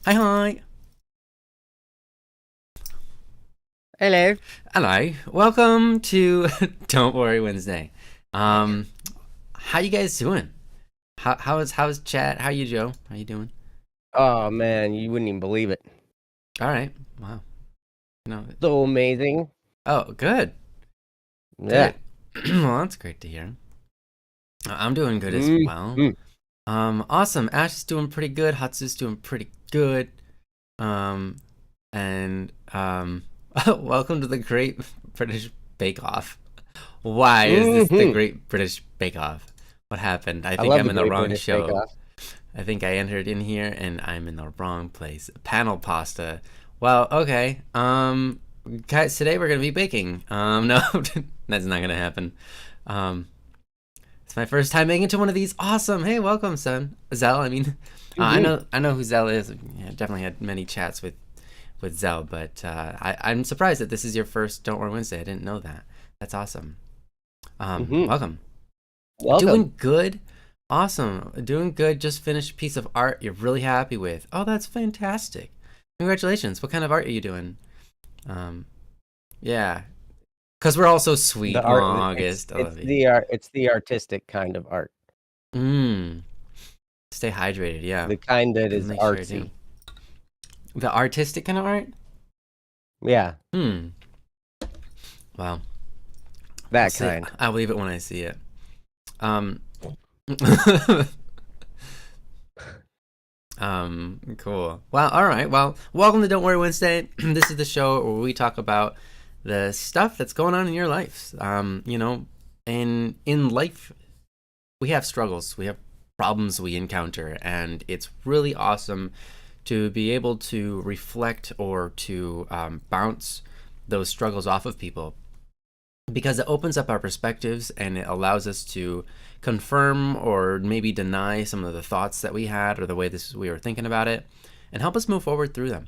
Hi, hi. Hello. Hello. Welcome to Don't Worry Wednesday. Um, how you guys doing? How's chat? How you, Joe? How you doing? Oh man, you wouldn't even believe it. All right. Wow. No. So amazing. Oh, good. Yeah. Good. Well, that's great to hear. I'm doing good as well. Mm. Awesome. Ash is doing pretty good. Hatsu's doing pretty good. Um, and welcome to the Great British Bake Off. Why is this the Hmm. Great British Bake Off? What happened? I I think love I'm the in the Great wrong British Bake show. Off. I think I entered in here and I'm in the wrong place. Panel pasta. Well, okay. Guys, today we're gonna be baking. No, that's not gonna happen. Um, it's my first time making into one of these. Awesome. Hey, welcome, son. Zell. I mean, Hmm. I know who Zell is. Yeah, definitely had many chats with Zell, but I'm surprised that this is your first Don't Worry Wednesday. I didn't know that. That's awesome. Hmm. Welcome. Welcome. Doing good. Awesome. Doing good. Just finished a piece of art you're really happy with. Oh, that's fantastic. Congratulations. What kind of art are you doing? Um, yeah. Because we're all so The sweet. art. August. I It's love you. the art. It's the artistic kind of art. Mmm. Stay hydrated. Yeah. The kind that is Make sure I do. artsy. The artistic kind of art? Yeah, Hmm. Well, I'll that see. kind. I'll believe it when I see it. Um, cool. Well, all right. Well, welcome to Don't Worry Wednesday. This is the show where we talk about the stuff that's going on in your life. And in life, we have struggles, we have problems we encounter, and it's really awesome to be able to reflect or to bounce those struggles off of people because it opens up our perspectives and it allows us to confirm or maybe deny some of the thoughts that we had or the way we were thinking about it and help us move forward through them.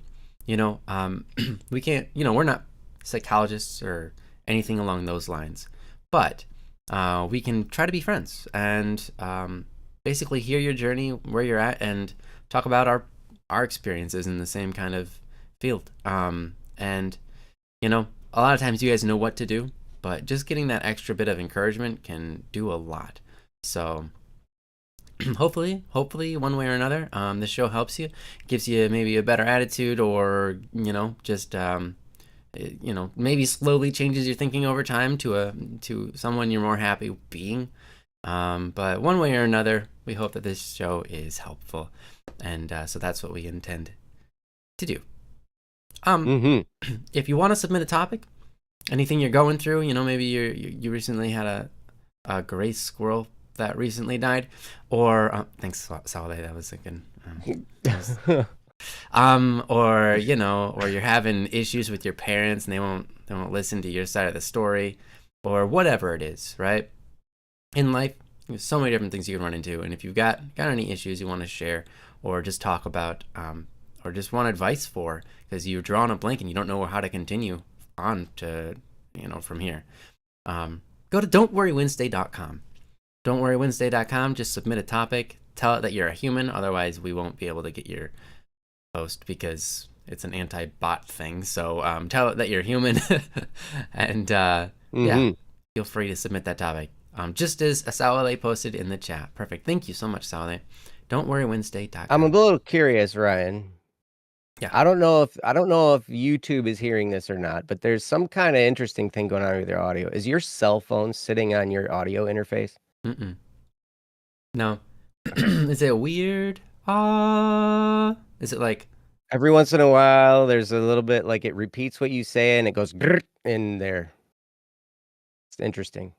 We can't, we're not psychologists or anything along those lines, but we can try to be friends and basically hear your journey, where you're at, and talk about our experiences in the same kind of field. And a lot of times you guys know what to do, but just getting that extra bit of encouragement can do a lot. So hopefully, one way or another, this show helps you, gives you maybe a better attitude, or just maybe slowly changes your thinking over time to someone you're more happy being. But one way or another, we hope that this show is helpful, and so that's what we intend to do. Um, Hmm. if you want to submit a topic, anything you're going through, maybe you recently had a gray squirrel that recently died, or thanks, Saleh, that was a good. That was, or or you're having issues with your parents and they won't listen to your side of the story, or whatever it is, right? In life, there's so many different things you can run into, and if you've got any issues you want to share, or just talk about, or just want advice for, because you're drawing a blank and you don't know how to continue on to from here, go to don'tworrywednesday.com. Don'tworrywednesday.com. Just submit a topic. Tell it that you're a human. Otherwise, we won't be able to get your post because it's an anti-bot thing. So tell it that you're human, and yeah, Hmm. feel free to submit that topic. Just as Salale posted in the chat. Perfect. Thank you so much, Salale. I'm a Don'tworrywednesday.com. little curious, Ryan. Yeah. I don't know if YouTube is hearing this or not, but there's some kind of interesting thing going on with your audio. Is your cell phone sitting on your audio interface? Mm-mm. No. Is it weird? Is it like? Every once in a while, there's a little bit like it repeats what you say and it goes grrrt in there. It's interesting.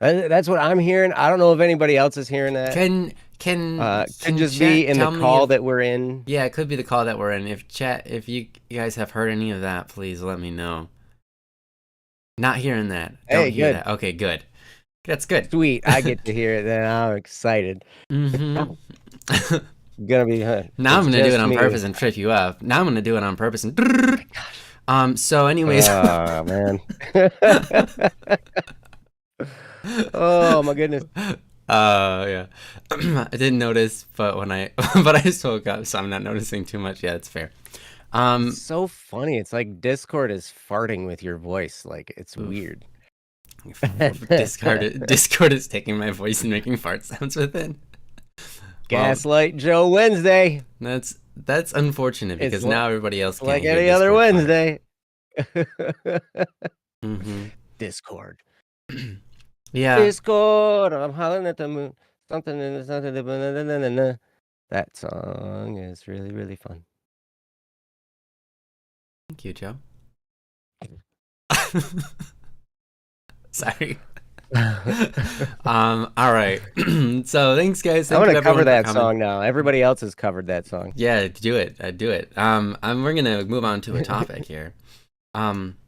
That's what I'm hearing. I don't know if anybody else is hearing that. Can can Could can just be chat in the tell me call if? that we're in. Yeah, it could be the call that we're in. If you guys have heard any of that, please let me know. Not hearing that. Don't Hey, hear good. that. Okay, good. That's good. Sweet. I get to hear it then. I'm excited. Mm-hmm. Gonna be, Now I'm it's gonna do it just on me. purpose and trip you up. Now I'm gonna do it on purpose and. So, anyways. Oh, man. Oh, my goodness. Yeah. I didn't notice, but when I but I just woke up, so I'm not noticing too much. Yeah, it's fair. It's Um, so funny. It's like Discord is farting with your voice. Like, it's oof. weird. Discord is taking my voice and making fart sounds with it. Well, Gaslight Joe Wednesday. that's unfortunate It's because li now everybody else it's can't like hear any other Discord fart. Wednesday. Mm-hmm. Discord. Yeah. Discord, I'm hollering at the moon. Something in the something. That song is really, really fun. Thank you, Joe. Sorry. All right. So thanks, guys. I'm Thank you gonna cover everyone for that coming. song now. Everybody else has covered that song. Yeah, do it. Do it. We're gonna move on to a topic here. Um,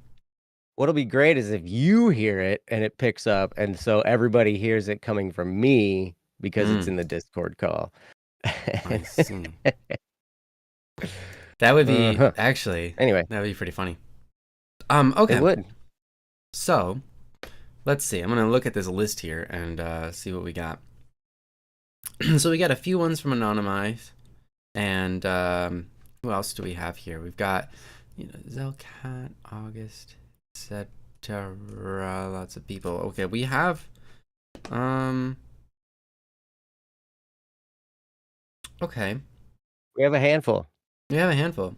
What'll be great is if you hear it and it picks up, and so everybody hears it coming from me because it's in the Discord call. I see. That would be Uh-huh. actually Anyway, that would be pretty funny. it Okay. would. So let's see. I'm gonna look at this list here and see what we got. So we got a few ones from Anonymized, and who else do we have here? We've got, Zelcat, August, etc. Lots of people. Okay, we have, okay, We have a handful. we have a handful.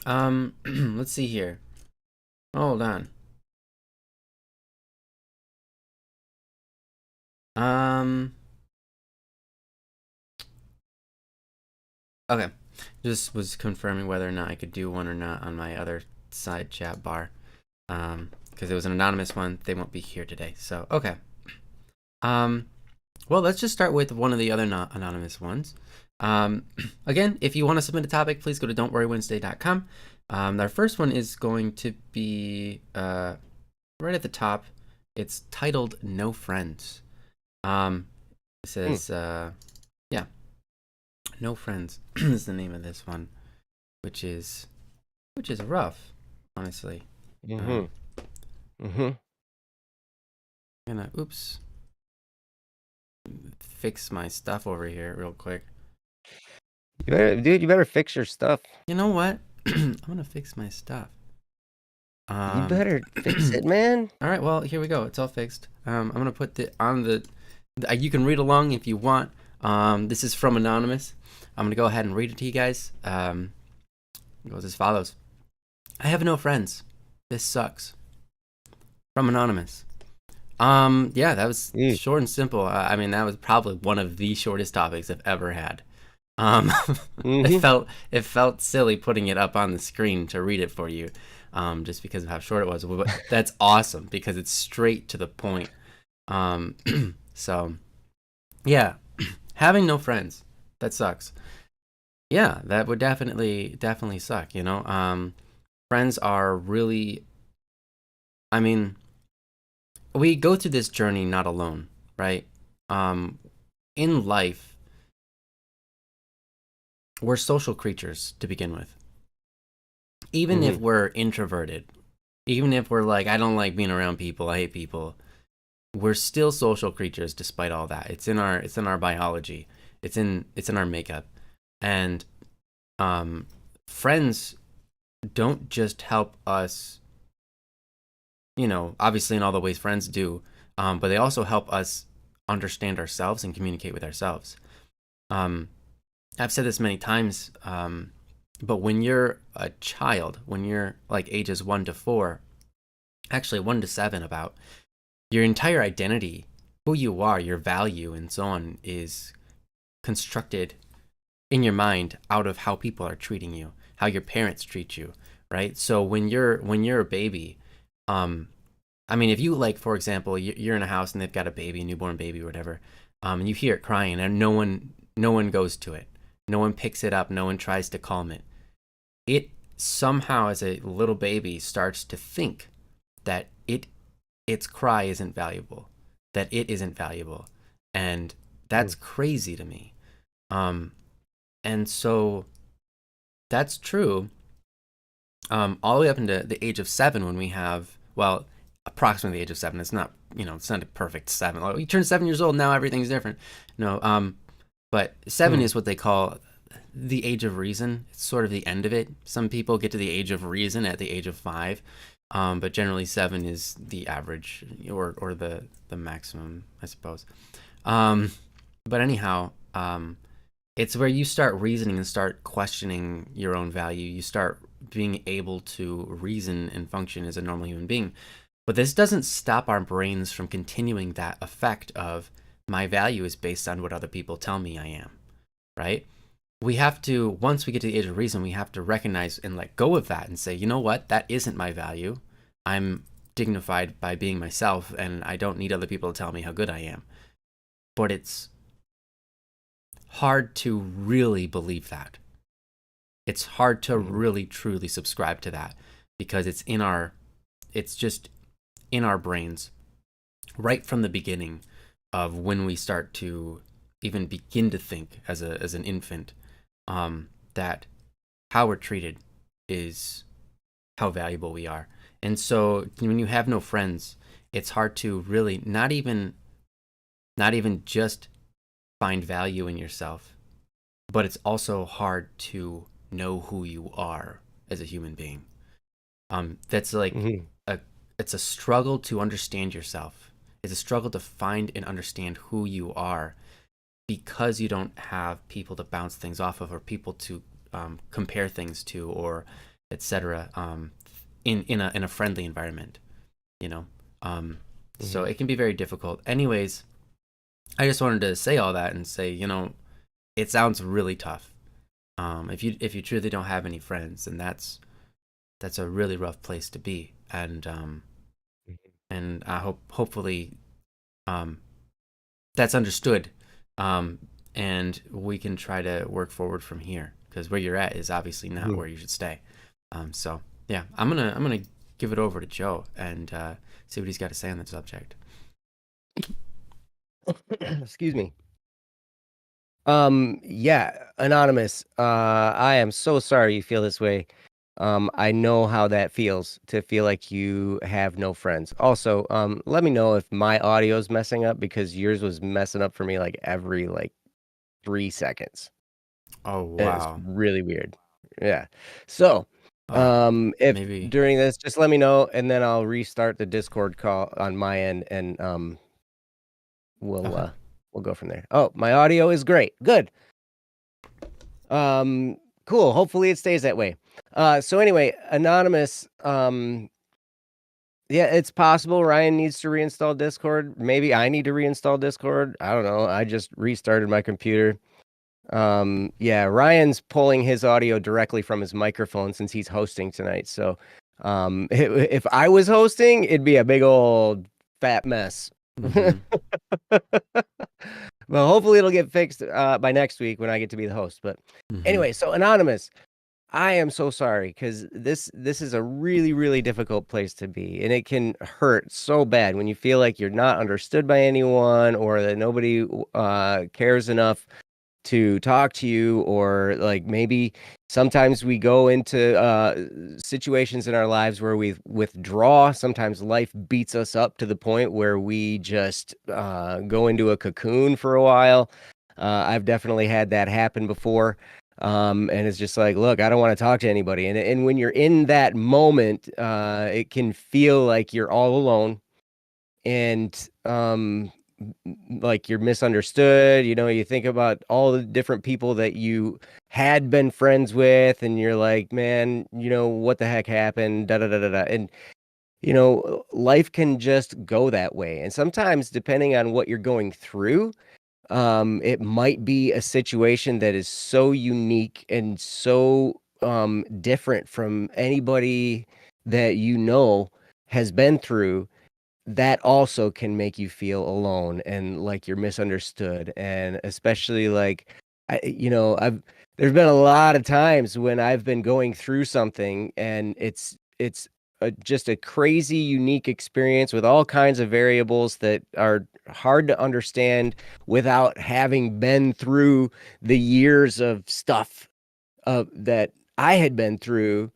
Let's see here. Hold on. Okay, just was confirming whether or not I could do one or not on my other side chat bar. Because it was an anonymous one, they won't be here today. So okay. Well, let's just start with one of the other anonymous ones. Again, if you want to submit a topic, please go to don'tworrywednesday.com. Our first one is going to be right at the top. It's titled "No Friends." It says, yeah, "No Friends" is the name of this one, which is rough, honestly. Gonna fix my stuff over here real quick. You better fix your stuff. You know what? I'm gonna fix my stuff. You better fix it, man. All right, well, here we go. It's all fixed. I'm gonna put the on the. You can read along if you want. This is from Anonymous. I'm gonna go ahead and read it to you guys. It goes as follows: I have no friends. This sucks. From Anonymous. Yeah, that was short and simple. I mean, that was probably one of the shortest topics I've ever had. It felt silly putting it up on the screen to read it for you, just because of how short it was. But that's awesome because it's straight to the point. So, yeah, having no friends, that sucks. Yeah, that would definitely suck. Friends are really. I mean, we go through this journey not alone, right? In life, we're social creatures to begin with. Even if we're introverted, even if we're like, I don't like being around people, I hate people, we're still social creatures despite all that. It's in our biology. It's in our makeup. And friends don't just help us, obviously in all the ways friends do, but they also help us understand ourselves and communicate with ourselves. I've said this many times, but when you're a child, when you're like ages 1 to 4, actually 1 to 7 about, your entire identity, who you are, your value, and so on, is constructed in your mind out of how people are treating you, how your parents treat you, right? So when you're a baby, I mean, if you, like, for example, you're in a house and they've got a baby, a newborn baby or whatever, and you hear it crying and no one goes to it. No one picks it up. No one tries to calm it. It somehow, as a little baby, starts to think that its cry isn't valuable, that it isn't valuable. And that's crazy to me. And so that's true all the way up into the age of 7 when we have, well, approximately the age of 7. It's not it's not a perfect 7. Like, you turn 7 years old, now everything's different. No, but 7 Hmm. is what they call the age of reason. It's sort of the end of it. Some people get to the age of reason at the age of 5, but generally 7 is the average, or the maximum, I suppose. Um, but anyhow, it's where you start reasoning and start questioning your own value. You start being able to reason and function as a normal human being. But this doesn't stop our brains from continuing that effect of my value is based on what other people tell me I am, right? We have to, once we get to the age of reason, we have to recognize and let go of that and say, you know what, that isn't my value. I'm dignified by being myself, and I don't need other people to tell me how good I am. But it's hard to really believe that. It's hard to really truly subscribe to that because it's just in our brains right from the beginning of when we start to even begin to think as an infant, that how we're treated is how valuable we are. And so when you have no friends, it's hard to really not even just find value in yourself, but it's also hard to know who you are as a human being. That's like Hmm. a it's a struggle to understand yourself. It's a struggle to find and understand who you are because you don't have people to bounce things off of or people to compare things to or etc. In a friendly environment, you know. So Hmm. it can be very difficult. Anyways, I just wanted to say all that and say, it sounds really tough. If you truly don't have any friends, and that's a really rough place to be. And I hopefully um, that's understood, um, and we can try to work forward from here because where you're at is obviously not Hmm. where you should stay. So yeah, I'm gonna give it over to Joe and see what he's got to say on the subject. Excuse me. Yeah, anonymous. I am so sorry you feel this way. I know how that feels to feel like you have no friends. Also, let me know if my audio's messing up because yours was messing up for me like every 3 seconds. Oh It's wow. really weird. Yeah. So, Uh, if maybe. during this, just let me know and then I'll restart the Discord call on my end and we'll Okay. uh we'll go from there. Oh, my audio is great. Good. Um, cool. Hopefully it stays that way. So anyway, anonymous. Yeah, it's possible Ryan needs to reinstall Discord. Maybe I need to reinstall Discord. I don't know. I just restarted my computer. Yeah, Ryan's pulling his audio directly from his microphone since he's hosting tonight. So, if I was hosting, it'd be a big old fat mess. Mm-hmm. Well, hopefully it'll get fixed by next week when I get to be the host. But Mm-hmm. anyway, so anonymous, I am so sorry because this is a really really difficult place to be, and it can hurt so bad when you feel like you're not understood by anyone or that nobody cares enough to talk to you, or like maybe sometimes we go into situations in our lives where we withdraw. Sometimes life beats us up to the point where we just go into a cocoon for a while. I've definitely had that happen before. And it's just like, look, I don't want to talk to anybody. And when you're in that moment, it can feel like you're all alone and like you're misunderstood. You think about all the different people that you had been friends with and you're like, man, what the heck happened, da da da da da. And life can just go that way, and sometimes depending on what you're going through, it might be a situation that is so unique and so different from anybody that has been through, that also can make you feel alone and like you're misunderstood. And especially like I've there's been a lot of times when I've been going through something and it's just a crazy unique experience with all kinds of variables that are hard to understand without having been through the years of stuff that I had been through.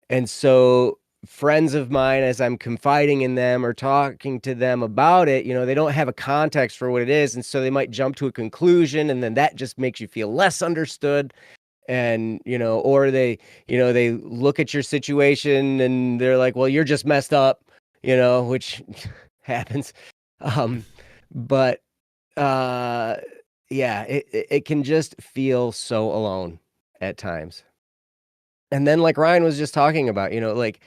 And so friends of mine, as I'm confiding in them or talking to them about it, they don't have a context for what it is. And so they might jump to a conclusion, and then that just makes you feel less understood. And, or they look at your situation and they're like, well, you're just messed up, which happens. But, yeah, it can just feel so alone at times. And then like Ryan was just talking about, like,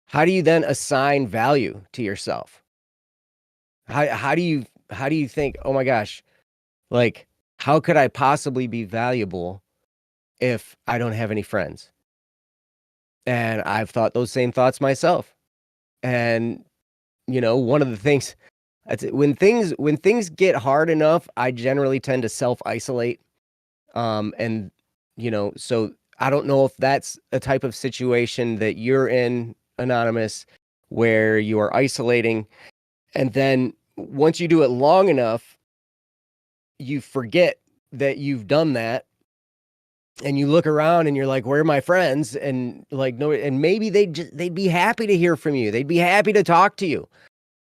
how do you then assign value to yourself? How do you think, oh my gosh, like, how could I possibly be valuable if I don't have any friends? And I've thought those same thoughts myself. And, one of the things when things get hard enough, I generally tend to self-isolate. And, so I don't know if that's a type of situation that you're in, Anonymous, where you are isolating. And then once you do it long enough, you forget that you've done that, and you look around and you're like, where are my friends? And like, no, and maybe they'd be happy to hear from you. They'd be happy to talk to you.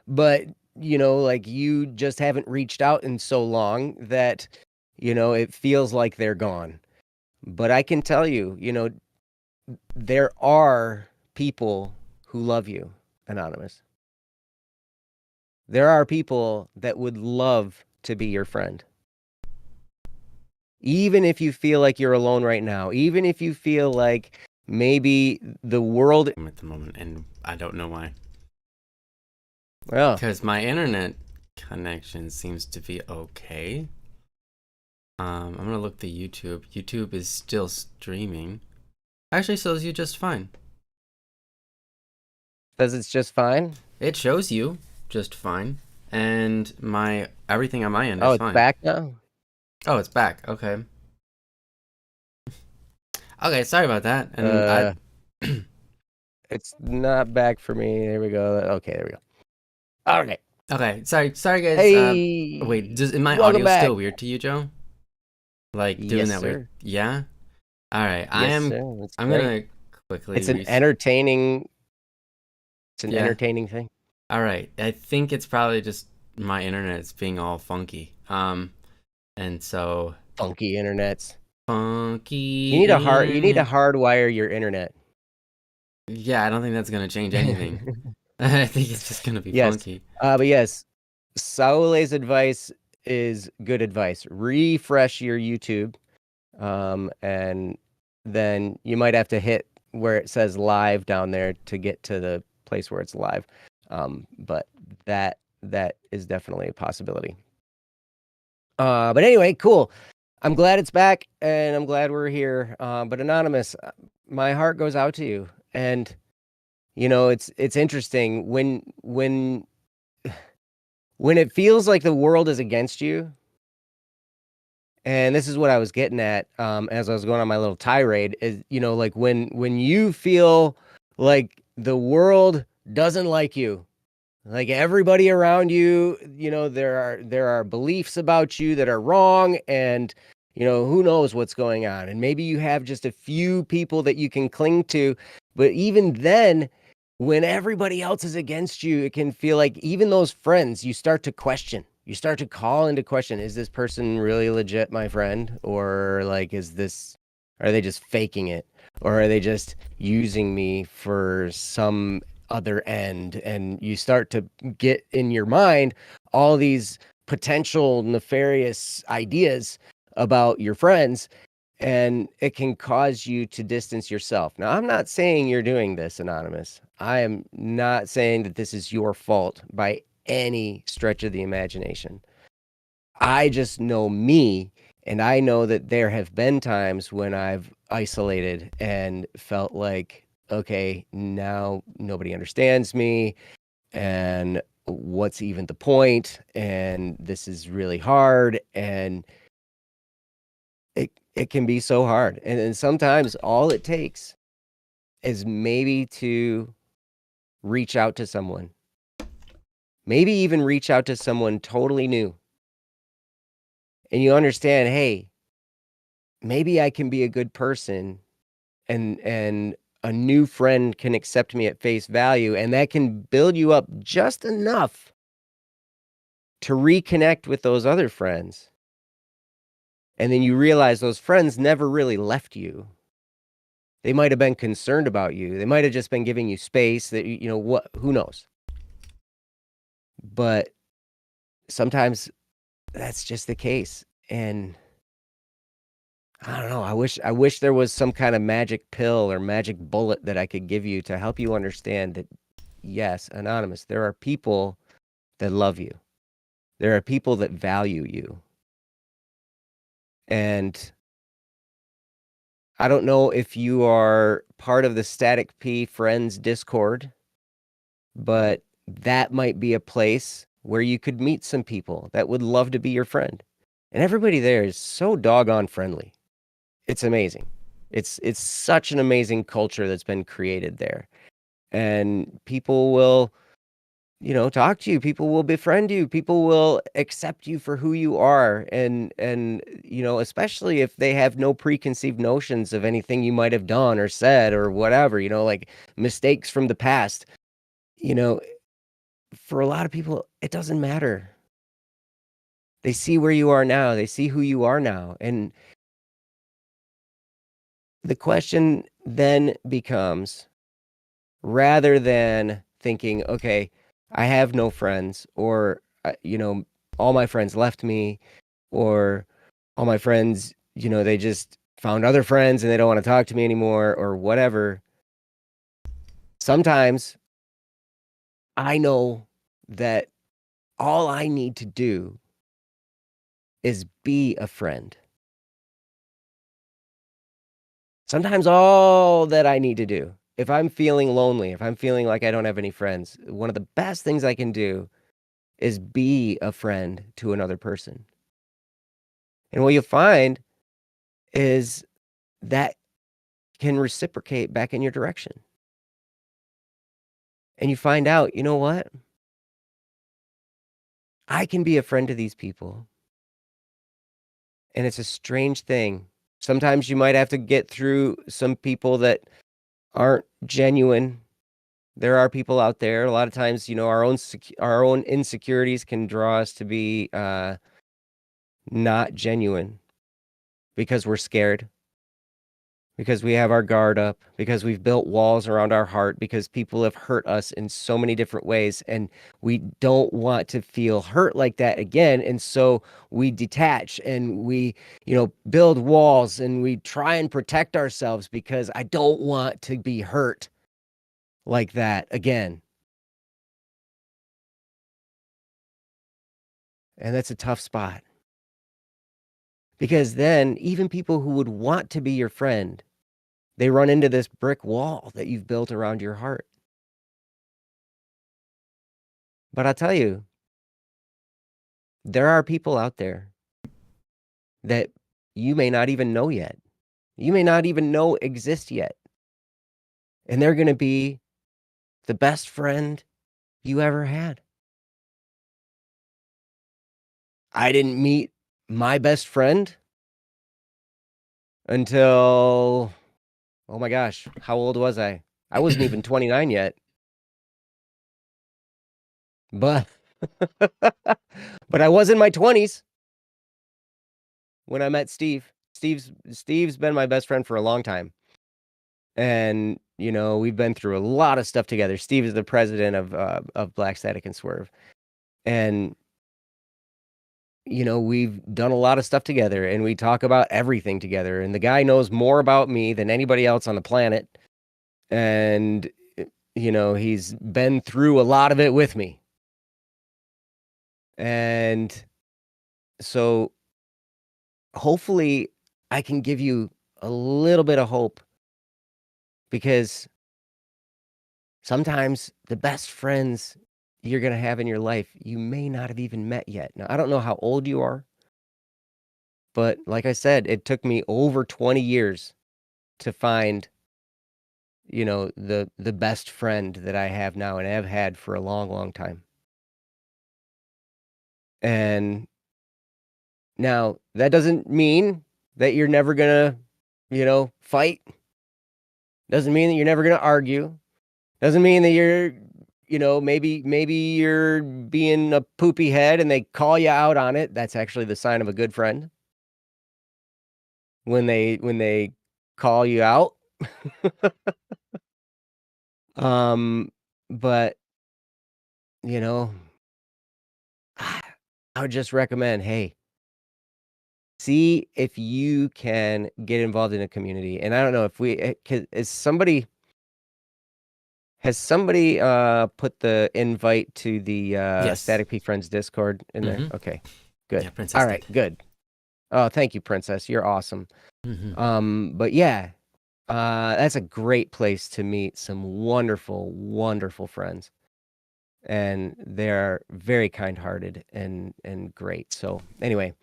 But, like, you just haven't reached out in so long that, it feels like they're gone. But I can tell you, there are people who love you, Anonymous. There are people that would love to be your friend. Even if you feel like you're alone right now, even if you feel like maybe the world at the moment, and I don't know why. Well, Because my internet connection seems to be okay. I'm gonna look the YouTube. YouTube is still streaming. Actually, shows you just fine. says it's just fine. It shows you just fine, and everything on my end Oh, is it's fine. back now? Oh, it's back. Okay. Okay, sorry about that. And It's not back for me. There we go. Okay, there we go. Okay. okay, sorry, guys. Hey, Wait, is my welcome audio back. still weird to you, Joe? Like doing Yes, that weird? sir. Yeah. All right. Yes, sir. That's I'm great. gonna quickly. It's an entertaining. It's an Yeah. entertaining thing. All right. I think it's probably just my internet is being all funky. And so Funky internets. funky. You need to hardwire your internet. Yeah, I don't think that's gonna change anything. I think it's just gonna be Yes. funky. But yes, Saule's advice is good advice. Refresh your YouTube, and then you might have to hit where it says live down there to get to the place where it's live. But that is definitely a possibility. But anyway, cool. I'm glad it's back, and I'm glad we're here. But Anonymous, my heart goes out to you. And it's interesting when it feels like the world is against you. And this is what I was getting at, as I was going on my little tirade, is, like when you feel like the world doesn't like you, like everybody around you, there are beliefs about you that are wrong, and who knows what's going on. And maybe you have just a few people that you can cling to, but even then, when everybody else is against you, it can feel like even those friends, you start to question. You start to call into question, is this person really legit my friend? Or like, are they just faking it? Or are they just using me for some other end? And you start to get in your mind all these potential nefarious ideas about your friends, and it can cause you to distance yourself. Now, I'm not saying you're doing this, Anonymous. I am not saying that this is your fault by any stretch of the imagination. I just know me, and I know that there have been times when I've isolated and felt like, okay, now nobody understands me, and what's even the point? And this is really hard, and it can be so hard. And then sometimes all it takes is maybe to reach out to someone. Maybe even reach out to someone totally new. And you understand, hey, maybe I can be a good person, and a new friend can accept me at face value, and that can build you up just enough to reconnect with those other friends. And then you realize those friends never really left you. They might have been concerned about you. They might have just been giving you space that, what, who knows? But sometimes that's just the case. And I don't know. I wish there was some kind of magic pill or magic bullet that I could give you to help you understand that, yes, Anonymous, there are people that love you. There are people that value you. And I don't know if you are part of the Static P Friends Discord, but that might be a place where you could meet some people that would love to be your friend. And everybody there is so doggone friendly. It's amazing. It's such an amazing culture that's been created there. And people will, talk to you. People will befriend you. People will accept you for who you are. And especially if they have no preconceived notions of anything you might have done or said or whatever, like mistakes from the past. For a lot of people, it doesn't matter. They see where you are now. They see who you are now. And the question then becomes, rather than thinking, okay, I have no friends, or, all my friends left me, or all my friends, they just found other friends and they don't want to talk to me anymore, or whatever. Sometimes I know that all I need to do is be a friend. Sometimes all that I need to do, if I'm feeling lonely, if I'm feeling like I don't have any friends, one of the best things I can do is be a friend to another person. And what you'll find is that can reciprocate back in your direction. And you find out, you know what? I can be a friend to these people. And it's a strange thing. Sometimes you might have to get through some people that aren't genuine. There are people out there. A lot of times, our own insecurities can draw us to be not genuine because we're scared, because we have our guard up, because we've built walls around our heart, because people have hurt us in so many different ways, and we don't want to feel hurt like that again. And so we detach and we, build walls and we try and protect ourselves because I don't want to be hurt like that again. And that's a tough spot. Because then even people who would want to be your friend, they run into this brick wall that you've built around your heart. But I'll tell you, there are people out there that you may not even know yet. You may not even know exist yet. And they're going to be the best friend you ever had. I didn't meet my best friend until, oh my gosh, how old was I? I wasn't even 29 yet. But but I was in my 20s when I met Steve. Steve's been my best friend for a long time. And, we've been through a lot of stuff together. Steve is the president of Black Static and Swerve. And, we've done a lot of stuff together and we talk about everything together. And the guy knows more about me than anybody else on the planet. And, he's been through a lot of it with me. And so hopefully I can give you a little bit of hope, because sometimes the best friends you're going to have in your life, you may not have even met yet. Now, I don't know how old you are, but like I said, it took me over 20 years to find, the best friend that I have now and have had for a long, long time. And now that doesn't mean that you're never going to, fight. Doesn't mean that you're never going to argue. Doesn't mean that you're, maybe you're being a poopy head and they call you out on it. That's actually the sign of a good friend. When they call you out. But you know, I would just recommend, hey, see if you can get involved in a community. And I don't know if has somebody put the invite to the Yes. Static Peak Friends Discord in there? Mm-hmm. Okay, good. Yeah, Princess All did. right, good. Oh, thank you, Princess. You're awesome. But yeah, that's a great place to meet some wonderful, wonderful friends. And they're very kind-hearted and great. So anyway,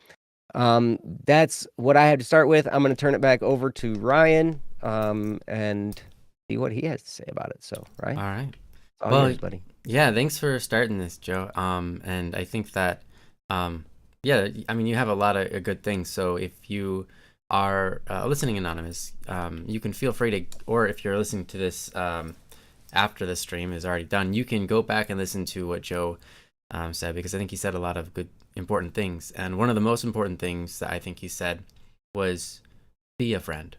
that's what I had to start with. I'm going to turn it back over to Ryan, and see what he has to say about it. So, Ryan, All right. it's all Well, yours, buddy. yeah, thanks for starting this, Joe. And I think that, yeah, I mean, you have a lot of good things. So if you are listening anonymous, you can feel free to, or if you're listening to this after the stream is already done, you can go back and listen to what Joe said, because I think he said a lot of good, important things. And one of the most important things that I think he said was be a friend.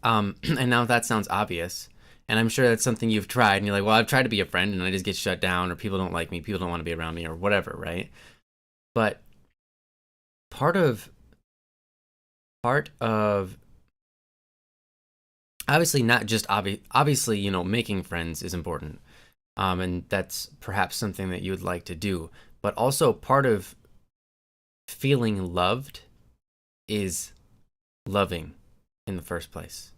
And now that sounds obvious. And I'm sure that's something you've tried, and you're like, well, I've tried to be a friend, and I just get shut down, or people don't like me, people don't want to be around me, or whatever, right? But part of obviously not just obviously, making friends is important, and that's perhaps something that you would like to do. But also part of feeling loved is loving in the first place,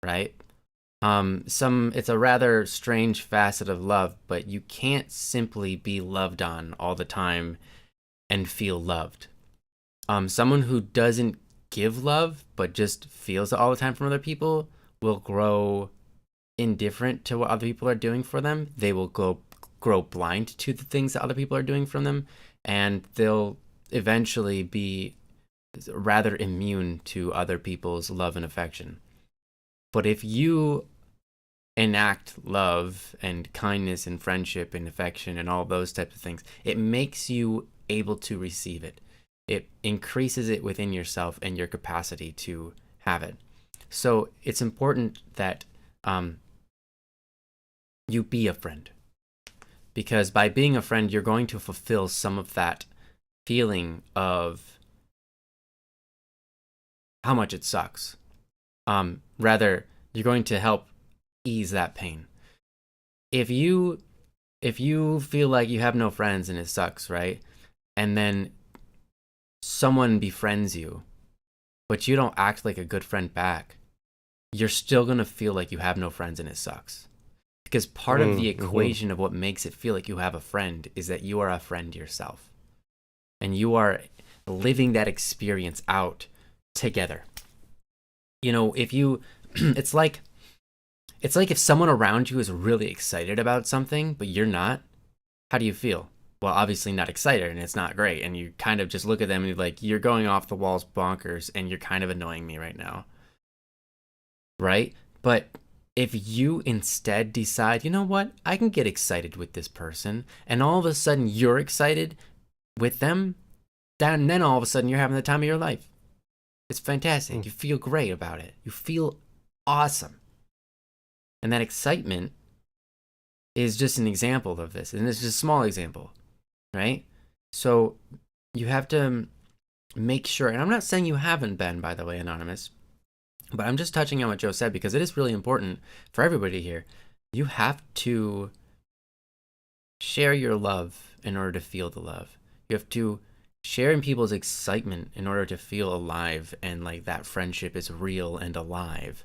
right? It's a rather strange facet of love, but you can't simply be loved on all the time and feel loved. Someone who doesn't give love but just feels it all the time from other people will grow indifferent to what other people are doing for them. They will grow blind to the things that other people are doing from them, and they'll eventually be rather immune to other people's love and affection. But if you enact love and kindness and friendship and affection and all those types of things, it makes you able to receive it. It increases it within yourself and your capacity to have it. So it's important that you be a friend, because by being a friend, you're going to fulfill some of that feeling of how much it sucks. Rather, you're going to help ease that pain. If you feel like you have no friends and it sucks, right? And then someone befriends you, but you don't act like a good friend back, you're still going to feel like you have no friends and it sucks. Because part of the equation of what makes it feel like you have a friend is that you are a friend yourself. And you are living that experience out together. If you, it's like if someone around you is really excited about something, but you're not, how do you feel? Well, obviously not excited, and it's not great. And you kind of just look at them and you're like, you're going off the walls bonkers, and you're kind of annoying me right now. Right? But if you instead decide, you know what, I can get excited with this person, and all of a sudden you're excited with them, then all of a sudden you're having the time of your life. It's fantastic. You feel great about it. You feel awesome. And that excitement is just an example of this. And it's just a small example, right? So you have to make sure, and I'm not saying you haven't been, by the way, Anonymous, but I'm just touching on what Joe said because it is really important for everybody here. You have to share your love in order to feel the love. You have to share in people's excitement in order to feel alive and like that friendship is real and alive.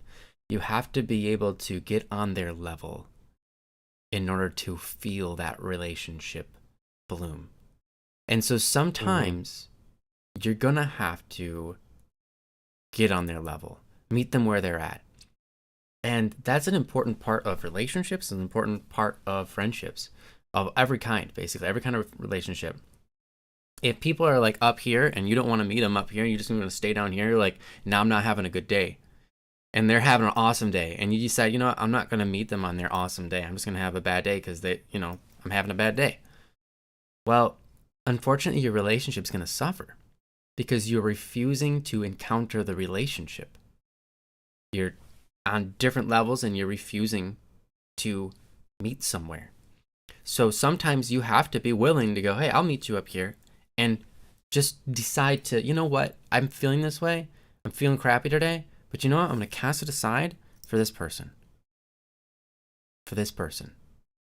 You have to be able to get on their level in order to feel that relationship bloom. And so sometimes you're gonna have to get on their level, meet them where they're at. And that's an important part of relationships, an important part of friendships of every kind, basically, every kind of relationship. If people are like up here and you don't want to meet them up here, you just want to stay down here, like, now I'm not having a good day. and they're having an awesome day, and you decide, you know what, I'm not going to meet them on their awesome day. I'm just going to have a bad day because I'm having a bad day. Well, unfortunately, your relationship's going to suffer because you're refusing to encounter the relationship. You're on different levels and you're refusing to meet somewhere. So sometimes you have to be willing to go, hey, I'll meet you up here, and just decide to, you know what, I'm feeling this way. I'm feeling crappy today, but you know what? I'm going to cast it aside for this person. For this person.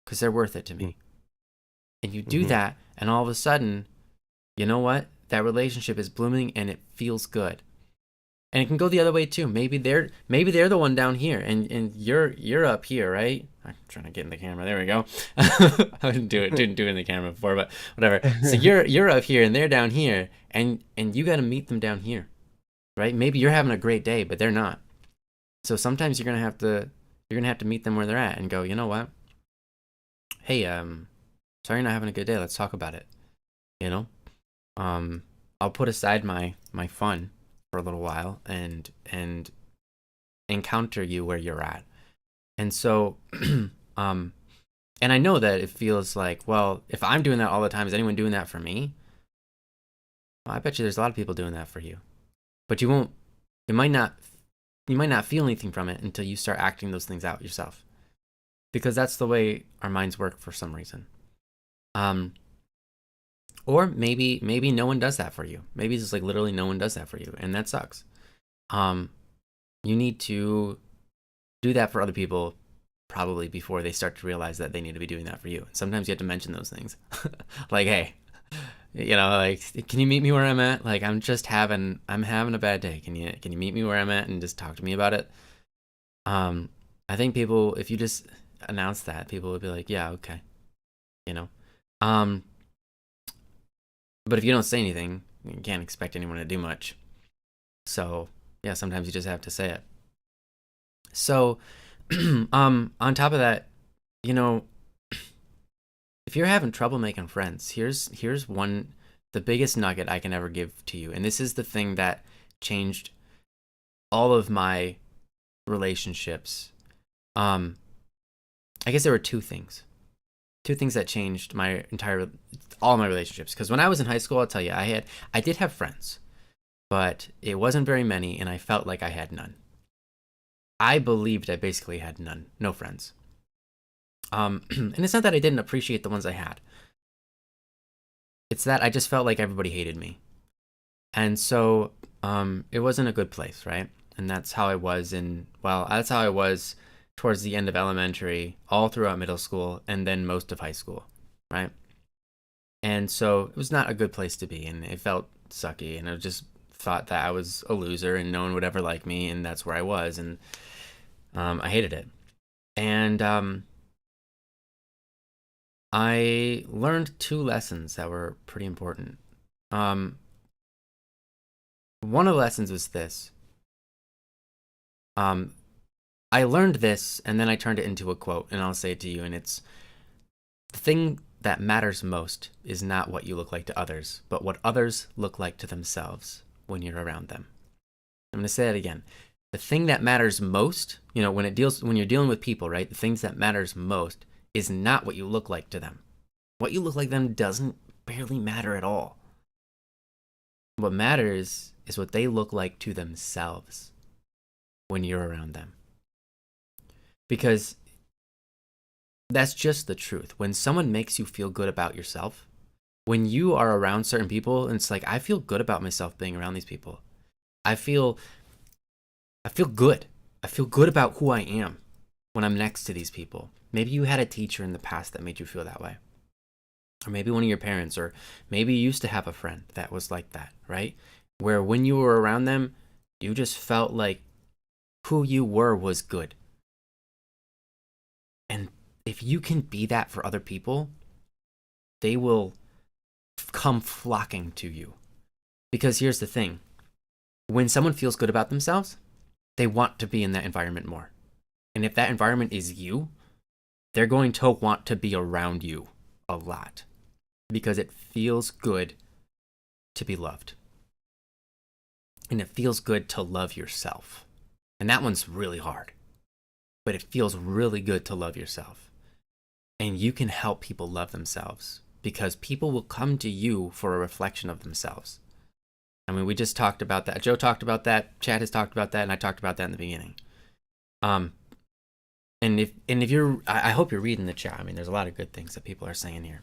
Because they're worth it to me. And you do that, and all of a sudden, you know what? That relationship is blooming and it feels good. And it can go the other way too. Maybe they're the one down here, and you're up here, right? I'm trying to get in the camera. There we go. I didn't do it in the camera before, but whatever. So you're up here and they're down here, and you got to meet them down here, right? Maybe you're having a great day, but they're not. So sometimes you're gonna have to meet them where they're at and go, you know what? Hey, sorry you're not having a good day. Let's talk about it. You know, I'll put aside my fun for a little while and encounter you where you're at. And so and I know that it feels like, well, if I'm doing that all the time, is anyone doing that for me? Well, I bet you there's a lot of people doing that for you. But you might not feel anything from it until you start acting those things out yourself. Because that's the way our minds work for some reason. Or maybe no one does that for you. Maybe it's just like literally no one does that for you, and that sucks. You need to do that for other people probably before they start to realize that they need to be doing that for you. Sometimes you have to mention those things. Like, hey, like, can you meet me where I'm at? Like, I'm having a bad day. Can you meet me where I'm at and just talk to me about it? I think people, if you just announce that, people would be like, yeah, okay. But if you don't say anything, you can't expect anyone to do much. So yeah, sometimes you just have to say it. So on top of that, if you're having trouble making friends, here's the biggest nugget I can ever give to you. And this is the thing that changed all of my relationships. I guess there were two things that changed all my relationships. Because when I was in high school, I'll tell you, I did have friends, but it wasn't very many, and I felt like I had none. I believed I basically had no friends. And it's not that I didn't appreciate the ones I had. It's that I just felt like everybody hated me. And so it wasn't a good place, right? And that's how I was towards the end of elementary, all throughout middle school, and then most of high school, right? And so it was not a good place to be, and it felt sucky, and I just thought that I was a loser and no one would ever like me, and that's where I was, and I hated it. And I learned two lessons that were pretty important. One of the lessons was this. I learned this, and then I turned it into a quote, and I'll say it to you, and it's, the thing that matters most is not what you look like to others, but what others look like to themselves when you're around them. I'm going to say that again. The thing that matters most, when you're dealing with people, right? The things that matters most is not what you look like to them. What you look like them doesn't barely matter at all. What matters is what they look like to themselves when you're around them. Because that's just the truth. When someone makes you feel good about yourself, when you are around certain people, and it's like, I feel good about myself being around these people. I feel good. I feel good about who I am when I'm next to these people. Maybe you had a teacher in the past that made you feel that way. Or maybe one of your parents, or maybe you used to have a friend that was like that, right? Where when you were around them, you just felt like who you were was good. And if you can be that for other people, they will come flocking to you. Because here's the thing. When someone feels good about themselves, they want to be in that environment more. And if that environment is you, they're going to want to be around you a lot. Because it feels good to be loved. And it feels good to love yourself. And that one's really hard, but it feels really good to love yourself. And you can help people love themselves because people will come to you for a reflection of themselves. I mean, we just talked about that. Joe talked about that. Chad has talked about that, and I talked about that in the beginning. And if you're, I hope you're reading the chat. I mean, there's a lot of good things that people are saying here.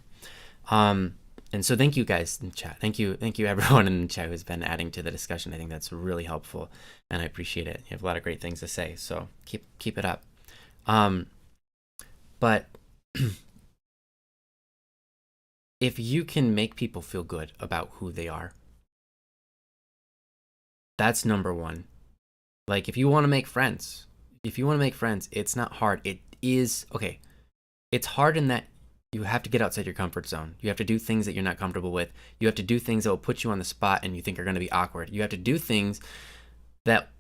And so thank you guys in the chat. Thank you everyone in the chat who's been adding to the discussion. I think that's really helpful, and I appreciate it. You have a lot of great things to say, so keep it up. But if you can make people feel good about who they are, that's number one. Like, if you want to make friends, it's not hard. It is, okay, it's hard in that you have to get outside your comfort zone. You have to do things that you're not comfortable with. You have to do things that will put you on the spot and you think are going to be awkward. You have to do things that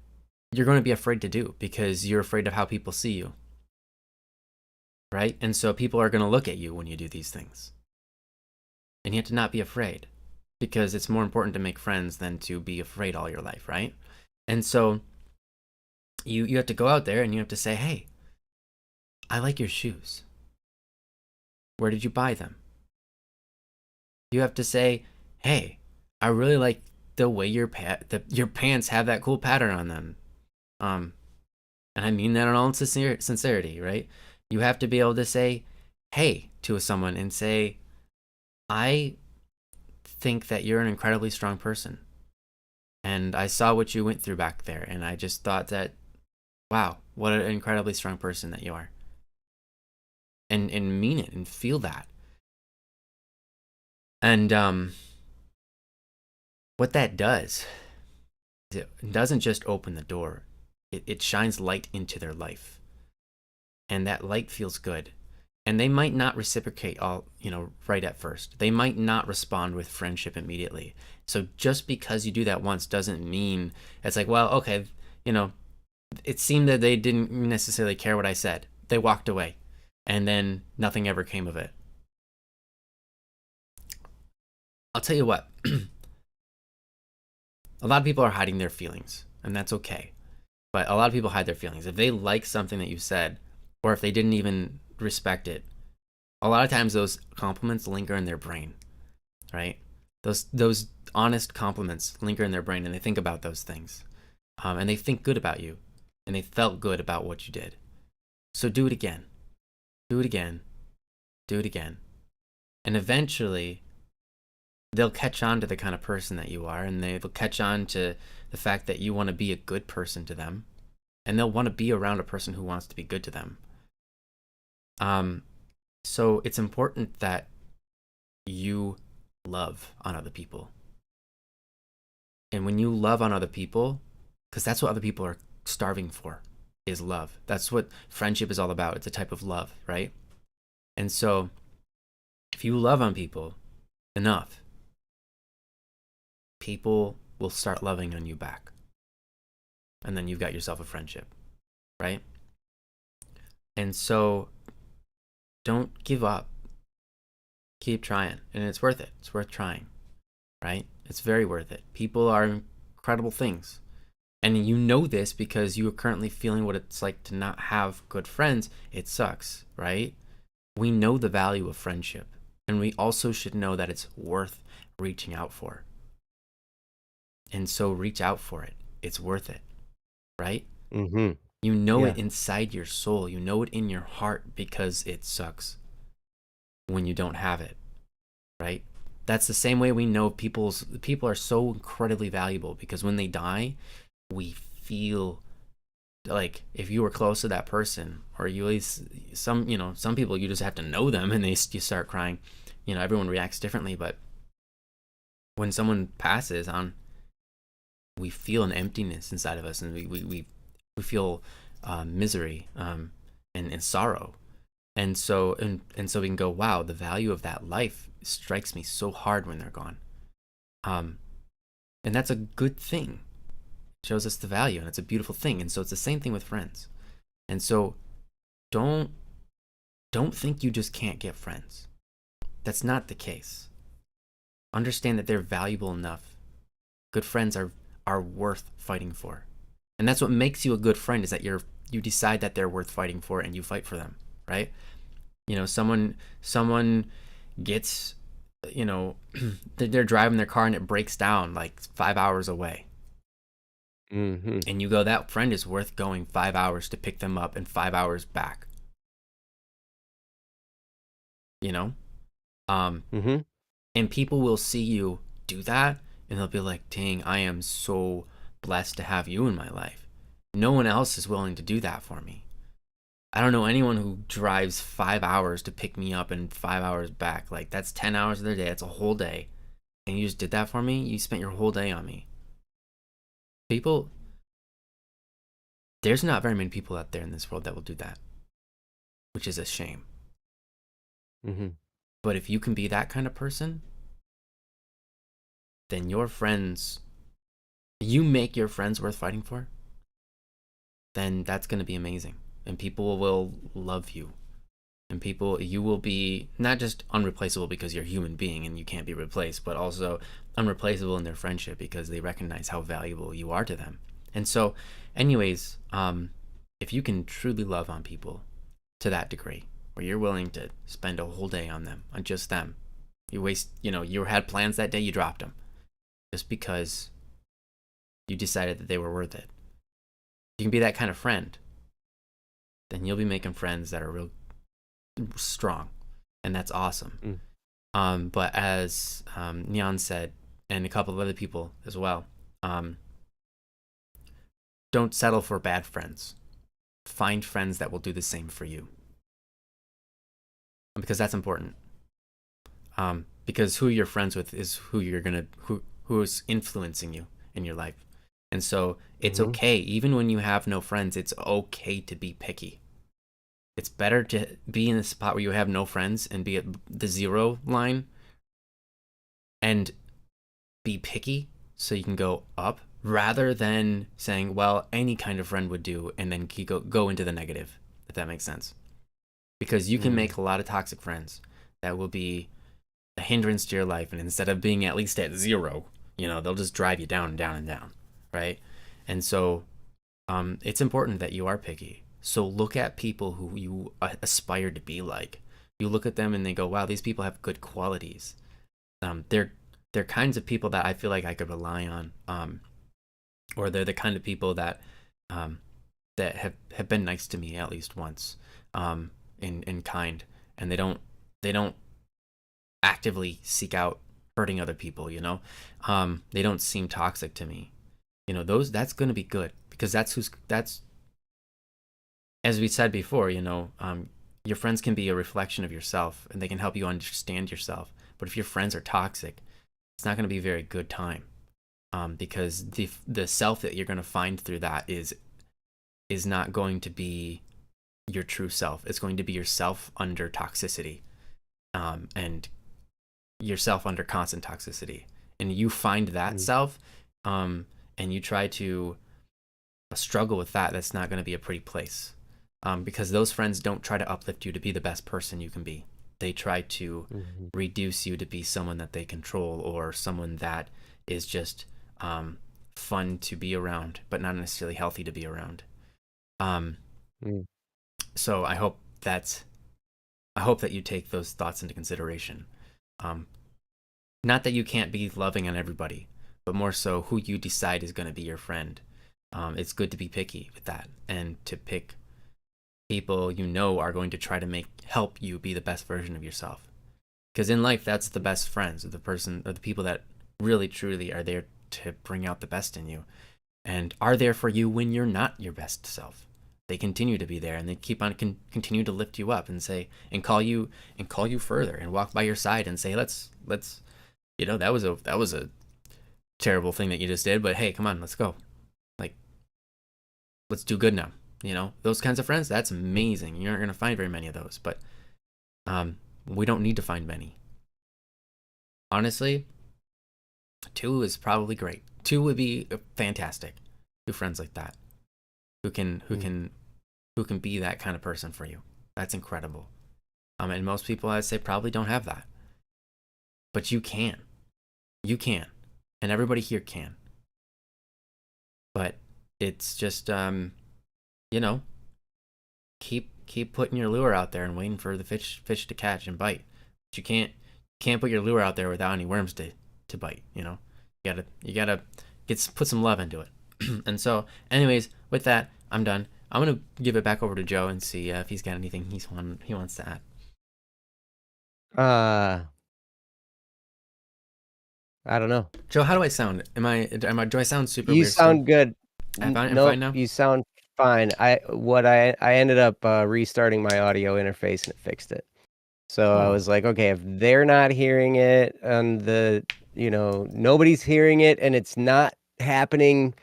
you're going to be afraid to do because you're afraid of how people see you. Right? And so people are going to look at you when you do these things. And you have to not be afraid, because it's more important to make friends than to be afraid all your life, right? And so you have to go out there and you have to say, hey, I like your shoes. Where did you buy them? You have to say, hey, I really like the way your pants have that cool pattern on them. And I mean that in all sincerity, right? You have to be able to say, hey, to someone and say, I think that you're an incredibly strong person. And I saw what you went through back there. And I just thought that, wow, what an incredibly strong person that you are. And mean it and feel that. And what that does is it doesn't just open the door. It shines light into their life. And that light feels good. And they might not reciprocate right at first. They might not respond with friendship immediately. So just because you do that once doesn't mean it's like, well, okay, it seemed that they didn't necessarily care what I said. They walked away, and then nothing ever came of it. I'll tell you what, a lot of people are hiding their feelings, and that's okay. But a lot of people hide their feelings. If they like something that you said, or if they didn't even respect it, a lot of times those compliments linger in their brain, right? Those honest compliments linger in their brain, and they think about those things, and they think good about you, and they felt good about what you did. So do it again, do it again, do it again, and eventually they'll catch on to the kind of person that you are, and they'll catch on to the fact that you want to be a good person to them, and they'll want to be around a person who wants to be good to them. So it's important that you love on other people. And when you love on other people, because that's what other people are starving for, is love. That's what friendship is all about. It's a type of love, right? And so if you love on people enough, people will start loving on you back. And then you've got yourself a friendship, right? And so don't give up. Keep trying. And it's worth it. It's worth trying, right? It's very worth it. People are incredible things. And you know this because you are currently feeling what it's like to not have good friends. It sucks, right? We know the value of friendship. And we also should know that it's worth reaching out for. And so reach out for it. It's worth it, right? Mm-hmm. You know it inside your soul. You know it in your heart because it sucks when you don't have it, right? That's the same way we know people are so incredibly valuable, because when they die, we feel like if you were close to that person, or you at least some people, you just have to know them and you start crying. Everyone reacts differently, but when someone passes on, we feel an emptiness inside of us, and we feel misery and sorrow. And so we can go, wow, the value of that life strikes me so hard when they're gone. And that's a good thing. It shows us the value, and it's a beautiful thing. And so it's the same thing with friends. And so don't think you just can't get friends. That's not the case. Understand that they're valuable enough. Good friends are worth fighting for. And that's what makes you a good friend, is that you decide that they're worth fighting for and you fight for them, right? Someone gets, they're driving their car and it breaks down like 5 hours away. Mm-hmm. And you go, that friend is worth going 5 hours to pick them up and 5 hours back. You know? Mm-hmm. And people will see you do that and they'll be like, dang, I am so blessed to have you in my life. No one else is willing to do that for me. I don't know anyone who drives 5 hours to pick me up and 5 hours back. Like, that's 10 hours of their day. That's a whole day. And you just did that for me? You spent your whole day on me. People, there's not very many people out there in this world that will do that, which is a shame. Mm-hmm. But if you can be that kind of person, then your friends, you make your friends worth fighting for, then that's going to be amazing. And people will love you. And you will be not just unreplaceable because you're a human being and you can't be replaced, but also unreplaceable in their friendship because they recognize how valuable you are to them. And so, anyways, if you can truly love on people to that degree, where you're willing to spend a whole day on them, on just them, you had plans that day, you dropped them just because you decided that they were worth it. You can be that kind of friend, then you'll be making friends that are real strong, and that's awesome. But as Nyan said, and a couple of other people as well, don't settle for bad friends. Find friends that will do the same for you, because that's important. Because who you're friends with is who's influencing you in your life. And so it's okay, even when you have no friends, it's okay to be picky. It's better to be in a spot where you have no friends and be at the 0 line and be picky so you can go up, rather than saying, well, any kind of friend would do, and then go into the negative, if that makes sense. Because you can make a lot of toxic friends that will be a hindrance to your life, and instead of being at least at 0, they'll just drive you down and down and down, right? And so it's important that you are picky. So look at people who you aspire to be like. You look at them and they go, wow, these people have good qualities. They're kinds of people that I feel like I could rely on. Or they're the kind of people that that have been nice to me at least once, and kind. And they don't actively seek out hurting other people, They don't seem toxic to me. That's going to be good, because that's as we said before, your friends can be a reflection of yourself, and they can help you understand yourself. But if your friends are toxic, it's not going to be a very good time, because the self that you're going to find through that is not going to be your true self. It's going to be yourself under toxicity, and yourself under constant toxicity. And you find that self, and you try to struggle with that. That's not going to be a pretty place. Because those friends don't try to uplift you to be the best person you can be. They try to reduce you to be someone that they control, or someone that is just fun to be around, but not necessarily healthy to be around. So I hope that you take those thoughts into consideration. Not that you can't be loving on everybody, but more so who you decide is going to be your friend. It's good to be picky with that, and to pick people are going to try to help you be the best version of yourself. Because in life, that's the best friends, or the people that really truly are there to bring out the best in you, and are there for you when you're not your best self. They continue to be there, and they keep on continue to lift you up and say, and call you further, and walk by your side and say, let's that was a terrible thing that you just did, but hey, come on, let's go, like, let's do good now. Those kinds of friends, that's amazing. You're not going to find very many of those, but we don't need to find many. Honestly, 2 is probably great. 2 would be fantastic. 2 friends like that, who can be that kind of person for you. That's incredible. And most people, I'd say, probably don't have that. But you can, and everybody here can. But it's just you know, keep putting your lure out there and waiting for the fish to catch and bite. But you can't put your lure out there without any worms to bite. You gotta put some love into it. And so, anyways, with that, I'm done. I'm gonna give it back over to Joe and see if he's got anything he wants to add. I don't know. Joe, how do I sound? Do I sound super You weird still? sound good. I'm fine Nope, now. you sound fine. I ended up restarting my audio interface and it fixed it. So I Oh, was like, okay, if they're not hearing it and nobody's hearing it and it's not happening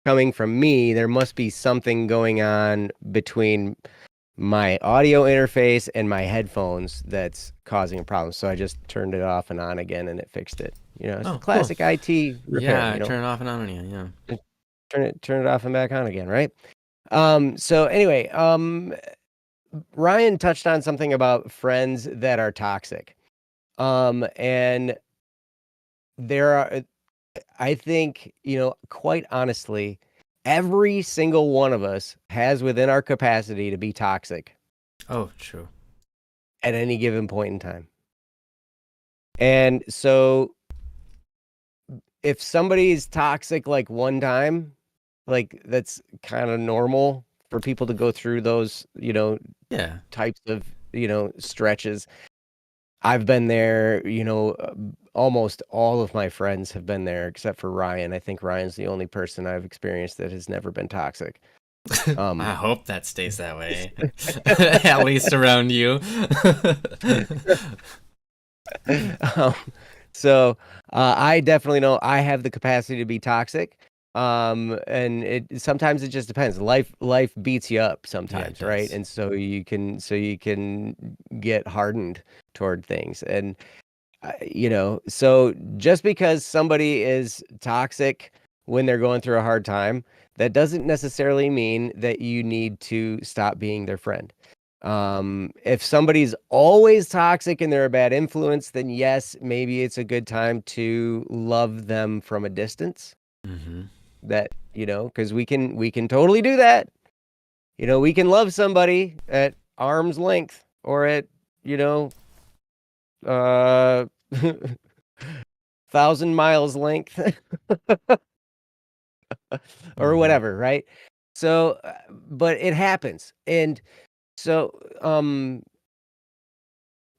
coming from me, there must be something going on between my audio interface and my headphones that's causing a problem. So I just turned it off and on again and it fixed it. It's oh, cool. classic IT repair, Yeah, turn it off and on again. Yeah. turn it off and back on again, right? So anyway, Ryan touched on something about friends that are toxic. And there are, I think, quite honestly, every single one of us has within our capacity to be toxic Oh, true. at any given point in time. And so if somebody's toxic like one time, like that's kind of normal for people to go through those, Yeah. types of, stretches. I've been there, almost all of my friends have been there except for Ryan. I think Ryan's the only person I've experienced that has never been toxic. I hope that stays that way. At least around you. um, so I definitely know I have the capacity to be toxic. And sometimes it just depends. Life beats you up sometimes, right? does. And so you can get hardened toward things. And so just because somebody is toxic when they're going through a hard time, that doesn't necessarily mean that you need to stop being their friend. If somebody's always toxic and they're a bad influence, then yes, maybe it's a good time to love them from a distance. Mm-hmm. That, because we can totally do that. We can love somebody at arm's length or at, uh 1,000 miles length or Mm-hmm. whatever, right? So, but it happens. And so,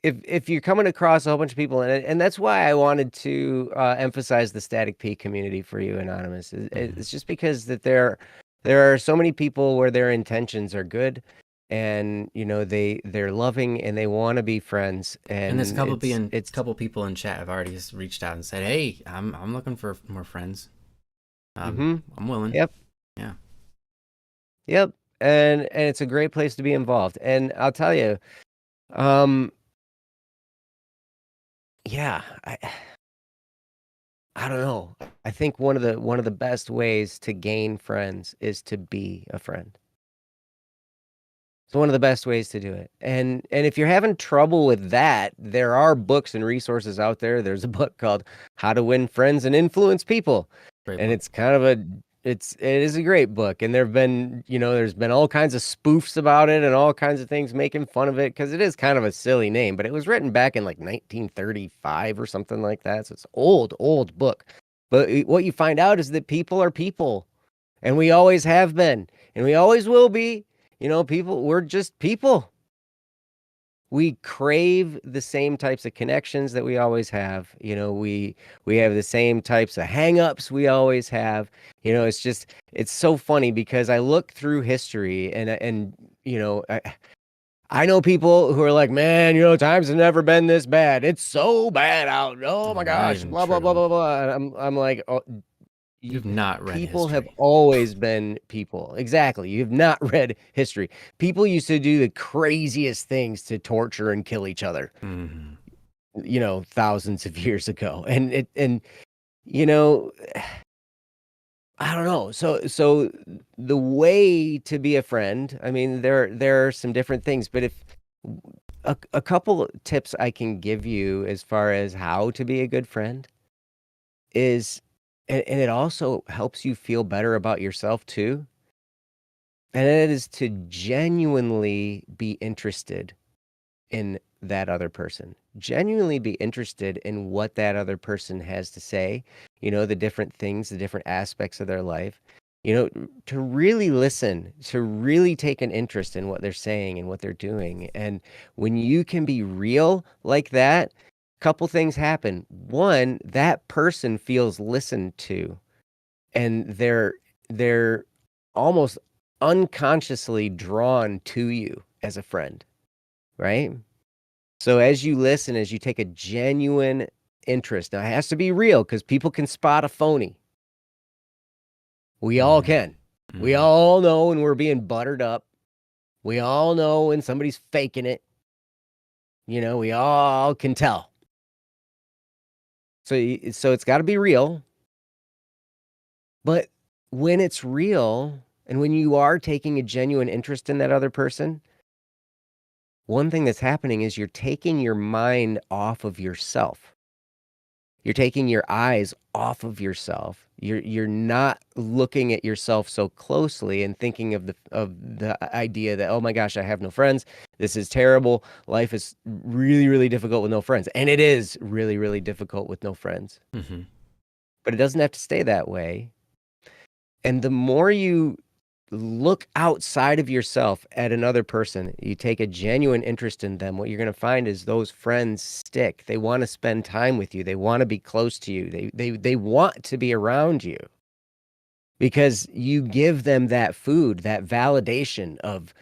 if you're coming across a whole bunch of people, and that's why I wanted to emphasize the Static P community for you, Anonymous. Mm-hmm. It's just because that there are so many people where their intentions are good, and they're loving and they want to be friends, And there's and it's couple people in chat have already just reached out and said, "Hey, I'm looking for more friends. mm-hmm. I'm willing." Yep, Yeah. yep, and it's a great place to be involved. And I'll tell you, um, yeah, I don't know. I think one of the best ways to gain friends is to be a friend. It's one of the best ways to do it. And if you're having trouble with that, there are books and resources out there. There's a book called How to Win Friends and Influence People. Great And book. it's kind of it is a great book. And there's been all kinds of spoofs about it and all kinds of things making fun of it because it is kind of a silly name, but it was written back in like 1935 or something like that. So it's old book. But what you find out is that people are people, and we always have been, and we always will be. People, we're just people. We crave the same types of connections that we always have. We have the same types of hangups we always have. It's so funny because I look through history and I know people who are like, man, times have never been this bad. It's so bad out. Oh my Oh, not gosh, even blah blah blah true. blah blah. And I'm like, oh, You've not read people have history. always been people. Exactly. You've not read history. People used to do the craziest things to torture and kill each other, Mm-hmm. thousands of years ago. You know, I don't know. So the way to be a friend, I mean, there are some different things, but if a couple of tips I can give you as far as how to be a good friend is and it also helps you feel better about yourself too. And it is to genuinely be interested in that other person. Genuinely be interested in what that other person has to say, the different things, the different aspects of their life, to really listen, to really take an interest in what they're saying and what they're doing. And when you can be real like that, a couple things happen. One, that person feels listened to, and they're almost unconsciously drawn to you as a friend, right? So as you listen, as you take a genuine interest, now it has to be real because people can spot a phony. We all can. We all know when we're being buttered up. We all know when somebody's faking it. We all can tell. So it's got to be real. But when it's real and when you are taking a genuine interest in that other person, one thing that's happening is you're taking your mind off of yourself. You're taking your eyes off of yourself. You're not looking at yourself so closely and thinking of the idea that, oh my gosh, I have no friends. This is terrible. Life is really, really difficult with no friends. And it is really, really difficult with no friends. Mm-hmm. But it doesn't have to stay that way. And the more you look outside of yourself at another person, you take a genuine interest in them, what you're going to find is those friends stick. They want to spend time with you. They want to be close to you. They want to be around you because you give them that food, that validation of,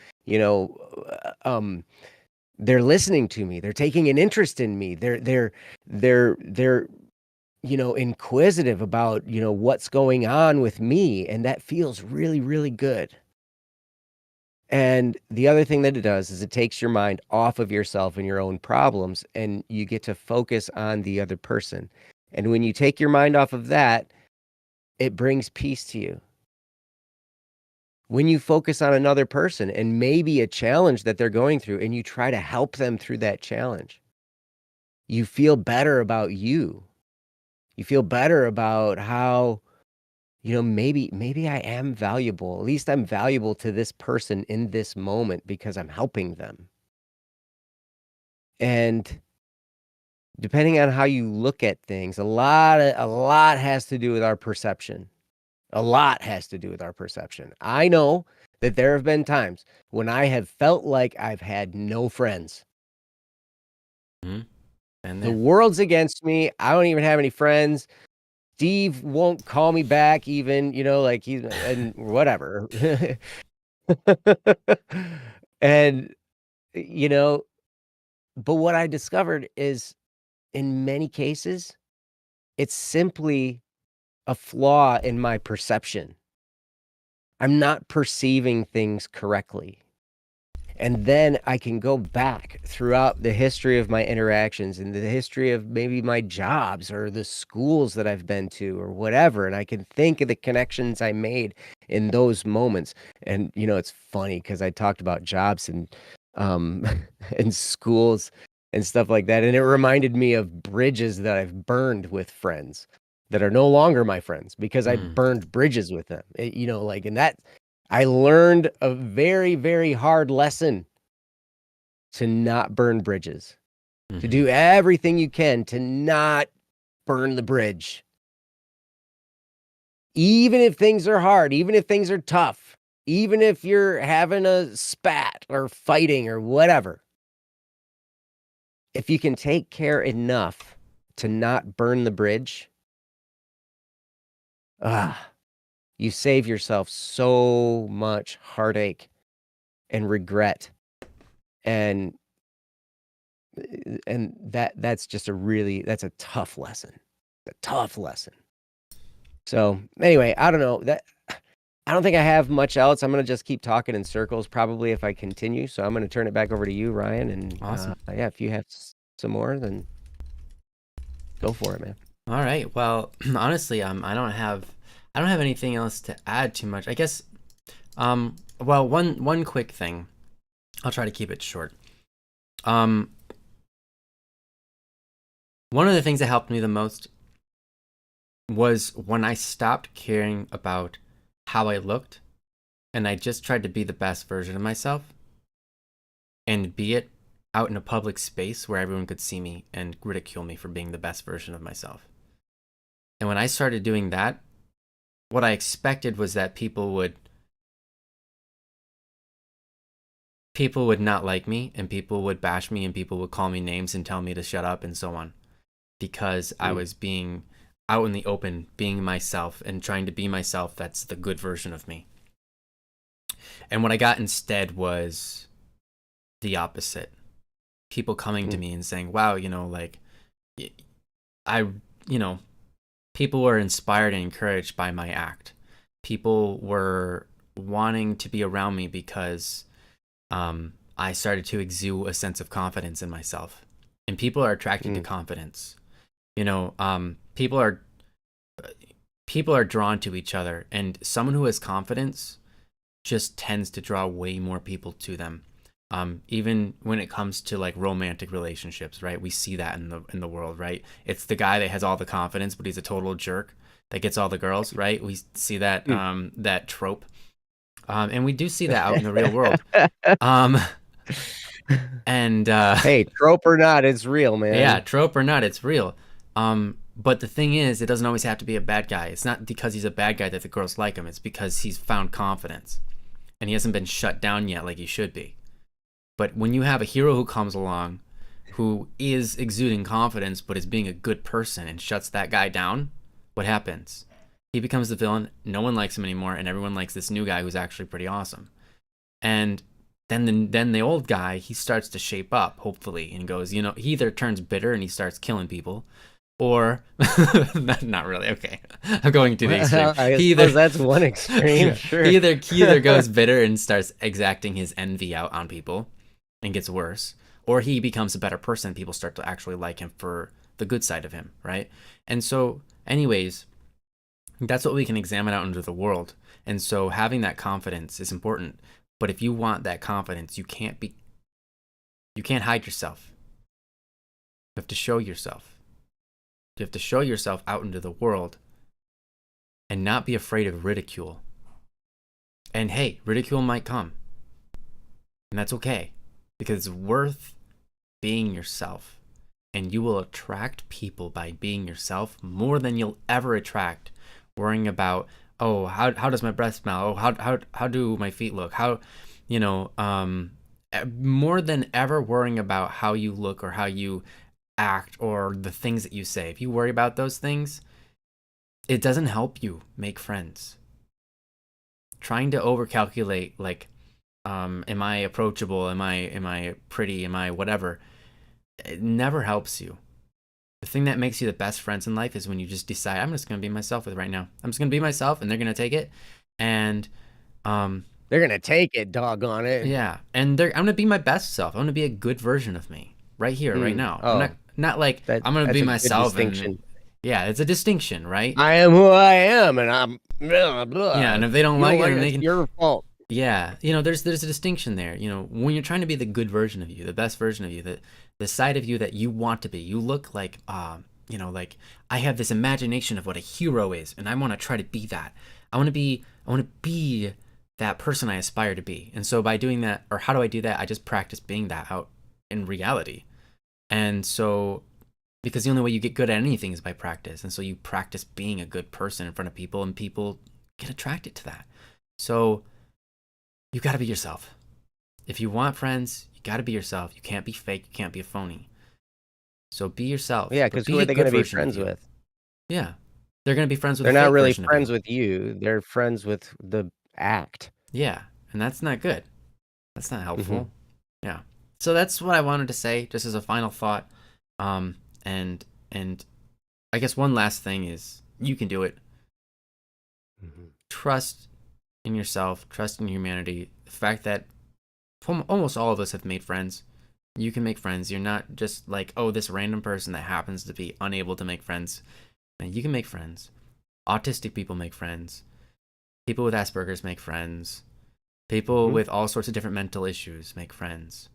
they're listening to me. They're taking an interest in me. They're inquisitive about, what's going on with me. And that feels really, really good. And the other thing that it does is it takes your mind off of yourself and your own problems, and you get to focus on the other person. And when you take your mind off of that, it brings peace to you. When you focus on another person and maybe a challenge that they're going through, and you try to help them through that challenge, you feel better about you. You feel better about how, maybe I am valuable. At least I'm valuable to this person in this moment because I'm helping them. And depending on how you look at things, a lot has to do with our perception. A lot has to do with our perception. I know that there have been times when I have felt like I've had no friends. Mm-hmm. And The world's against me. I don't even have any friends. Steve won't call me back even, like he's and whatever. And but what I discovered is in many cases, it's simply a flaw in my perception. I'm not perceiving things correctly. And then I can go back throughout the history of my interactions and the history of maybe my jobs or the schools that I've been to or whatever. And I can think of the connections I made in those moments. And, it's funny because I talked about jobs and, and schools and stuff like that. And it reminded me of bridges that I've burned with friends that are no longer my friends because I burned bridges with them, and that I learned a very, very hard lesson to not burn bridges, to do everything you can to not burn the bridge. Even if things are hard, even if things are tough, even if you're having a spat or fighting or whatever, if you can take care enough to not burn the bridge, you save yourself so much heartache and regret. And that's just that's a tough lesson. A tough lesson. So anyway, I don't know I don't think I have much else. I'm going to just keep talking in circles probably if I continue. So I'm going to turn it back over to you, Ryan. And awesome. If you have some more, then go for it, man. All right. Well, honestly, I don't have anything else to add too much. I guess, well, one quick thing. I'll try to keep it short. One of the things that helped me the most was when I stopped caring about how I looked and I just tried to be the best version of myself and be it out in a public space where everyone could see me and ridicule me for being the best version of myself. And when I started doing that, what I expected was that people would not like me and people would bash me and people would call me names and tell me to shut up and so on because I was being out in the open, being myself and trying to be myself. That's the good version of me. And what I got instead was the opposite. People coming to me and saying, wow, like I, people were inspired and encouraged by my act. People were wanting to be around me because I started to exude a sense of confidence in myself. And people are attracted to confidence. People are drawn to each other, and someone who has confidence just tends to draw way more people to them. Even when it comes to like romantic relationships, right? We see that in the world, right? It's the guy that has all the confidence, but he's a total jerk that gets all the girls, right? We see that that trope, and we do see that out in the real world. And hey, trope or not, it's real, man. Yeah, trope or not, it's real. But the thing is, it doesn't always have to be a bad guy. It's not because he's a bad guy that the girls like him. It's because he's found confidence, and he hasn't been shut down yet like he should be. But when you have a hero who comes along, who is exuding confidence but is being a good person and shuts that guy down, what happens? He becomes the villain. No one likes him anymore, and everyone likes this new guy who's actually pretty awesome. And then the old guy, he starts to shape up, hopefully, and goes, he either turns bitter and he starts killing people, or not really. Okay, I'm going to the extreme. I suppose that's one extreme. Sure. He either goes bitter and starts exacting his envy out on people, and gets worse, or he becomes a better person. People start to actually like him for the good side of him, right? And so, anyways, that's what we can examine out into the world. And so, having that confidence is important. But if you want that confidence, you can't hide yourself. You have to show yourself. You have to show yourself out into the world and not be afraid of ridicule. And hey, ridicule might come. And that's okay, because it's worth being yourself. And you will attract people by being yourself more than you'll ever attract worrying about, oh, how does my breath smell? Oh, how do my feet look? More than ever worrying about how you look or how you act or the things that you say. If you worry about those things, it doesn't help you make friends. Trying to overcalculate, like, am I approachable? Am I pretty? Am I whatever? It never helps you. The thing that makes you the best friends in life is when you just decide, I'm just going to be myself with right now. I'm just going to be myself, and they're going to take it. And they're going to take it, doggone it. Yeah. And I'm going to be my best self. I'm going to be a good version of me right here, right now. Oh, I'm not like I'm going to be myself. Yeah, it's a distinction, right? I am who I am, and I'm blah, blah. Yeah, and if they don't like it, it's your fault. Yeah, there's a distinction there. When you're trying to be the good version of you, the best version of you, the side of you that you want to be, you look like, like I have this imagination of what a hero is, and I want to try to be that. I want to be that person I aspire to be. And so by doing that, or how do I do that? I just practice being that out in reality. And so, because the only way you get good at anything is by practice. And so you practice being a good person in front of people, and people get attracted to that. So you got to be yourself. If you want friends, you got to be yourself. You can't be fake. You can't be a phony. So be yourself. Yeah, because who are they going to be friends with? Yeah. They're going to be friends with They're not really friends with you. They're friends with the act. Yeah, and that's not good. That's not helpful. Mm-hmm. Yeah. So that's what I wanted to say, just as a final thought. And I guess one last thing is, you can do it. Mm-hmm. Trust in yourself, trust in humanity. The fact that almost all of us have made friends. You can make friends. You're not just like, oh, this random person that happens to be unable to make friends. And you can make friends. Autistic people make friends. People with Asperger's make friends. People with all sorts of different mental issues make friends.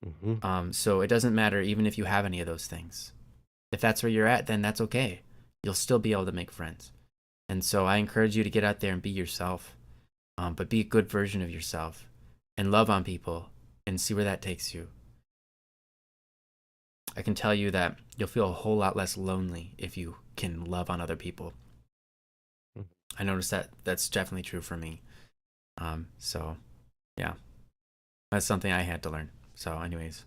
Mm-hmm. So it doesn't matter even if you have any of those things. If that's where you're at, then that's okay. you'll still be able to make friends. And so I encourage you to get out there and be yourself, but be a good version of yourself and love on people and see where that takes you. I can tell you that you'll feel a whole lot less lonely if you can love on other people. I noticed that that's definitely true for me. So yeah, that's something I had to learn. So anyways,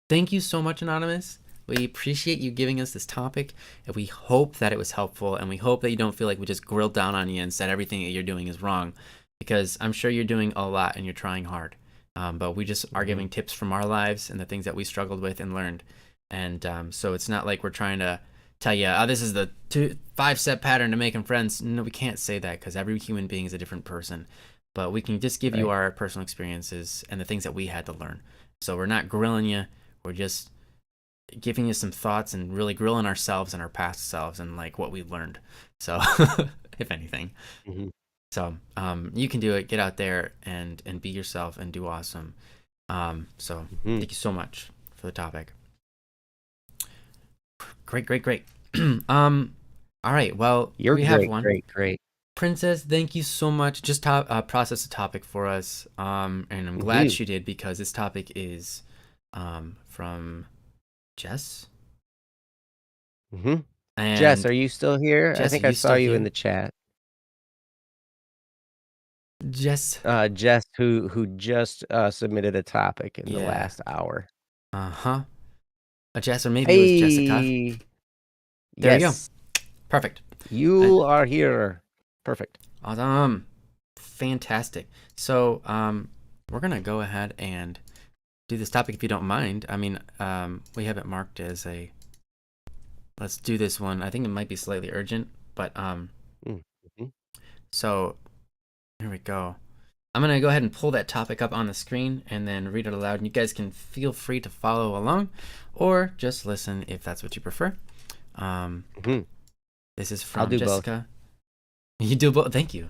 thank you so much, Anonymous. We appreciate you giving us this topic, and we hope that it was helpful, and we hope that you don't feel like we just grilled down on you and said everything that you're doing is wrong, because I'm sure you're doing a lot and you're trying hard. But we just are giving tips from our lives and the things that we struggled with and learned. And so it's not like we're trying to tell you, oh, this is the 5-step pattern to making friends. No, we can't say that, because every human being is a different person. But we can just give you our personal experiences and the things that we had to learn. So we're not grilling you. We're just giving you some thoughts and really grilling ourselves and our past selves and like what we learned. So if anything. So you can do it. Get out there and be yourself and do awesome. So thank you so much for the topic. Great. All right. Well, we have one. Great. Princess, thank you so much. Just process the topic for us. And I'm glad she did, because this topic is from Jess. And Jess, are you still here? Jess, I think I saw you in the chat. Jess, who just submitted a topic in the last hour. Jess, or maybe it was Jessica. There you go. Perfect. You are here. Perfect. Awesome. Fantastic. So we're gonna go ahead and do this topic, if you don't mind. I mean, we have it marked as a, let's do this one. I think it might be slightly urgent, but so here we go. I'm gonna go ahead and pull that topic up on the screen and then read it aloud, and you guys can feel free to follow along or just listen if that's what you prefer. This is from Jessica. Both. You do both. Thank you.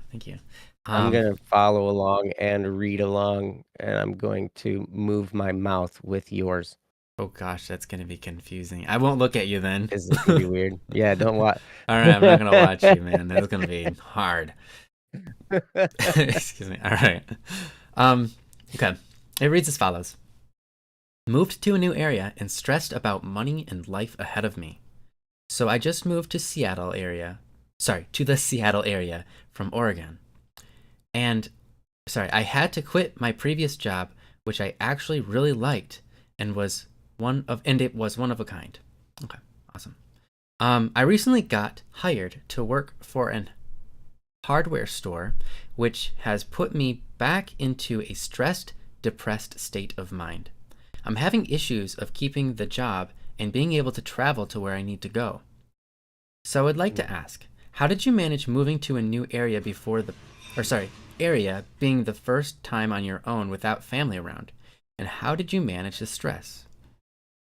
I'm gonna follow along and read along, and I'm going to move my mouth with yours. Oh gosh, that's gonna be confusing. I won't look at you then. Is it gonna be weird? Yeah, don't watch. All right, I'm not gonna watch you, man. That's gonna be hard. Excuse me. All right. Okay. It reads as follows. Moved to a new area and stressed about money and life ahead of me. So I just moved to the Seattle area from Oregon. And I had to quit my previous job, which I actually really liked and it was one of a kind. Okay, awesome. I recently got hired to work for an hardware store, which has put me back into a stressed, depressed state of mind. I'm having issues of keeping the job and being able to travel to where I need to go. So I would like to ask, how did you manage moving to a new area being the first time on your own without family around? And how did you manage the stress?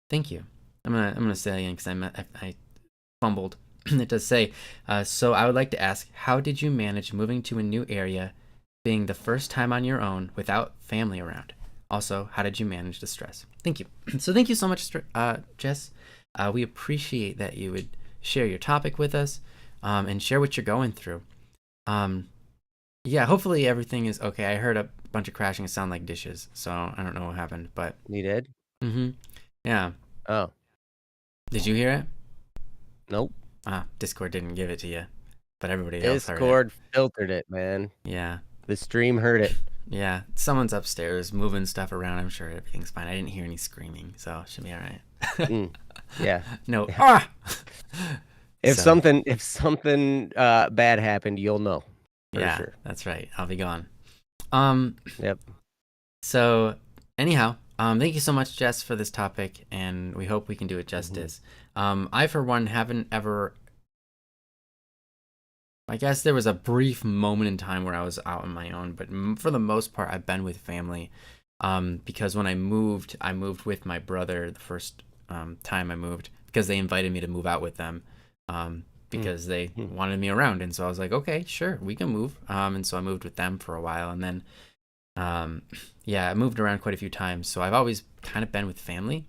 Thank you. I'm gonna say again because I fumbled. It does say, so I would like to ask, how did you manage moving to a new area being the first time on your own without family around? Also, how did you manage the stress? Thank you. So thank you so much, Jess. We appreciate that you would share your topic with us and share what you're going through. Yeah, hopefully everything is okay. I heard a bunch of crashing sound like dishes, so I don't know what happened, but... You did? Yeah. Oh. Did you hear it? Nope. Discord didn't give it to you, but everybody else heard it. Discord filtered it, man. Yeah. The stream heard it. Yeah. Someone's upstairs moving stuff around. I'm sure everything's fine. I didn't hear any screaming, so it should be all right. Yeah. No. Yeah. If something bad happened, you'll know. Yeah, sure. That's right. I'll be gone. Yep. So anyhow, thank you so much, Jess, for this topic, and we hope we can do it justice. I, for one, haven't ever... I guess there was a brief moment in time where I was out on my own, but for the most part, I've been with family. Because when I moved with my brother the first time I moved, because they invited me to move out with them, because they wanted me around. And so I was like, okay, sure, we can move. And so I moved with them for a while. And then, I moved around quite a few times. So I've always kind of been with family.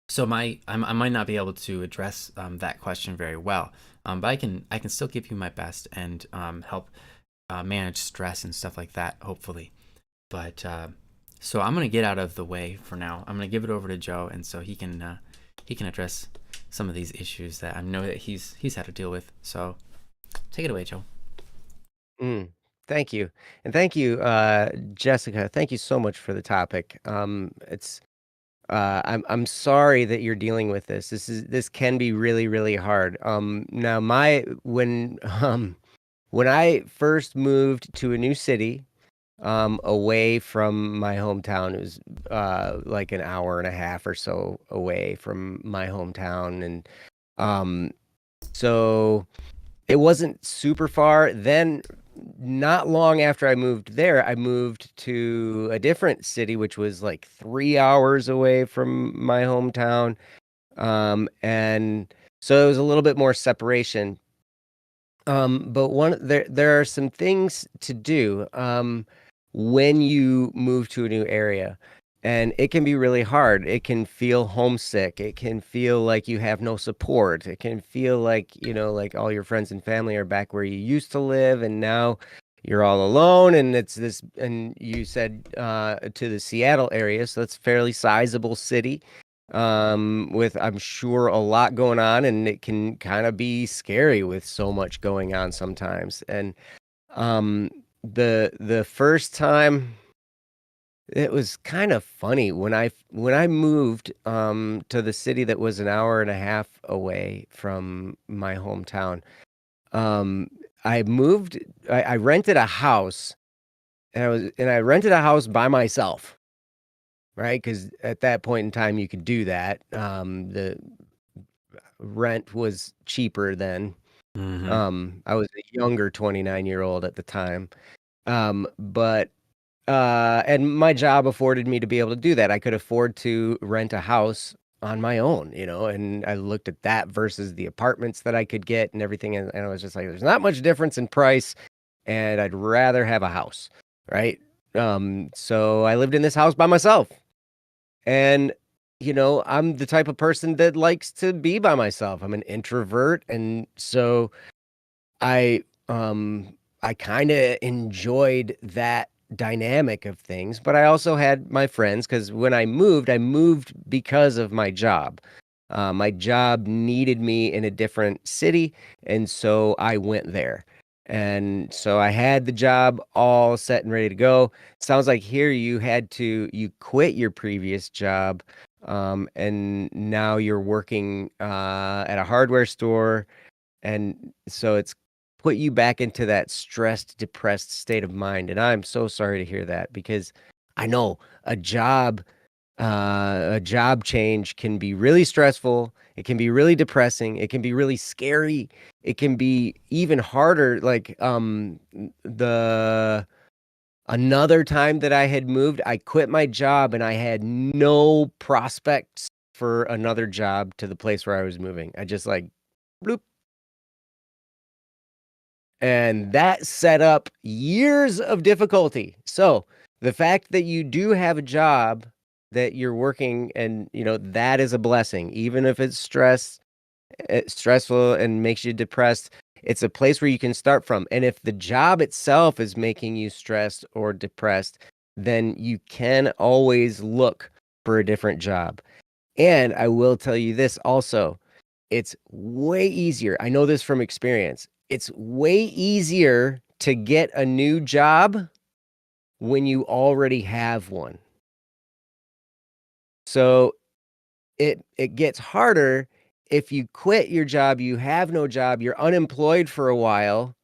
So I might not be able to address that question very well, but I can still give you my best and help manage stress and stuff like that, hopefully. But so I'm gonna get out of the way for now. I'm gonna give it over to Joe, and so he can address some of these issues that I know that he's had to deal with. So take it away, Joe. Mm, thank you. And thank you, Jessica. Thank you so much for the topic. I'm sorry that you're dealing with this. This can be really, really hard. Now when I first moved to a new city, away from my hometown, it was like an hour and a half or so away from my hometown, and um, so it wasn't super far. Then, not long after I moved there, I moved to a different city, which was like 3 hours away from my hometown. And so it was a little bit more separation. But there are some things to do when you move to a new area. And it can be really hard. It can feel homesick. It can feel like you have no support. It can feel like, like all your friends and family are back where you used to live, and now you're all alone. And and you said to the Seattle area, so that's a fairly sizable city, with, I'm sure, a lot going on, and it can kind of be scary with so much going on sometimes. And um the first time, it was kind of funny when I moved to the city that was an hour and a half away from my hometown. um I moved, I rented a house, and I rented a house by myself, right? Because at that point in time you could do that. The rent was cheaper then. Mm-hmm. I was a younger 29-year-old at the time. But and my job afforded me to be able to do that. I could afford to rent a house on my own, and I looked at that versus the apartments that I could get and everything, and I was just like, there's not much difference in price, and I'd rather have a house, right? So I lived in this house by myself. And, I'm the type of person that likes to be by myself. I'm an introvert. And so I, I kind of enjoyed that dynamic of things, but I also had my friends, because when I moved because of my job. My job needed me in a different city, and so I went there. And so I had the job all set and ready to go. Sounds like here you quit your previous job, and now you're working at a hardware store, and so it's put you back into that stressed, depressed state of mind. And I'm so sorry to hear that, because I know a job a job change can be really stressful. It can be really depressing. It can be really scary. It can be even harder. Like the another time that I had moved, I quit my job and I had no prospects for another job to the place where I was moving. I just like bloop. And that set up years of difficulty. So the fact that you do have a job that you're working, and that is a blessing, even if it's stressful and makes you depressed. It's a place where you can start from. And if the job itself is making you stressed or depressed, then you can always look for a different job. And I will tell you this also, it's way easier. I know this from experience. It's way easier to get a new job when you already have one. So it gets harder if you quit your job, you have no job, you're unemployed for a while,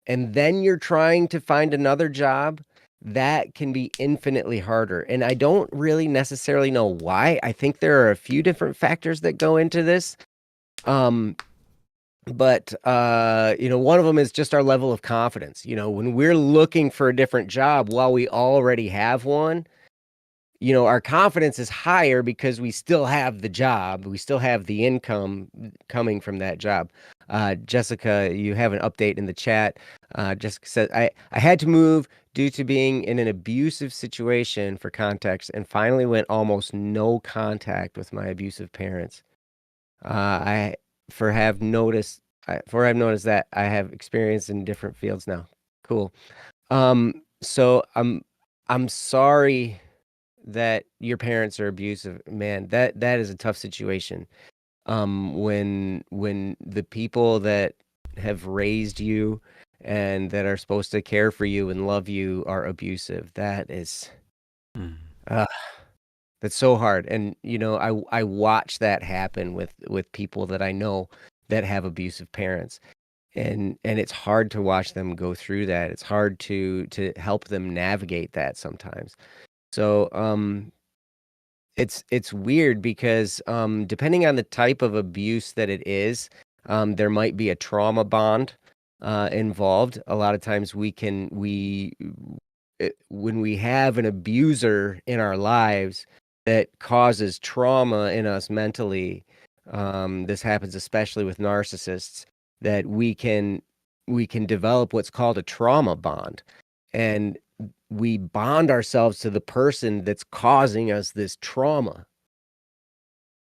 and then you're trying to find another job. That can be infinitely harder. And I don't really necessarily know why. I think there are a few different factors that go into this. But one of them is just our level of confidence. When we're looking for a different job while we already have one, our confidence is higher because we still have the job, we still have the income coming from that job. Jessica, you have an update in the chat. Jessica says, I had to move due to being in an abusive situation for context and finally went almost no contact with my abusive parents. I for have noticed for I've noticed that I have experience in different fields now. Cool. So I'm sorry that your parents are abusive. Man, that is a tough situation. When the people that have raised you and that are supposed to care for you and love you are abusive, that is Mm. uh, that's so hard. And I watch that happen with people that I know that have abusive parents. And it's hard to watch them go through that. It's hard to help them navigate that sometimes. So, it's weird because depending on the type of abuse that it is, there might be a trauma bond involved. A lot of times when we have an abuser in our lives that causes trauma in us mentally, this happens especially with narcissists, that we can develop what's called a trauma bond. And we bond ourselves to the person that's causing us this trauma.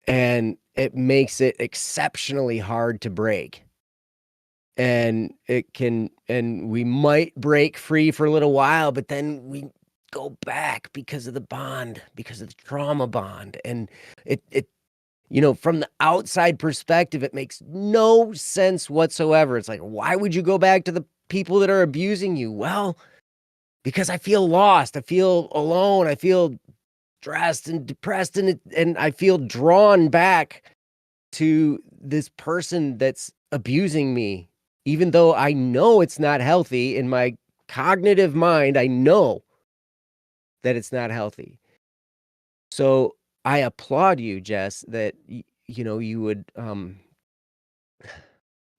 And it makes it exceptionally hard to break. And we might break free for a little while, but then we go back because of the bond, because of the trauma bond. And it from the outside perspective, it makes no sense whatsoever. It's like, why would you go back to the people that are abusing you? Well, because I feel lost. I feel alone. I feel stressed and depressed, and I feel drawn back to this person that's abusing me, even though I know it's not healthy in my cognitive mind. I know that it's not healthy. So I applaud you, Jess, that you would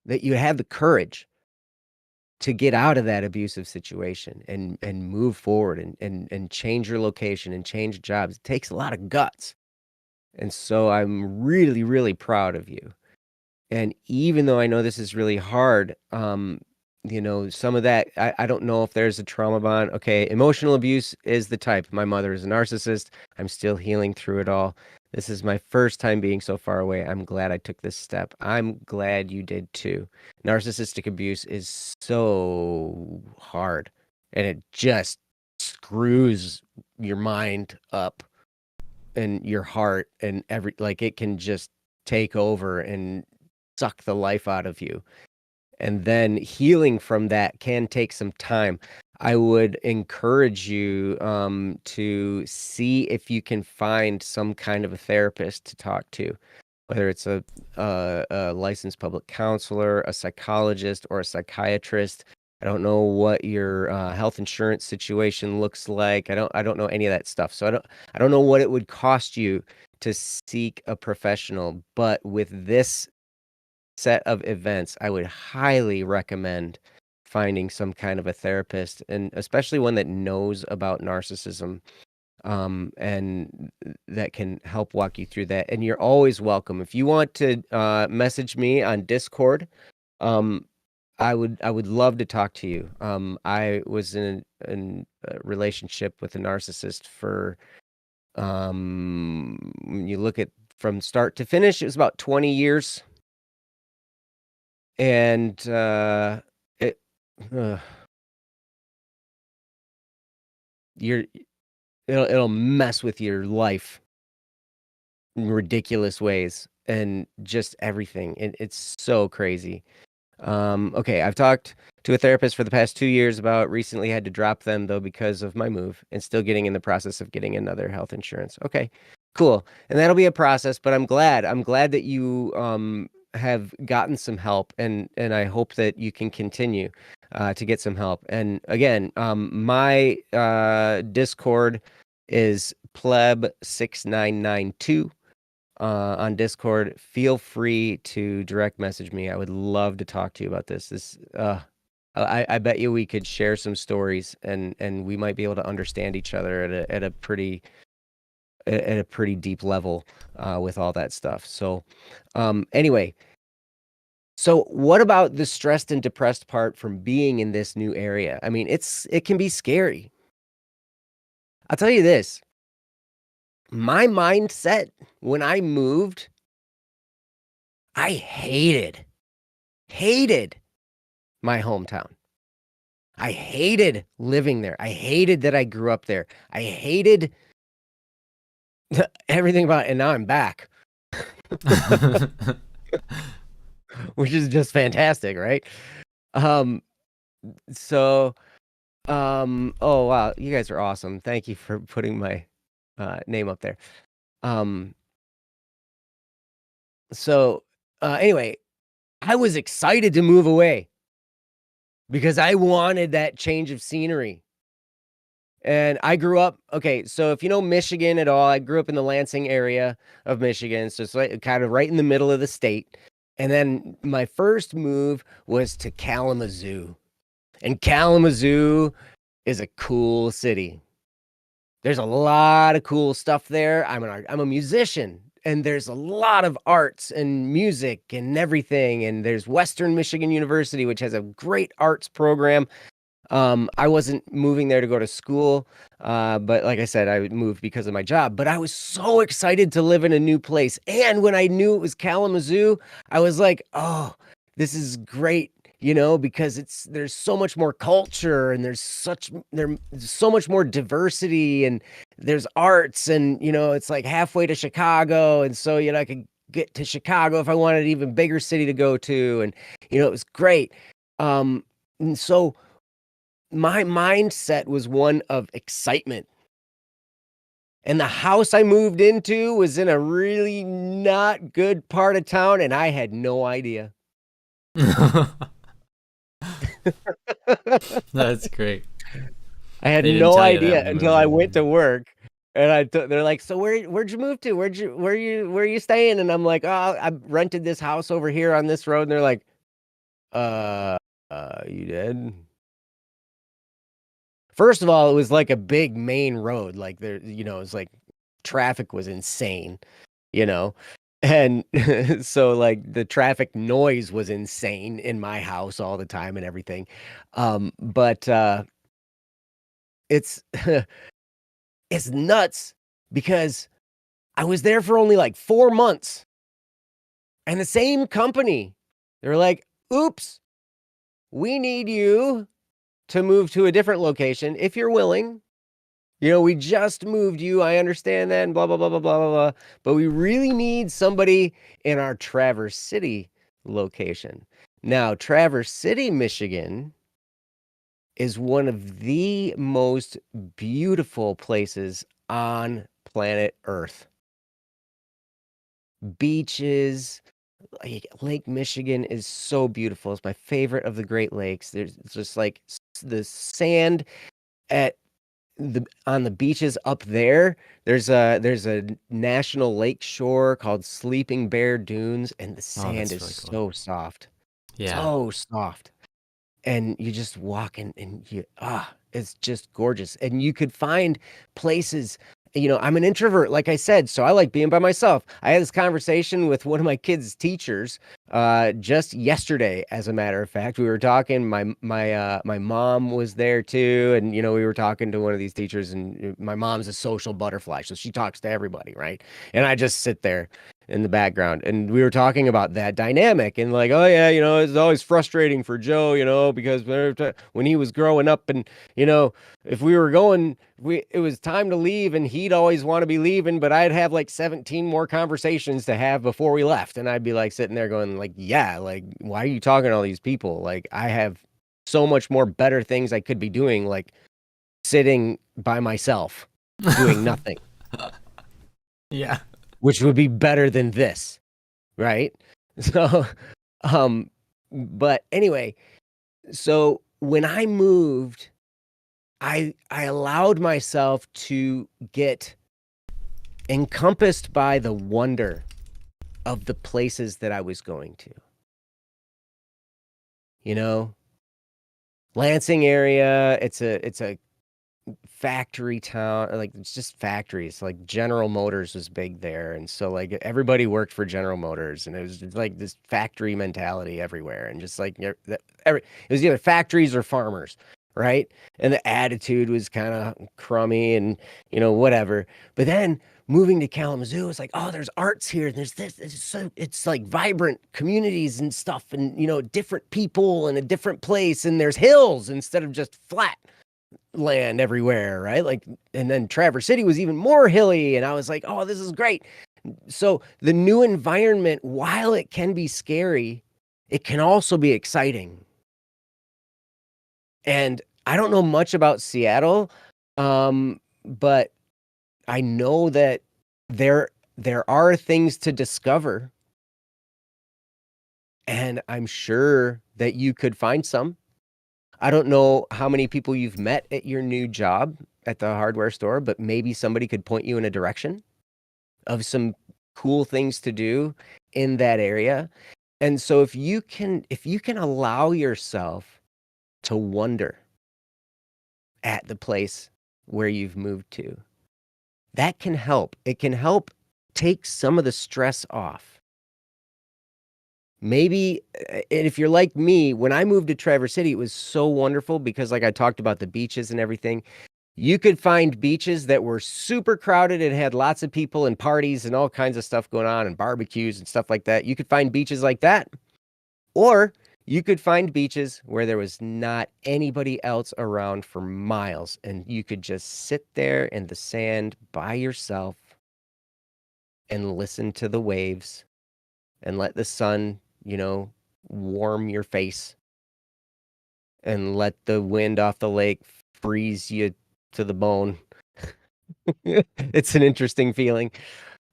that you had the courage to get out of that abusive situation and move forward and change your location and change jobs. It takes a lot of guts. And so I'm really, really proud of you. And even though I know this is really hard, some of that, I don't know if there's a trauma bond. Okay, emotional abuse is the type. My mother is a narcissist. I'm still healing through it all. This is my first time being so far away. I'm glad I took this step. I'm glad you did too. Narcissistic abuse is so hard, and it just screws your mind up and your heart and it can just take over and suck the life out of you. And then healing from that can take some time. I would encourage you to see if you can find some kind of a therapist to talk to, whether it's a licensed public counselor, a psychologist, or a psychiatrist. I don't know what your health insurance situation looks like. I don't know any of that stuff. So I don't know what it would cost you to seek a professional. But with this set of events, I would highly recommend finding some kind of a therapist, and especially one that knows about narcissism, and that can help walk you through that. And you're always welcome. If you want to message me on Discord, um, I would love to talk to you. I was in a relationship with a narcissist for when you look at from start to finish, it was about 20 years. And it uh, you're it'll mess with your life in ridiculous ways and just everything. It's so crazy. Okay, I've talked to a therapist for the past 2 years about recently had to drop them though because of my move and still getting in the process of getting another health insurance. Okay, cool. And that'll be a process, but I'm glad. I'm glad that you have gotten some help, and I hope that you can continue to get some help. And again, my Discord is pleb6992 on Discord. Feel free to direct message me. I would love to talk to you about this. I bet you we could share some stories, and we might be able to understand each other at a pretty deep level with all that stuff. So, anyway, So what about the stressed and depressed part from being in this new area? I mean, it can be scary. I'll tell you this. My mindset when I moved, I hated my hometown. I hated living there. I hated that I grew up there. I hated everything about it, and now I'm back, which is just fantastic, right? Um, so, oh wow, you guys are awesome. Thank you for putting my name up there. Um, so anyway, I was excited to move away because I wanted that change of scenery. And I grew up, okay, so if you know Michigan at all, I grew up in the Lansing area of Michigan, so it's like kind of right in the middle of the state. And then my first move was to Kalamazoo. And Kalamazoo is a cool city. There's a lot of cool stuff there. I'm a musician, and there's a lot of arts and music and everything. And there's Western Michigan University, which has a great arts program. I wasn't moving there to go to school, but like I said, I moved because of my job. But I was so excited to live in a new place. And when I knew it was Kalamazoo, I was like, oh, this is great, because there's so much more culture and there's so much more diversity and there's arts and it's like halfway to Chicago. And so, I could get to Chicago if I wanted an even bigger city to go to. And, it was great. And so my mindset was one of excitement. And the house I moved into was in a really not good part of town, and I had no idea. That's great. I had They didn't no tell you that idea when you until moved I in. went to work. And they're like, so where'd you move to? Where are you staying? And I'm like, oh, I rented this house over here on this road. And they're like, uh, you did? First of all, it was like a big main road. Like there, it's like traffic was insane, you know? And so like the traffic noise was insane in my house all the time and everything. But it's it's nuts because I was there for only like 4 months and the same company, they're like, oops, we need you to move to a different location if you're willing. We just moved you. I understand that and blah, blah, blah, blah, blah, blah, blah. But we really need somebody in our Traverse City location. Now, Traverse City, Michigan is one of the most beautiful places on planet Earth. Beaches, like Lake Michigan is so beautiful. It's my favorite of the Great Lakes. There's just like the sand at on the beaches up there. There's a national lake shore called Sleeping Bear Dunes, and the Oh, sand that's is really cool. so soft. Yeah. So soft. And you just walk in and it's just gorgeous. And you could find places, I'm an introvert, like I said, so I like being by myself. I had this conversation with one of my kids' teachers just yesterday, as a matter of fact. We were talking, my mom was there too, and we were talking to one of these teachers, and my mom's a social butterfly, so she talks to everybody, right? And I just sit there in the background. And we were talking about that dynamic and like, oh yeah, it's always frustrating for Joe, because when he was growing up and, if we were going, it was time to leave and he'd always want to be leaving, but I'd have like 17 more conversations to have before we left. And I'd be like sitting there going like, yeah, like, why are you talking to all these people? Like I have so much more better things I could be doing, like sitting by myself, doing nothing. Yeah. Which would be better than this, right? So, but anyway, so when I moved, I allowed myself to get encompassed by the wonder of the places that I was going to. Lansing area, it's a factory town, like it's just factories. Like General Motors was big there, and so like everybody worked for General Motors, and it was just like this factory mentality everywhere, and just like it was either factories or farmers, right? And the attitude was kind of crummy, and whatever. But then moving to Kalamazoo, it's like, oh, there's arts here, and there's this. It's like vibrant communities and stuff, and different people in a different place, and there's hills instead of just flat land everywhere, right? Like, and then Traverse City was even more hilly, and I was like, oh, this is great. So the new environment, while it can be scary, it can also be exciting. And I don't know much about Seattle, but I know that there are things to discover, and I'm sure that you could find some. I don't know how many people you've met at your new job at the hardware store, but maybe somebody could point you in a direction of some cool things to do in that area. And so if you can allow yourself to wonder at the place where you've moved to, that can help. It can help take some of the stress off. Maybe, and if you're like me, when I moved to Traverse City, it was so wonderful because, like I talked about the beaches and everything, you could find beaches that were super crowded and had lots of people and parties and all kinds of stuff going on and barbecues and stuff like that. You could find beaches like that. Or you could find beaches where there was not anybody else around for miles and you could just sit there in the sand by yourself and listen to the waves and let the sun, warm your face and let the wind off the lake freeze you to the bone. It's an interesting feeling.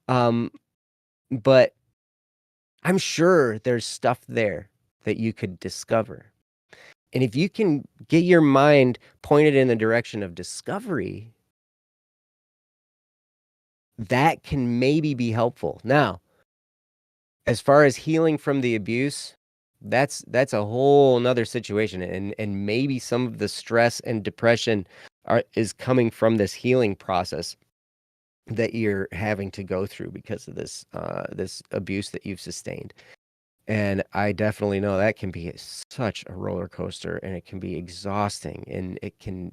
But I'm sure there's stuff there that you could discover. And if you can get your mind pointed in the direction of discovery, that can maybe be helpful. Now, as far as healing from the abuse, that's a whole nother situation. And maybe some of the stress and depression is coming from this healing process that you're having to go through because of this abuse that you've sustained. And I definitely know that can be such a roller coaster, and it can be exhausting, and it can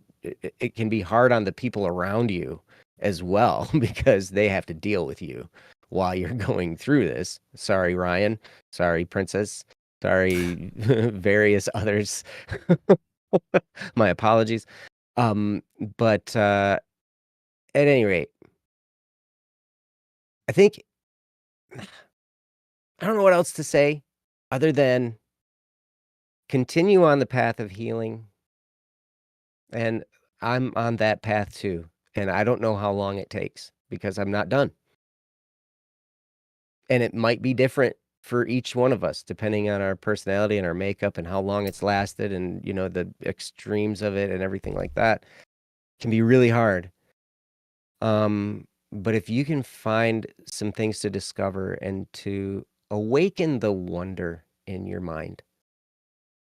be hard on the people around you as well because they have to deal with you while you're going through this. Sorry, Ryan. Sorry, Princess. Sorry, various others. My apologies. But at any rate, I think I don't know what else to say other than continue on the path of healing. And I'm on that path too. And I don't know how long it takes because I'm not done. And it might be different for each one of us, depending on our personality and our makeup and how long it's lasted and, the extremes of it and everything like that. It can be really hard. But if you can find some things to discover and to awaken the wonder in your mind,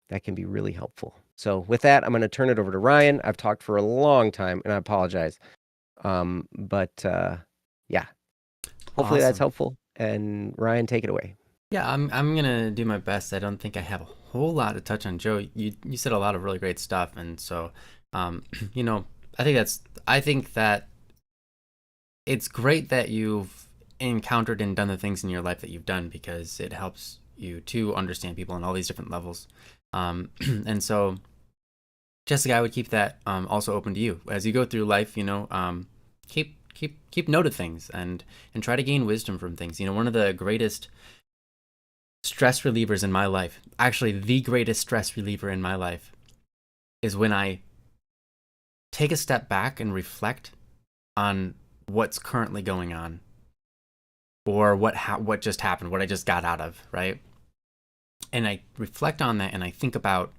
that can be really helpful. So with that, I'm going to turn it over to Ryan. I've talked for a long time and I apologize. But yeah, hopefully that's Awesome. helpful. And Ryan, take it away. Yeah, I'm gonna do my best. I don't think I have a whole lot to touch on. Joe, you said a lot of really great stuff, and so, you know, I think that it's great that you've encountered and done the things in your life that you've done because it helps you to understand people on all these different levels. And so, Jessica, I would keep that also open to you as you go through life. Keep note of things and try to gain wisdom from things. One of the greatest stress relievers in my life, actually the greatest stress reliever in my life, is when I take a step back and reflect on what's currently going on or what just happened, what I just got out of, right? And I reflect on that and I think about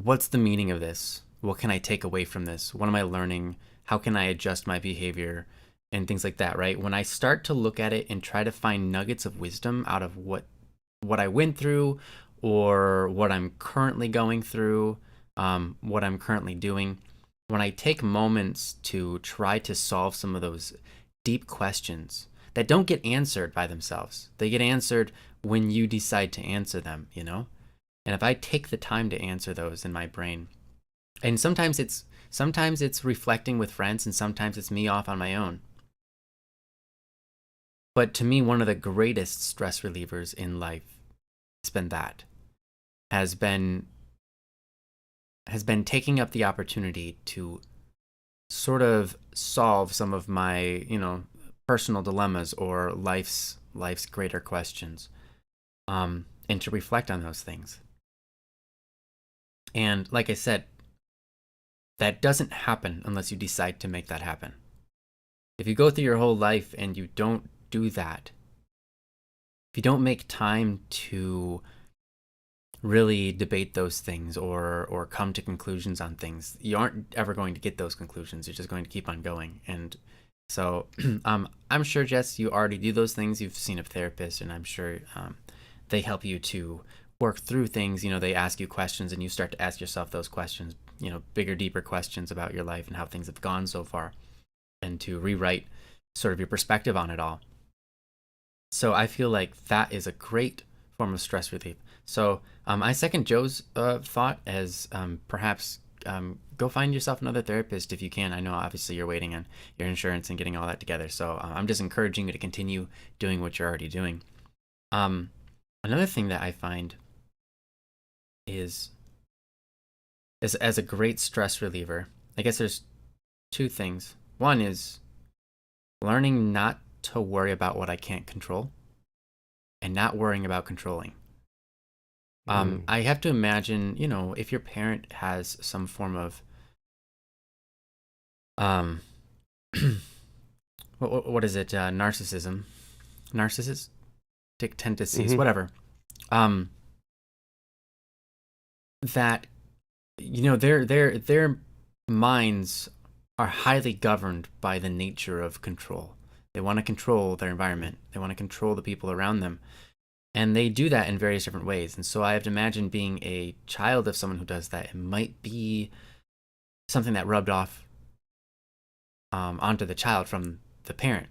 what's the meaning of this? What can I take away from this? What am I learning? How can I adjust my behavior and things like that, right? When I start to look at it and try to find nuggets of wisdom out of what I went through or what I'm currently going through, what I'm currently doing, when I take moments to try to solve some of those deep questions that don't get answered by themselves, they get answered when you decide to answer them, you know? And if I take the time to answer those in my brain, and sometimes it's reflecting with friends, and sometimes it's me off on my own. But to me, one of the greatest stress relievers in life has been that has been has been taking up the opportunity to sort of solve some of my, personal dilemmas or life's greater questions, and to reflect on those things. And like I said, that doesn't happen unless you decide to make that happen. If you go through your whole life and you don't do that, if you don't make time to really debate those things or come to conclusions on things, you aren't ever going to get those conclusions. You're just going to keep on going. And so I'm sure, Jess, you already do those things. You've seen a therapist, and I'm sure they help you to work through things. They ask you questions, and you start to ask yourself those questions, bigger, deeper questions about your life and how things have gone so far, and to rewrite sort of your perspective on it all. So I feel like that is a great form of stress relief. So I second Joe's thought as perhaps go find yourself another therapist if you can. I know obviously you're waiting on your insurance and getting all that together. So I'm just encouraging you to continue doing what you're already doing. Another thing that I find is as a great stress reliever, I guess there's two things. One is learning not to worry about what I can't control and not worrying about controlling. I have to imagine, if your parent has some form of, what is it? Narcissistic tendencies, whatever. That, their minds are highly governed by the nature of control. They want to control their environment. They want to control the people around them. And they do that in various different ways. And so I have to imagine being a child of someone who does that. It might be something that rubbed off onto the child from the parent.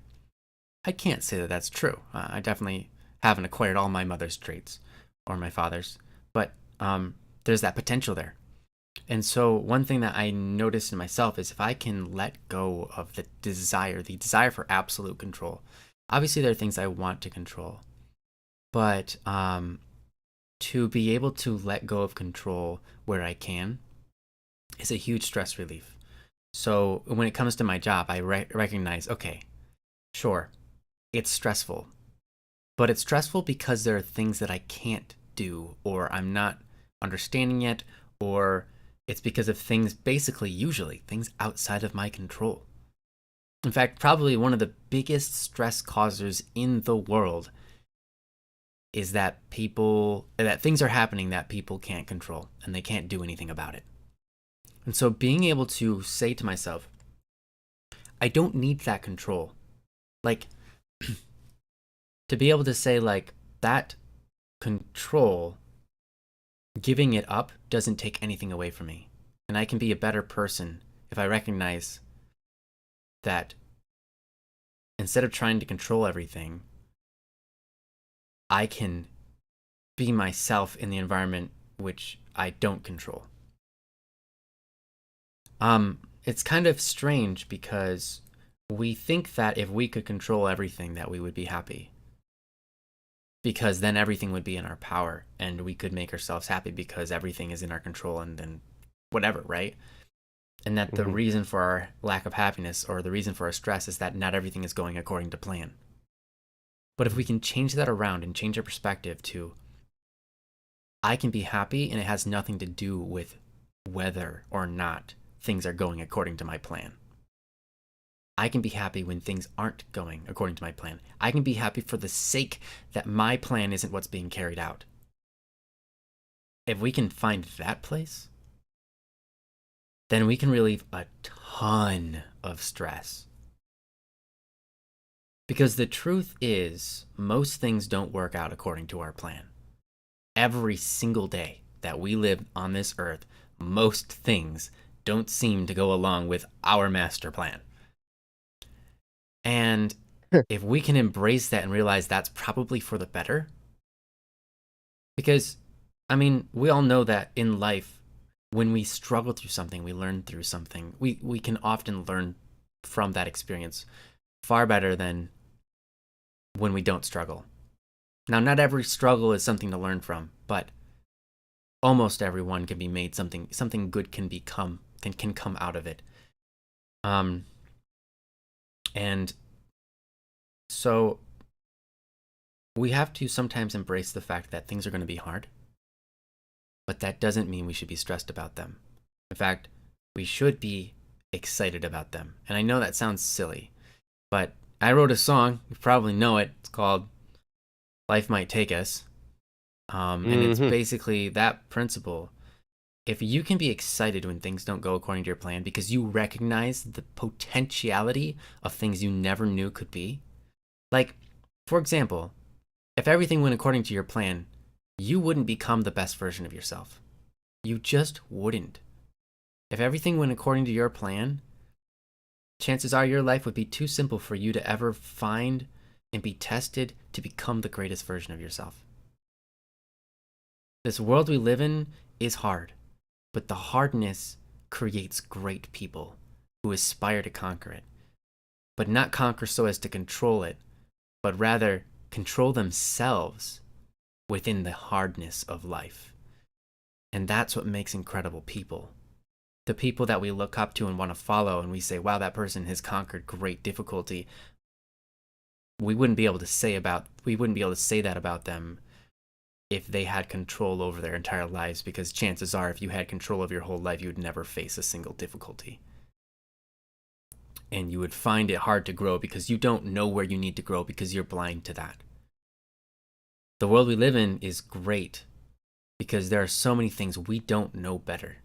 I can't say that that's true. I definitely haven't acquired all my mother's traits or my father's, but there's that potential there. And so one thing that I noticed in myself is if I can let go of the desire for absolute control. Obviously, there are things I want to control. But to be able to let go of control where I can is a huge stress relief. So when it comes to my job, I recognize, okay, sure, it's stressful. But it's stressful because there are things that I can't do, or I'm not understanding yet, or it's because of things, usually things outside of my control. In fact, probably one of the biggest stress causers in the world is that things are happening that people can't control and they can't do anything about it. And so being able to say to myself, I don't need that control. Like, to be able to say, like, that control, giving it up doesn't take anything away from me. And I can be a better person if I recognize that instead of trying to control everything, I can be myself in the environment which I don't control. It's kind of strange because we think that if we could control everything that we would be happy. Because then everything would be in our power and we could make ourselves happy because everything is in our control and then whatever, right? And that the reason for our lack of happiness or the reason for our stress is that not everything is going according to plan. But if we can change that around and change our perspective to, I can be happy and it has nothing to do with whether or not things are going according to my plan. I can be happy when things aren't going according to my plan. I can be happy for the sake that my plan isn't what's being carried out. If we can find that place, then we can relieve a ton of stress. Because the truth is, most things don't work out according to our plan. Every single day that we live on this earth, most things don't seem to go along with our master plan. And if we can embrace that and realize that's probably for the better, because, I mean, we all know that in life, when we struggle through something, we learn through something. We can often learn from that experience far better than when we don't struggle. Now, not every struggle is something to learn from, but almost everyone can be made something good can come out of it. And so we have to sometimes embrace the fact that things are going to be hard, but that doesn't mean we should be stressed about them. In fact, we should be excited about them. And I know that sounds silly, but I wrote a song, you probably know it. It's called Life Might Take Us. And it's basically that principle. If you can be excited when things don't go according to your plan because you recognize the potentiality of things you never knew could be. Like, for example, if everything went according to your plan, you wouldn't become the best version of yourself. You just wouldn't. If everything went according to your plan, chances are your life would be too simple for you to ever find and be tested to become the greatest version of yourself. This world we live in is hard, but the hardness creates great people who aspire to conquer it, but not conquer so as to control it, but rather control themselves within the hardness of life. And that's what makes incredible people. The people that we look up to and want to follow, and we say, wow, that person has conquered great difficulty. We wouldn't be able to say that about them if they had control over their entire lives, because chances are if you had control of your whole life, you would never face a single difficulty. And you would find it hard to grow because you don't know where you need to grow because you're blind to that. The world we live in is great because there are so many things we don't know better,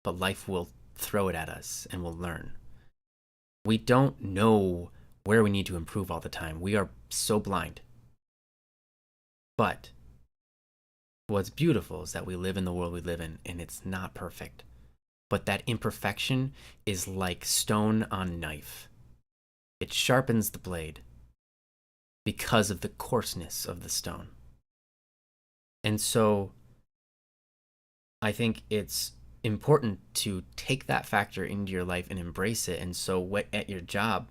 but life will throw it at us and we'll learn. We don't know where we need to improve all the time. We are so blind. But what's beautiful is that we live in the world we live in, and it's not perfect. But that imperfection is like stone on knife. It sharpens the blade because of the coarseness of the stone. And so I think it's important to take that factor into your life and embrace it. And so at your job,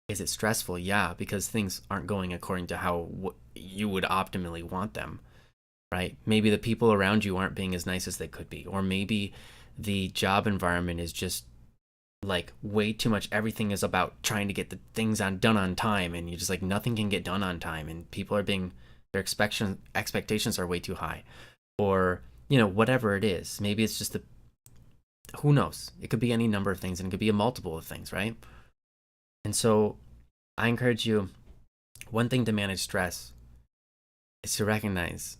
is it stressful? Yeah, because things aren't going according to how you would optimally want them. Right? Maybe the people around you aren't being as nice as they could be, or maybe the job environment is just like way too much. Everything is about trying to get the things done on time, and you just like nothing can get done on time, and people are being their expectations are way too high, or whatever it is. Maybe it's just who knows? It could be any number of things, and it could be a multiple of things, right? And so I encourage you, one thing to manage stress is to recognize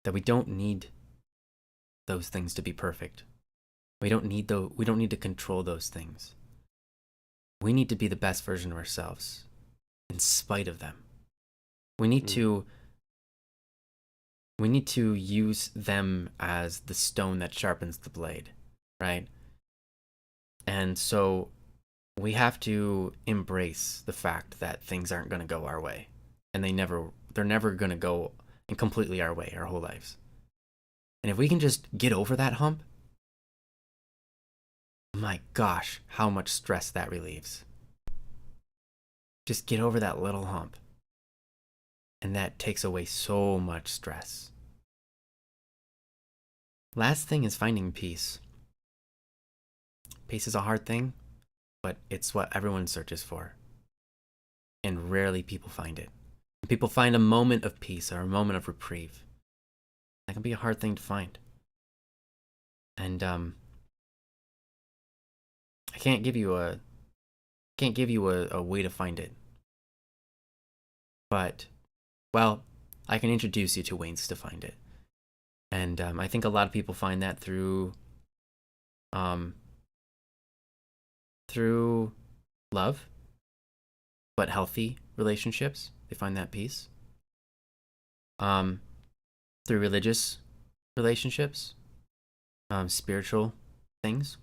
that we don't need those things to be perfect. We don't need to control those things. We need to be the best version of ourselves in spite of them. We need to use them as the stone that sharpens the blade, right? And so we have to embrace the fact that things aren't going to go our way, and they're never going to go completely our way our whole lives. And if we can just get over that hump, my gosh, how much stress that relieves. Just get over that little hump, and that takes away so much stress. Last thing is finding peace. Peace is a hard thing, but it's what everyone searches for, and rarely people find it. People find a moment of peace or a moment of reprieve. That can be a hard thing to find. And I can't give you a way to find it. But, well, I can introduce you to ways to find it. And I think a lot of people find that through love, but healthy relationships. They find that peace. through religious relationships, spiritual things,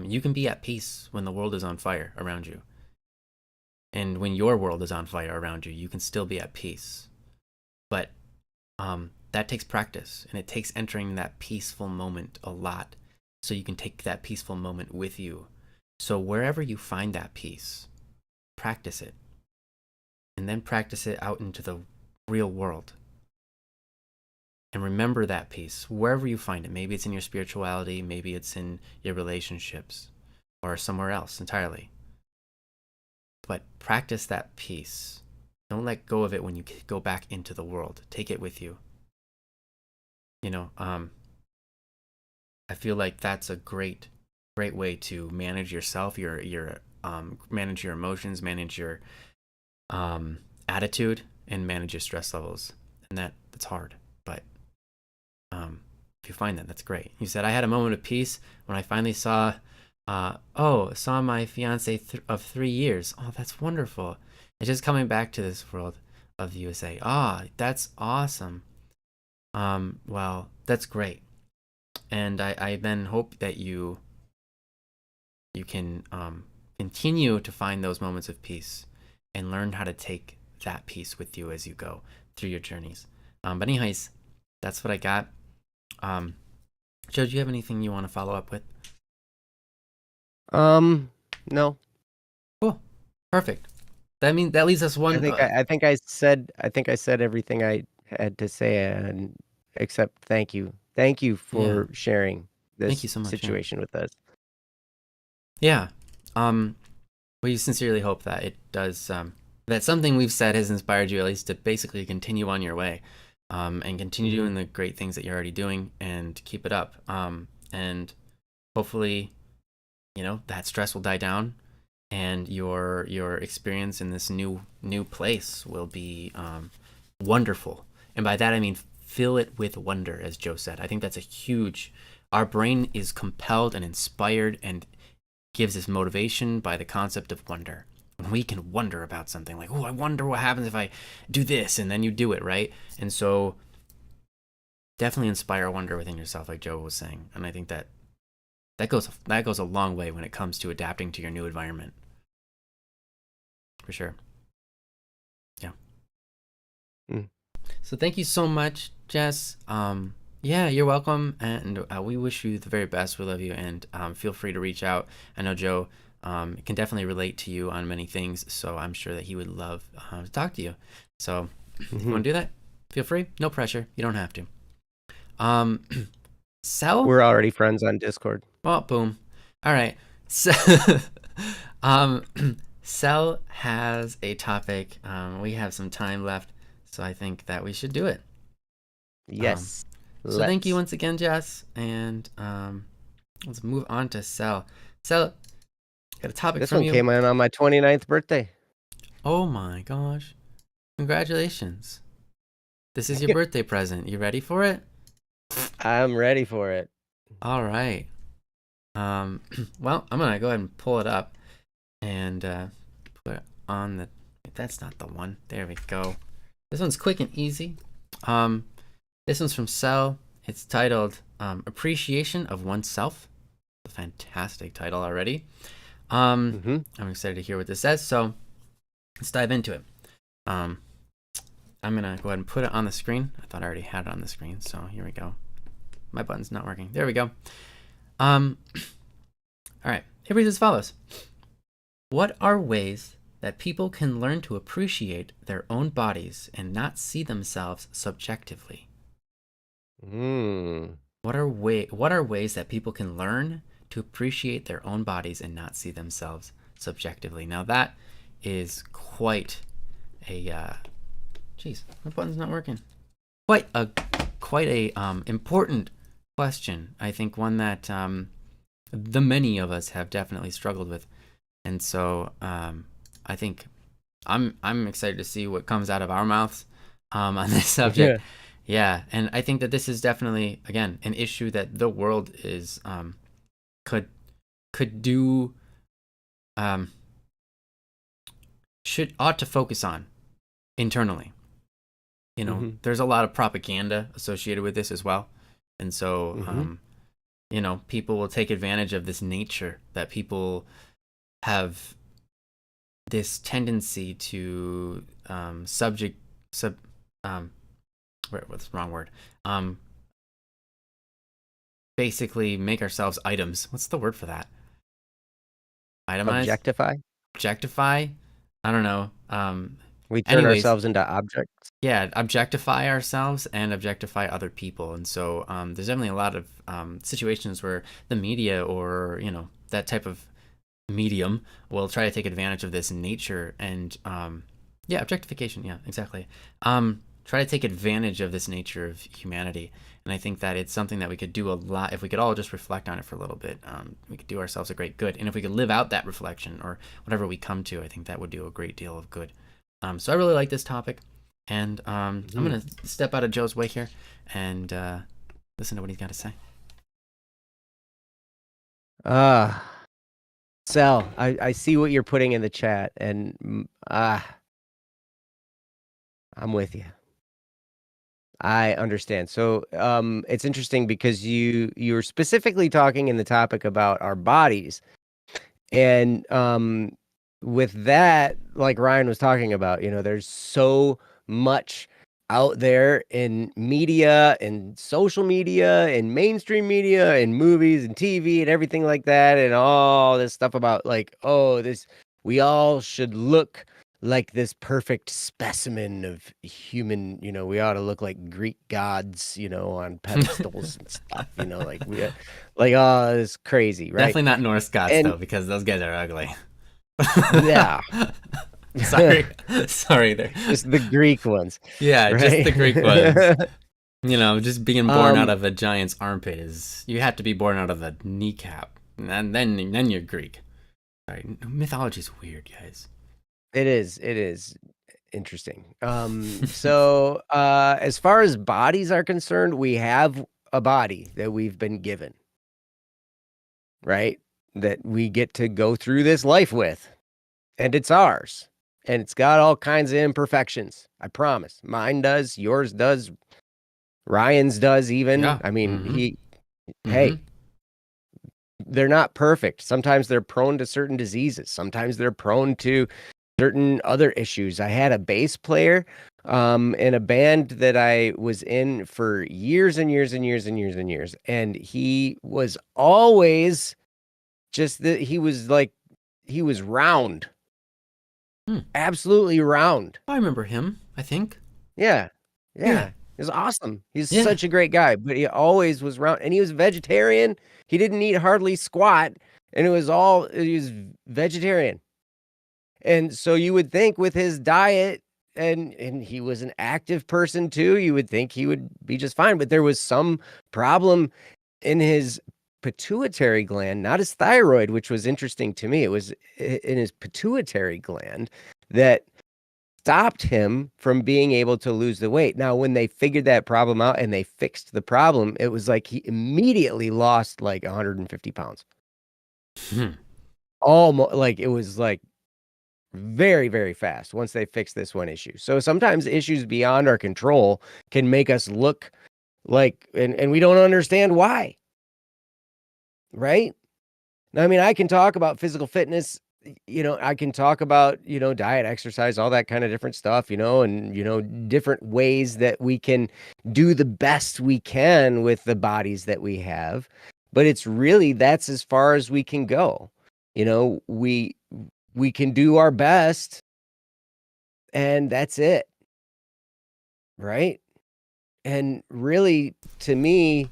you can be at peace when the world is on fire around you. And when your world is on fire around you, you can still be at peace. But that takes practice, and it takes entering that peaceful moment a lot, so you can take that peaceful moment with you. So wherever you find that peace, practice it, and then practice it out into the real world. And remember that peace wherever you find it. Maybe it's in your spirituality, maybe it's in your relationships, or somewhere else entirely. But practice that peace. Don't let go of it when you go back into the world. Take it with you. I feel like that's a great way to manage yourself, your manage your emotions, manage your attitude, and manage your stress levels. And that's hard, but if you find that, that's great. You said, I had a moment of peace when I finally saw my fiance of 3 years. Oh, that's wonderful. It's just coming back to this world of the USA. That's awesome. Well, that's great. And I then hope that you can continue to find those moments of peace and learn how to take that peace with you as you go through your journeys. But anyways, that's what I got. Joe, do you have anything you want to follow up with? No. Cool. Perfect. That leaves us one. I think I said everything I had to say, and except thank you. Thank you for sharing Thank this you so much, situation with us. Yeah. We sincerely hope that it does, that something we've said has inspired you at least to basically continue on your way, and continue doing the great things that you're already doing, and keep it up. And hopefully, that stress will die down, and your experience in this new place will be wonderful. And by that I mean fill it with wonder, as Joe said. I think that's a huge. Our brain is compelled and inspired and gives us motivation by the concept of wonder. When we can wonder about something, like, I wonder what happens if I do this, and then you do it, right? And so definitely inspire wonder within yourself, like Joe was saying. And I think that goes a long way when it comes to adapting to your new environment. For sure. Yeah. So thank you so much, Jess. Yeah, you're welcome, and we wish you the very best. We love you, and feel free to reach out. I know Joe can definitely relate to you on many things, so I'm sure that he would love to talk to you. So if you want to do that, feel free. No pressure. You don't have to. Cell? We're already friends on Discord. Well, boom. All right. So, Cell has a topic. We have some time left, so I think that we should do it. Yes. So thank you once again, Jess, and let's move on to Cell. Cell, got a topic this from one you. Came in on my 29th birthday. Oh my gosh. Congratulations. This is your birthday present. You ready for it? I'm ready for it. All right. Well, I'm gonna go ahead and pull it up and put it on the. That's not the one. There we go. This one's quick and easy. This one's from Cell. It's titled "Appreciation of Oneself." A fantastic title already. I'm excited to hear what this says. So let's dive into it. I'm gonna go ahead and put it on the screen. I thought I already had it on the screen, so here we go. My button's not working. There we go. All right. It reads as follows: what are ways that people can learn to appreciate their own bodies and not see themselves subjectively? What are ways that people can learn to appreciate their own bodies and not see themselves subjectively? Now that is quite a my button's not working. Quite a important question. I think one that the many of us have definitely struggled with, and so I think I'm excited to see what comes out of our mouths on this subject. Yeah, and I think that this is definitely, again, an issue that the world is ought to focus on internally. there's a lot of propaganda associated with this as well. And so, people will take advantage of this nature that people have this tendency to what's the wrong word? Basically make ourselves items. What's the word for that? Itemize? Objectify? I don't know. We turn ourselves into objects. Yeah, objectify ourselves and objectify other people. And so there's definitely a lot of situations where the media or, that type of medium will try to take advantage of this nature and, objectification. Yeah, exactly. Try to take advantage of this nature of humanity. And I think that it's something that we could do a lot if we could all just reflect on it for a little bit. We could do ourselves a great good. And if we could live out that reflection or whatever we come to, I think that would do a great deal of good. So I really like this topic. And I'm going to step out of Joe's way here and listen to what he's got to say. Sal, I see what you're putting in the chat, and I'm with you. I understand. So it's interesting because you're specifically talking in the topic about our bodies. And with that, like Ryan was talking about, there's so much out there in media and social media and mainstream media and movies and TV and everything like that, and all this stuff about like, we all should look like this perfect specimen of human, we ought to look like Greek gods, on pedestals and stuff, it's crazy, right? Definitely not Norse gods though, because those guys are ugly. Yeah. Sorry there. Just the Greek ones. Yeah, right? Just the Greek ones. Just being born out of a giant's armpit you have to be born out of a kneecap. And then you're Greek. Sorry, mythology's weird, guys. It is interesting. So as far as bodies are concerned, we have a body that we've been given, right? That we get to go through this life with, and it's ours, and it's got all kinds of imperfections. I promise. Mine does, yours does, Ryan's does even. Yeah. I mean, hey, they're not perfect. Sometimes they're prone to certain diseases. Sometimes they're prone to certain other issues. I had a bass player in a band that I was in for years and years and years and years and years. And he was always he was round. Absolutely round. I remember him, I think. Yeah. It was awesome. He's such a great guy, but he always was round, and he was vegetarian. He didn't eat hardly squat, and he was vegetarian. And so you would think with his diet, and he was an active person too, you would think he would be just fine. But there was some problem in his pituitary gland, not his thyroid, which was interesting to me. It was in his pituitary gland that stopped him from being able to lose the weight. Now, when they figured that problem out and they fixed the problem, it was like he immediately lost like 150 pounds. Almost, like it was like very, very fast once they fix this one issue. So sometimes issues beyond our control can make us look like, and we don't understand why. Right? I mean, I can talk about physical fitness, I can talk about, diet, exercise, all that kind of different stuff, and, different ways that we can do the best we can with the bodies that we have. But it's really, that's as far as we can go. We can do our best, and that's it. Right? And really, to me,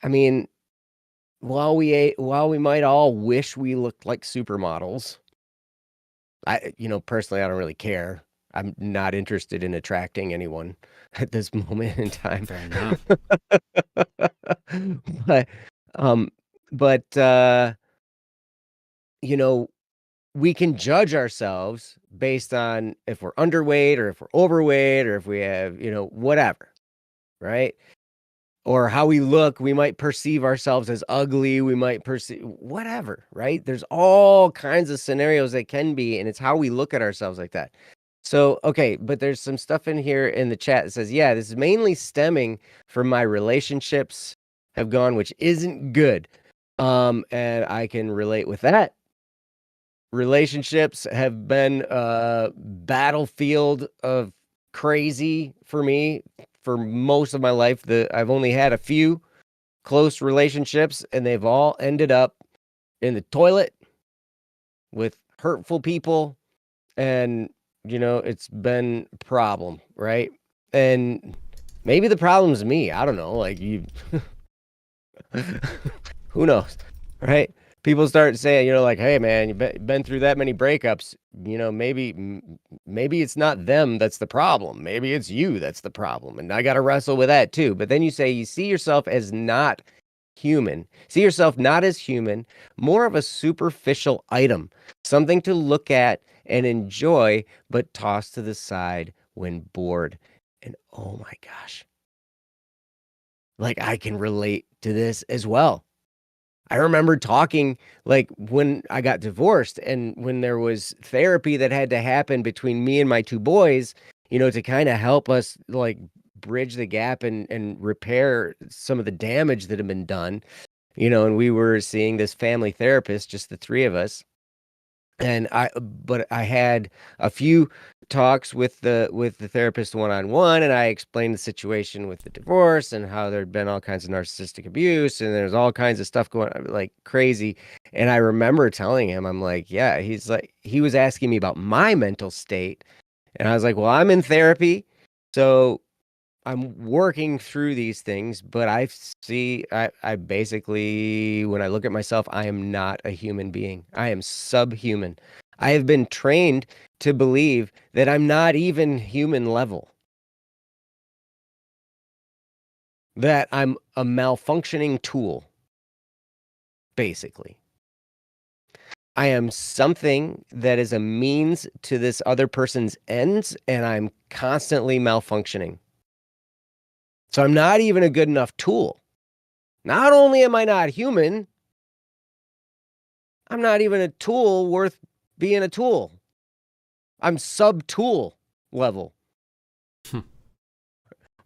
I mean, while we might all wish we looked like supermodels, personally, I don't really care. I'm not interested in attracting anyone at this moment in time. Fair enough. but we can judge ourselves based on if we're underweight or if we're overweight or if we have, whatever, right? Or how we look. We might perceive ourselves as ugly. We might perceive whatever, right? There's all kinds of scenarios that can be, and it's how we look at ourselves like that. So, okay, but there's some stuff in here in the chat that says, yeah, this is mainly stemming from my relationships have gone, which isn't good. And I can relate with that. Relationships have been a battlefield of crazy for me for most of my life. I've only had a few close relationships, and they've all ended up in the toilet with hurtful people, and it's been a problem, right? And maybe the problem's me. I don't know. Like you, who knows, right? People start saying, like, hey, man, you've been through that many breakups. Maybe it's not them that's the problem. Maybe it's you that's the problem. And I got to wrestle with that too. But then you say you see yourself as not human. See yourself not as human, more of a superficial item, something to look at and enjoy, but toss to the side when bored. And oh my gosh, like I can relate to this as well. I remember talking like when I got divorced and when there was therapy that had to happen between me and my two boys, to kind of help us like bridge the gap and repair some of the damage that had been done. And we were seeing this family therapist, just the three of us. But I had a few talks with the therapist one-on-one, and I explained the situation with the divorce and how there'd been all kinds of narcissistic abuse and there's all kinds of stuff going on like crazy. And I remember telling him, I'm like, yeah, he was asking me about my mental state. And I was like, well, I'm in therapy. So I'm working through these things, but I basically, when I look at myself, I am not a human being. I am subhuman. I have been trained to believe that I'm not even human level, that I'm a malfunctioning tool, basically. I am something that is a means to this other person's ends, and I'm constantly malfunctioning. So I'm not even a good enough tool. Not only am I not human, I'm not even a tool worth being a tool. I'm sub-tool level,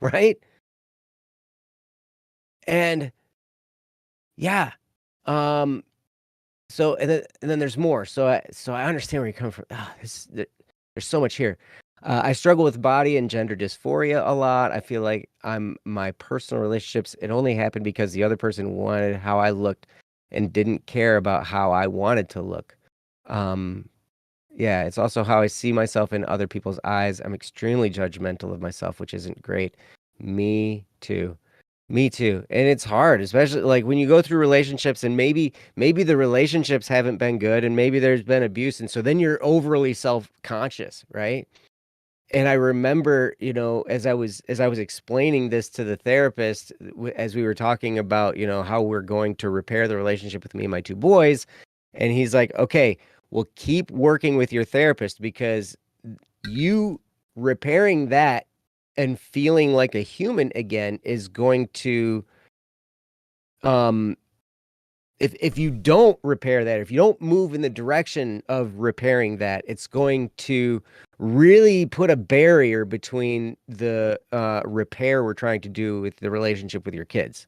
right? And yeah, um, so and then there's more. So I understand where you're coming from. There's so much here. I struggle with body and gender dysphoria a lot. I feel like my personal relationships. It only happened because the other person wanted how I looked and didn't care about how I wanted to look. Um, Yeah, it's also how I see myself in other people's eyes. I'm extremely judgmental of myself, which isn't great. Me too. Me too. And it's hard, especially like when you go through relationships and maybe the relationships haven't been good and maybe there's been abuse and so then you're overly self-conscious, right? And I remember, as I was explaining this to the therapist as we were talking about, how we're going to repair the relationship with me and my two boys, and he's like, "Okay, well keep working with your therapist because you repairing that and feeling like a human again is going to um if you don't repair that, if you don't move in the direction of repairing that, it's going to really put a barrier between the repair we're trying to do with the relationship with your kids,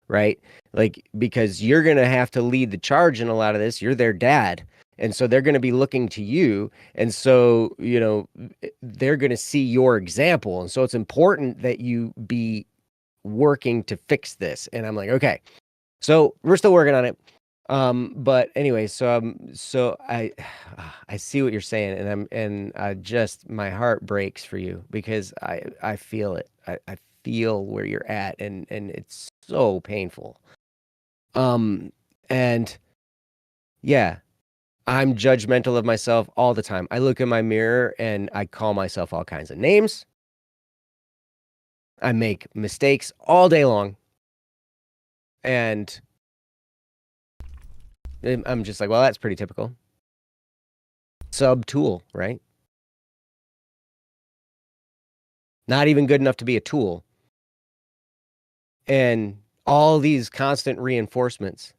right? Like, because you're going to have to lead the charge in a lot of this. You're their dad. And so they're going to be looking to you. And so, they're going to see your example. And so it's important that you be working to fix this. And I'm like, okay. So we're still working on it. But anyway, so I see what you're saying, and I just my heart breaks for you because I feel it. I feel where you're at, and it's so painful. Um, and yeah, I'm judgmental of myself all the time. I look in my mirror and I call myself all kinds of names. I make mistakes all day long, and I'm just like, well, that's pretty typical. Sub tool, right? Not even good enough to be a tool. And all these constant reinforcements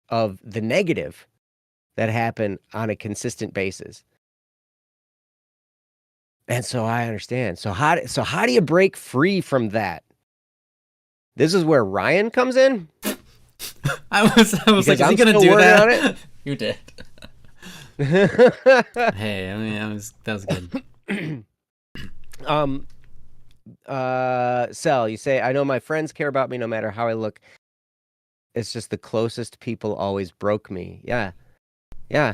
of the negative that happen on a consistent basis. And so I understand. So how do you break free from that? This is where Ryan comes in I was like, because is he I'm gonna still do working on it. that? You did. Hey, I mean, that was good. um Sel, you say, I know my friends care about me no matter how I look. It's just the closest people always broke me. Yeah. Yeah.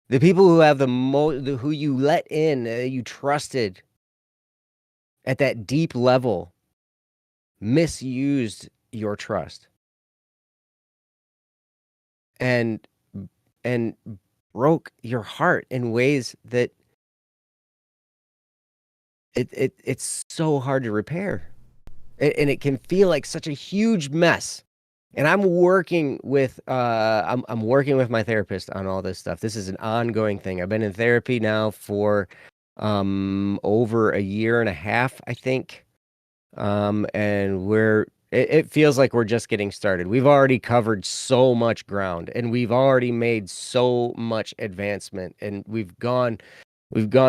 The people who have who you let in, you trusted at that deep level, misused your trust and and broke your heart in ways that it's so hard to repair. And it can feel like such a huge mess. And I'm working with I'm working with my therapist on all this stuff. This is an ongoing thing. I've been in therapy now for over a year and a half, I think. And it feels like we're just getting started. We've already covered so much ground and we've already made so much advancement, and we've gone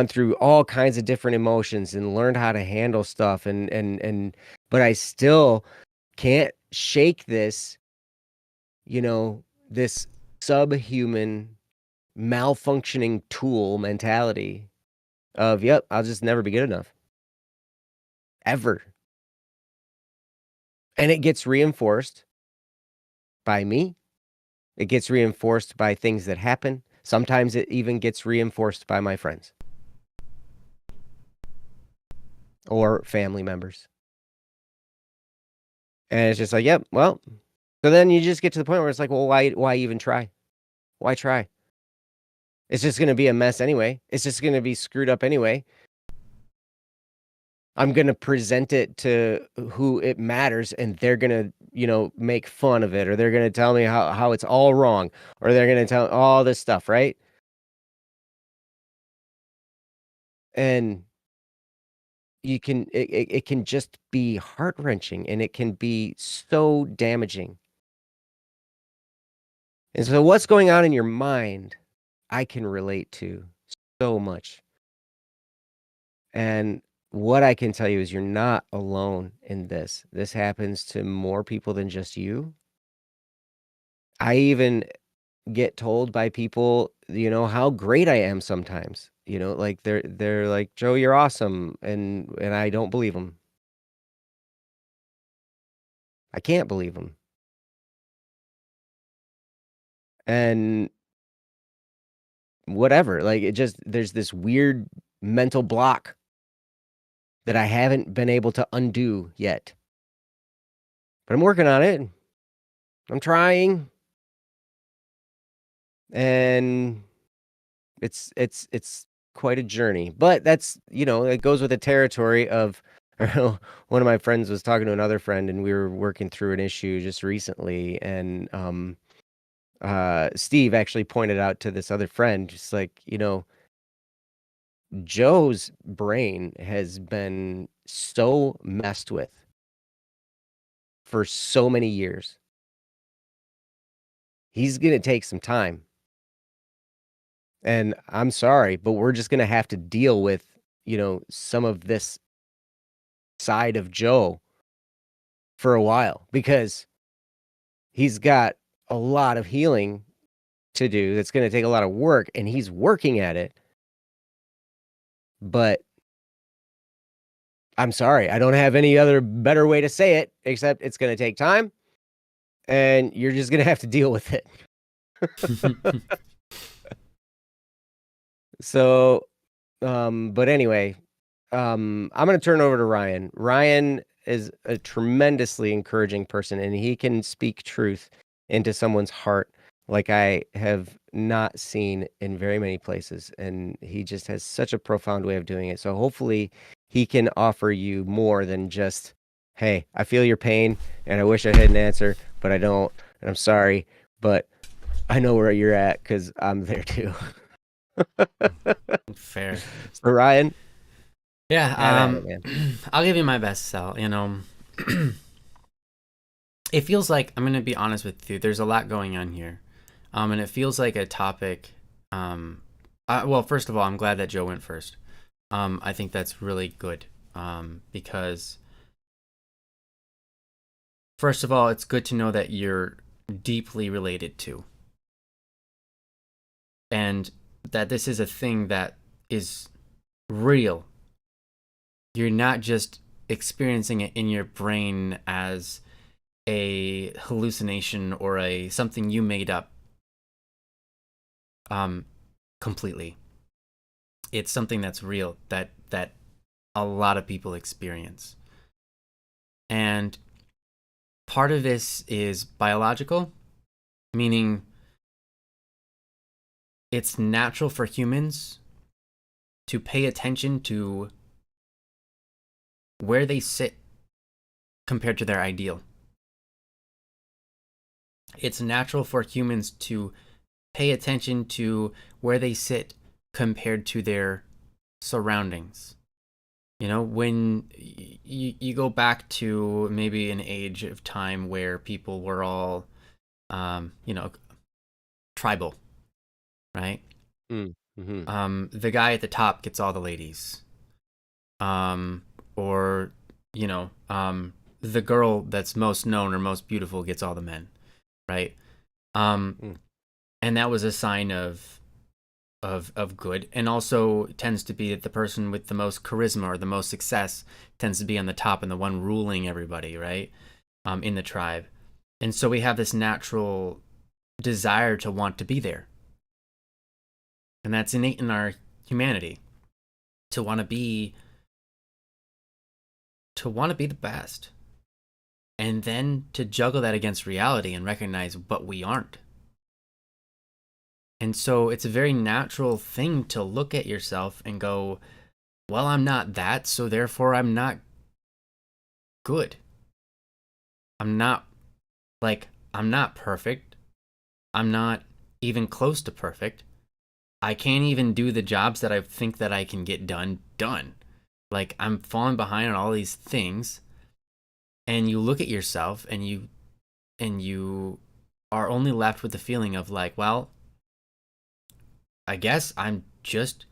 through all kinds of different emotions and learned how to handle stuff, and but I still can't shake this, this subhuman malfunctioning tool mentality of, yep, I'll just never be good enough ever. And it gets reinforced by me. It gets reinforced by things that happen. Sometimes it even gets reinforced by my friends or family members. And it's just like, yep, well, so then you just get to the point where it's like, well, why even try? Why try? It's just going to be a mess anyway. It's just going to be screwed up anyway. I'm going to present it to who it matters, and they're going to, make fun of it, or they're going to tell me how it's all wrong, or they're going to tell all this stuff, right? And it can just be heart-wrenching, and it can be so damaging. And so what's going on in your mind, I can relate to so much. And what I can tell you is you're not alone in this. This happens to more people than just you. I even get told by people, how great I am sometimes. Like they're like, "Joe, you're awesome." And I don't believe them. I can't believe them. And whatever, like there's this weird mental block that I haven't been able to undo yet. But I'm working on it. I'm trying. And it's quite a journey. But that's, it goes with the territory of one of my friends was talking to another friend, and we were working through an issue just recently, and Steve actually pointed out to this other friend, just like, Joe's brain has been so messed with for so many years. He's going to take some time. And I'm sorry, but we're just going to have to deal with, some of this side of Joe for a while, because he's got a lot of healing to do. That's going to take a lot of work, and he's working at it. But I'm sorry, I don't have any other better way to say it, except it's going to take time, and you're just going to have to deal with it. So, but anyway, I'm going to turn over to Ryan. Ryan is a tremendously encouraging person, and he can speak truth into someone's heart like I have not seen in very many places. And he just has such a profound way of doing it. So hopefully he can offer you more than just, hey, I feel your pain and I wish I had an answer, but I don't. And I'm sorry, but I know where you're at because I'm there too. Fair. So Ryan, Yeah, have at it, man. I'll give you my best sell. It feels like, I'm gonna be honest with you, there's a lot going on here, and it feels like a topic. Well, first of all, I'm glad that Joe went first. I think that's really good. Because first of all, it's good to know that you're deeply related to, and that this is a thing that is real. You're not just experiencing it in your brain as a hallucination or a something you made up um completely. It's something that's real that a lot of people experience. And part of this is biological, meaning it's natural for humans to pay attention to where they sit compared to their ideal. It's natural for humans to pay attention to where they sit compared to their surroundings. You know, when you go back to maybe an age of time where people were all, you know, tribal, right? Mm-hmm. The guy at the top gets all the ladies, um, or you know, the girl that's most known or most beautiful gets all the men, right? Um, Mm. and that was a sign of good, and also tends to be that the person with the most charisma or the most success tends to be on the top and the one ruling everybody, right? In the tribe, and so we have this natural desire to want to be there, and that's innate in our humanity to want to be the best, and then to juggle that against reality and recognize what we aren't. And so it's a very natural thing to look at yourself and go, well, I'm not that, so therefore I'm not good. I'm not I'm not perfect. I'm not even close to perfect. I can't even do the jobs that I think that I can get done. Like I'm falling behind on all these things, and you look at yourself and you are only left with the feeling of like, well, I guess I'm just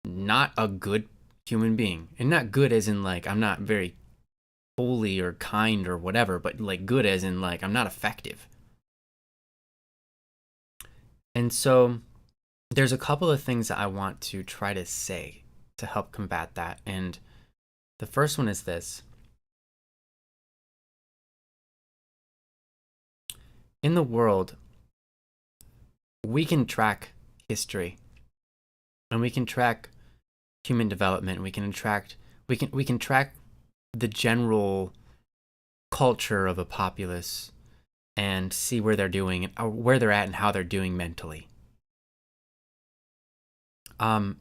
not a good human being. And not good as in like I'm not very holy or kind or whatever, but like good as in like I'm not effective. And so there's a couple of things that I want to try to say to help combat that. And the first one is this. In the world, we can track history and we can track human development. We can track the general culture of a populace and see where they're doing or where they're at and how they're doing mentally. Um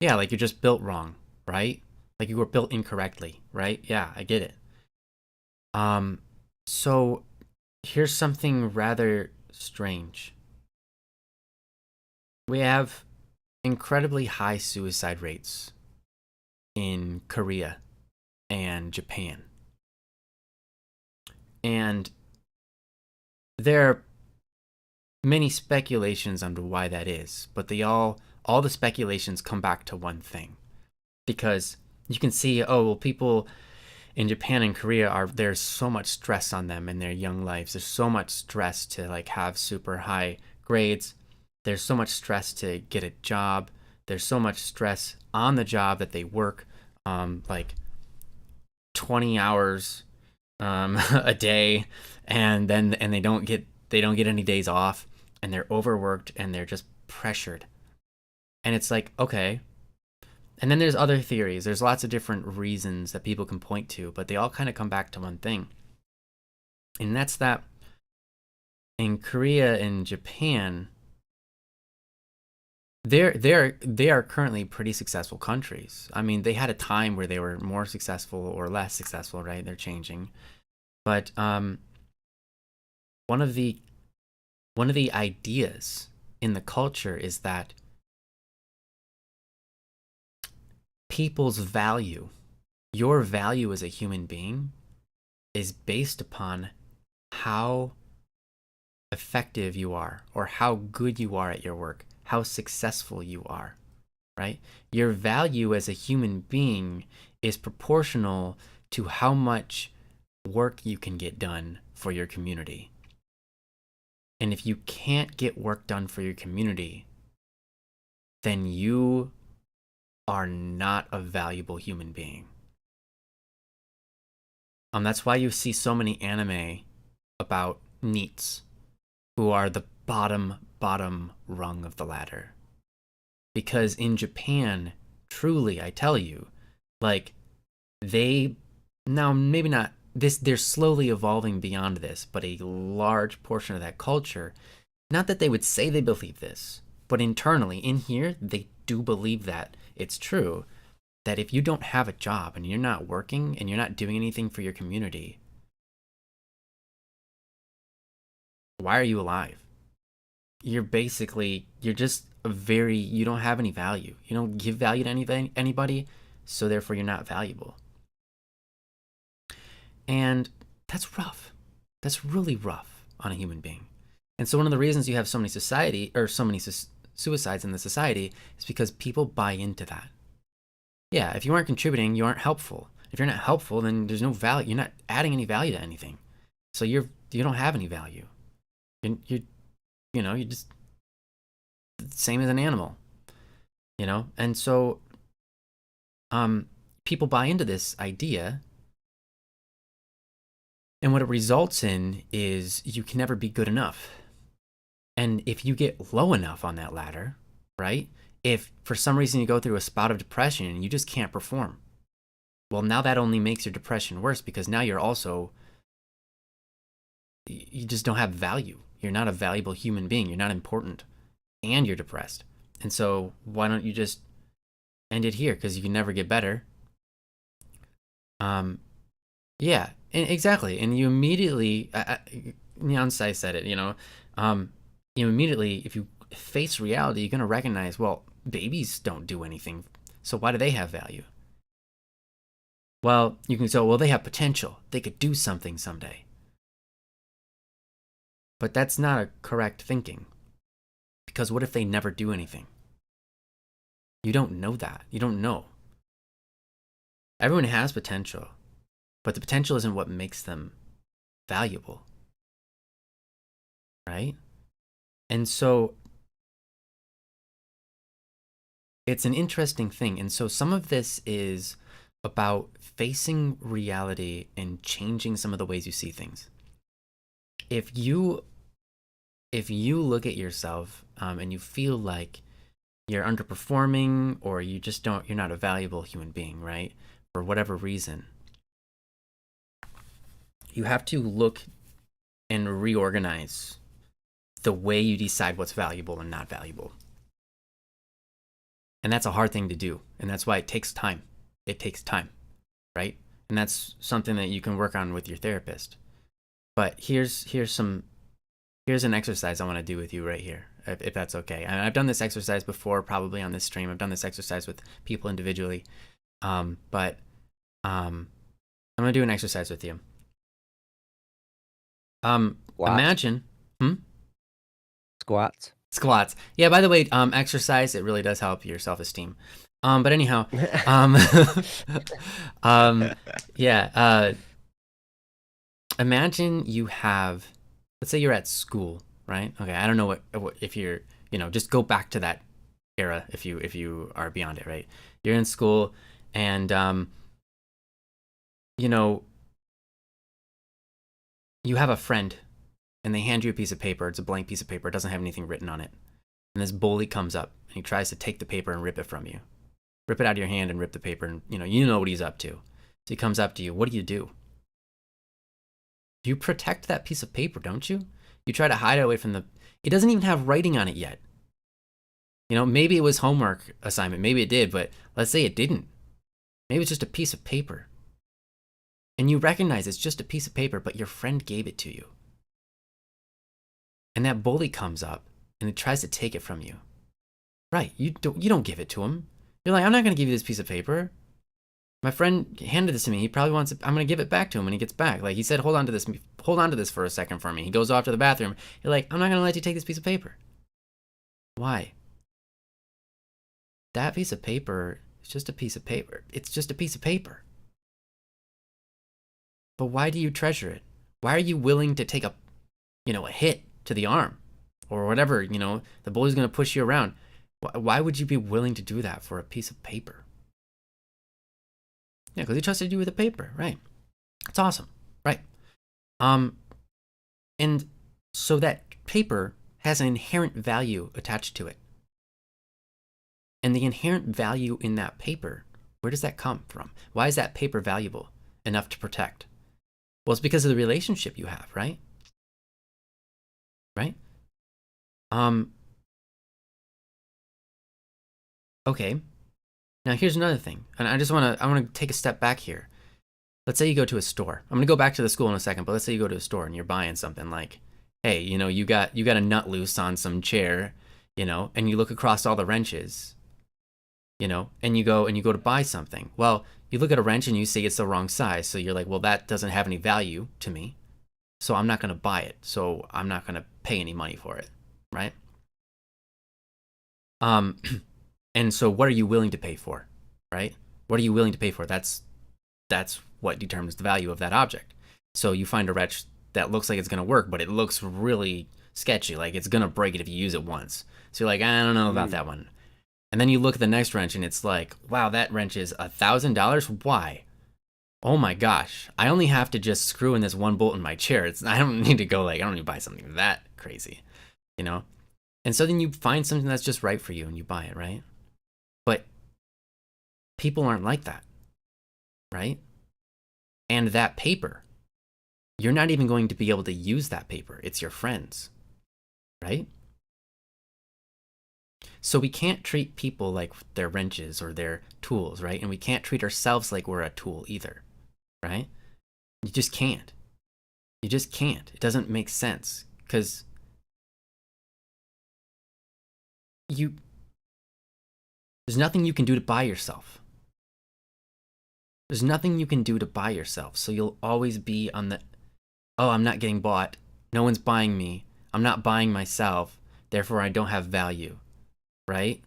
yeah, like you're just built wrong, right? Like you were built incorrectly, right? Yeah, I get it. Um so here's something rather strange. We have incredibly high suicide rates in Korea and Japan. And there are many speculations on why that is, but all the speculations come back to one thing. Because you can see, oh well, people in Japan and Korea are there's so much stress on them in their young lives. There's so much stress to like have super high grades. There's so much stress to get a job. There's so much stress on the job that they work like 20 hours a day, and they don't get any days off, and they're overworked and they're just pressured. And it's like, okay. And then there's other theories. There's lots of different reasons that people can point to, but they all kind of come back to one thing. And that's that in Korea and Japan, they are currently pretty successful countries. I mean, they had a time where they were more successful or less successful, right? They're changing. But one of the one of the ideas in the culture is that people's value, your value as a human being, is based upon how effective you are or how good you are at your work, how successful you are. right? Your value as a human being is proportional to how much work you can get done for your community. And if you can't get work done for your community, then you are not a valuable human being. That's why you see so many anime about NEETs, who are the bottom rung of the ladder. Because in Japan, truly, I tell you, like, they, now maybe not this, they're slowly evolving beyond this, but a large portion of that culture, not that they would say they believe this, but internally in here, they do believe that it's true, that if you don't have a job and you're not working and you're not doing anything for your community, why are you alive? You're just you don't have any value. You don't give value to anybody, so therefore you're not valuable. And that's rough. That's really rough on a human being. And so one of the reasons you have so many suicides in the society is because people buy into that. Yeah, if you aren't contributing, you aren't helpful. If you're not helpful, then there's no value. You're not adding any value to anything. So you don't have any value. You're just same as an animal. And so people buy into this idea, and what it results in is you can never be good enough. And if you get low enough on that ladder, right? If for some reason you go through a spot of depression and you just can't perform, well, now that only makes your depression worse, because now you just don't have value. You're not a valuable human being. You're not important, and you're depressed. And so why don't you just end it here? Because you can never get better. Yeah, exactly. And you immediately, Nyansai said it, you immediately, if you face reality, you're going to recognize, well, babies don't do anything. So why do they have value? Well, you can say, well, they have potential. They could do something someday. But that's not a correct thinking. Because what if they never do anything? You don't know that. You don't know. Everyone has potential, but the potential isn't what makes them valuable. Right? And so it's an interesting thing. And so some of this is about facing reality and changing some of the ways you see things. If you look at yourself and you feel like you're underperforming, or you're not a valuable human being, right? For whatever reason, you have to look and reorganize the way you decide what's valuable and not valuable. And that's a hard thing to do. And that's why it takes time. It takes time, right? And that's something that you can work on with your therapist. But here's an exercise I want to do with you right here, if that's okay. And I've done this exercise before, probably on this stream. I've done this exercise with people individually. But I'm going to do an exercise with you. Imagine... Squats. Yeah, by the way, exercise, it really does help your self-esteem. But anyhow, yeah, imagine you have, let's say you're at school, right? Okay, I don't know what if you're, just go back to that era if you are beyond it, right? You're in school, and you have a friend, and they hand you a piece of paper. It's a blank piece of paper. It doesn't have anything written on it. And this bully comes up, and he tries to take the paper and rip it from you. Rip it out of your hand and rip the paper, and you know what he's up to. So he comes up to you. What do? You protect that piece of paper, don't you? You try to hide it away from it doesn't even have writing on it yet. Maybe it was homework assignment. Maybe it did, but let's say it didn't. Maybe it's just a piece of paper. And you recognize it's just a piece of paper, but your friend gave it to you. And that bully comes up and it tries to take it from you. Right, you don't give it to him. You're like, I'm not going to give you this piece of paper. My friend handed this to me. He probably wants it. I'm going to give it back to him when he gets back. Like, he said, hold on to this for a second for me. He goes off to the bathroom. You're like, I'm not going to let you take this piece of paper. Why? that piece of paper is just a piece of paper. It's just a piece of paper. But why do you treasure it? Why are you willing to take a hit to the arm or whatever, the bully's going to push you around? Why would you be willing to do that for a piece of paper? Yeah, because he trusted you with a paper, right? It's awesome, right? And so that paper has an inherent value attached to it. And the inherent value in that paper, where does that come from? Why is that paper valuable enough to protect? Well, it's because of the relationship you have, right? Right? Okay. Now here's another thing. And I want to take a step back here. Let's say you go to a store. I'm going to go back to the school in a second, but let's say you go to a store and you're buying something like, hey, you got a nut loose on some chair, and you look across all the wrenches, and you go to buy something. Well, you look at a wrench and you see it's the wrong size. So you're like, well, that doesn't have any value to me. So I'm not going to buy it. So I'm not going to pay any money for it. Right? And so what are you willing to pay for? Right? What are you willing to pay for? That's what determines the value of that object. So you find a wrench that looks like it's going to work, but it looks really sketchy. Like it's going to break it if you use it once. So you're like, I don't know about that one. And then you look at the next wrench and it's like, wow, that wrench is $1,000. Why? Oh my gosh. I only have to just screw in this one bolt in my chair. I don't need to go I don't need to buy something that crazy, And so then you find something that's just right for you and you buy it, right? But people aren't like that, right? And that paper, you're not even going to be able to use that paper. It's your friends, right? So we can't treat people like they're wrenches or they're tools, right? And we can't treat ourselves like we're a tool either, right? You just can't. You just can't. It doesn't make sense because there's nothing you can do to buy yourself. There's nothing you can do to buy yourself. So you'll always be on the, oh, I'm not getting bought. No one's buying me. I'm not buying myself. Therefore, I don't have value. Right?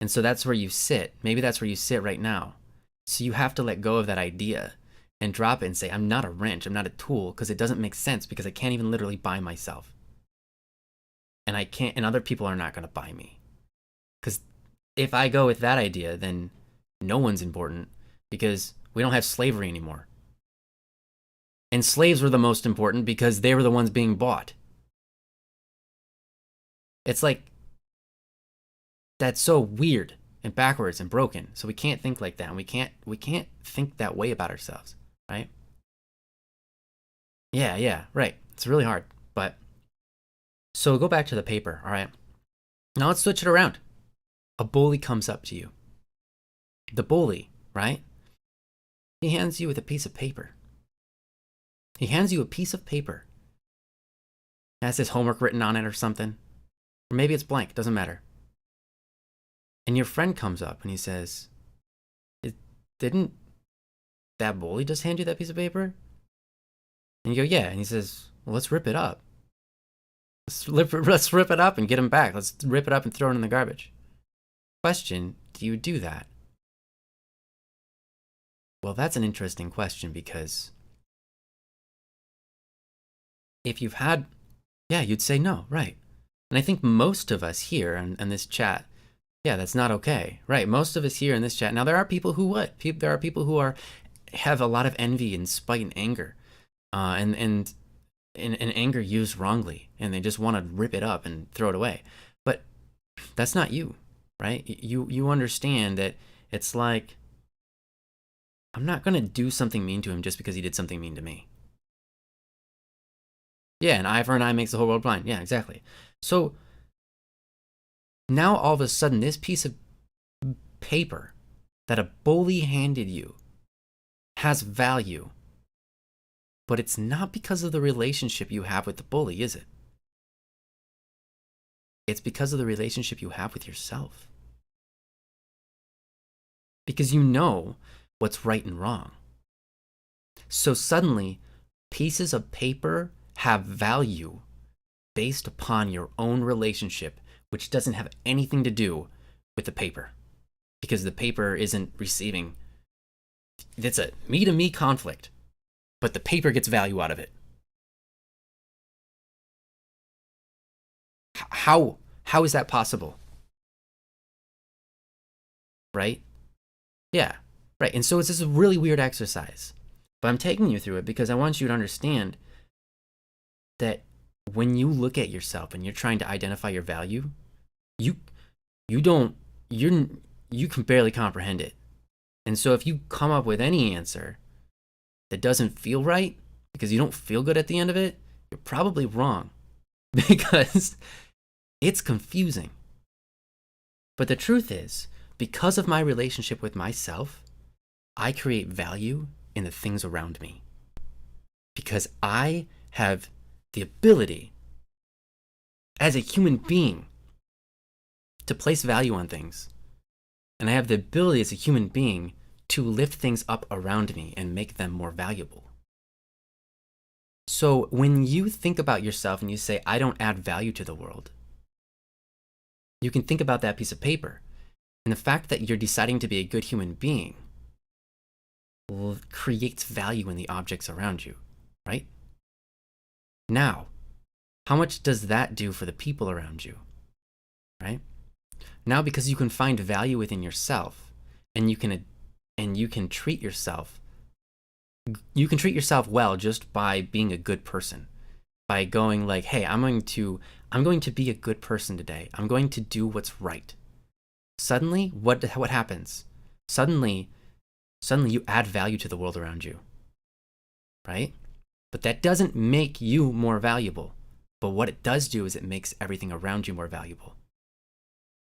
And so that's where you sit. Maybe that's where you sit right now. So you have to let go of that idea and drop it and say, I'm not a wrench. I'm not a tool because it doesn't make sense because I can't even literally buy myself. And I can't, and other people are not going to buy me. Because if I go with that idea, then no one's important because we don't have slavery anymore. And slaves were the most important because they were the ones being bought. It's like, that's so weird and backwards and broken. So we can't think like that. And we can't think that way about ourselves, right? Yeah, right. It's really hard. But so go back to the paper, all right? Now let's switch it around. A bully comes up to you. The bully, right? He hands you with a piece of paper. He hands you a piece of paper. It has his homework written on it or something. Or maybe it's blank, doesn't matter. And your friend comes up and he says, didn't that bully just hand you that piece of paper? And you go, yeah. And he says, well, let's rip it up. Let's rip it up and get him back. Let's rip it up and throw it in the garbage. Question, do you do that? Well, that's an interesting question because if you've had, you'd say no, right? And I think most of us here in this chat, that's not okay, right? Most of us here in this chat. Now, there are people who would. There are people who have a lot of envy and spite and anger, and anger used wrongly, and they just want to rip it up and throw it away. But that's not you, right? You understand that it's like, I'm not going to do something mean to him just because he did something mean to me. Yeah, an eye for an eye makes the whole world blind. Yeah, exactly. So now all of a sudden, this piece of paper that a bully handed you has value, but it's not because of the relationship you have with the bully, is it? It's because of the relationship you have with yourself. Because you know what's right and wrong. So suddenly, pieces of paper have value based upon your own relationship, which doesn't have anything to do with the paper. because the paper isn't receiving. It's a me to me conflict, but the paper gets value out of it. How is that possible? Right? Yeah, right. And so it's this really weird exercise, but I'm taking you through it because I want you to understand that when you look at yourself and you're trying to identify your value, you don't you can barely comprehend it. And so if you come up with any answer that doesn't feel right because you don't feel good at the end of it, you're probably wrong because it's confusing. But the truth is, because of my relationship with myself, I create value in the things around me. Because I have the ability as a human being to place value on things. And I have the ability as a human being to lift things up around me and make them more valuable. So when you think about yourself and you say, I don't add value to the world, you can think about that piece of paper. And the fact that you're deciding to be a good human being creates value in the objects around you, right? Now, how much does that do for the people around you, right? Now, because you can find value within yourself and you can treat yourself well just by being a good person, by going like, hey, I'm going to be a good person today. I'm going to do what's right. Suddenly, what happens? Suddenly you add value to the world around you, right? But that doesn't make you more valuable. But what it does do is it makes everything around you more valuable.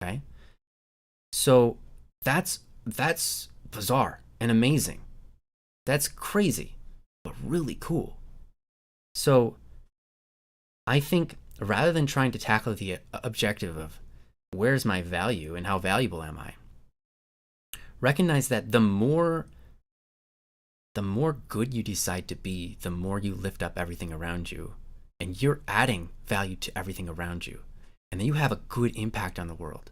Okay? So that's bizarre and amazing. That's crazy, but really cool. So I think rather than trying to tackle the objective of where's my value and how valuable am I, recognize that the more good you decide to be, the more you lift up everything around you, and you're adding value to everything around you, and then you have a good impact on the world.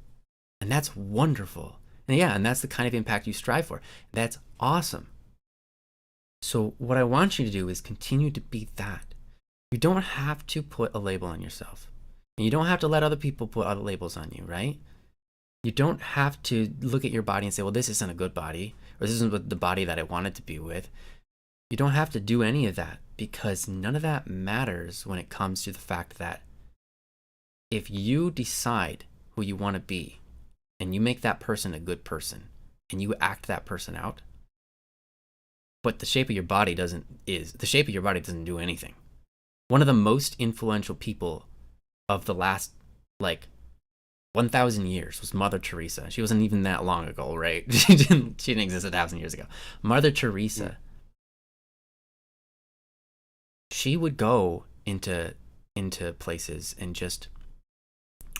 And that's wonderful. And that's the kind of impact you strive for. That's awesome. So what I want you to do is continue to be that. You don't have to put a label on yourself. And you don't have to let other people put other labels on you, right? You don't have to look at your body and say, well, this isn't a good body, or this isn't the body that I wanted to be with. You don't have to do any of that because none of that matters when it comes to the fact that if you decide who you want to be and you make that person a good person and you act that person out, but the shape of your body doesn't do anything. One of the most influential people of the last 1,000 years was Mother Teresa. She wasn't even that long ago, right? She didn't exist 1,000 years ago. Mother Teresa, she would go into places and just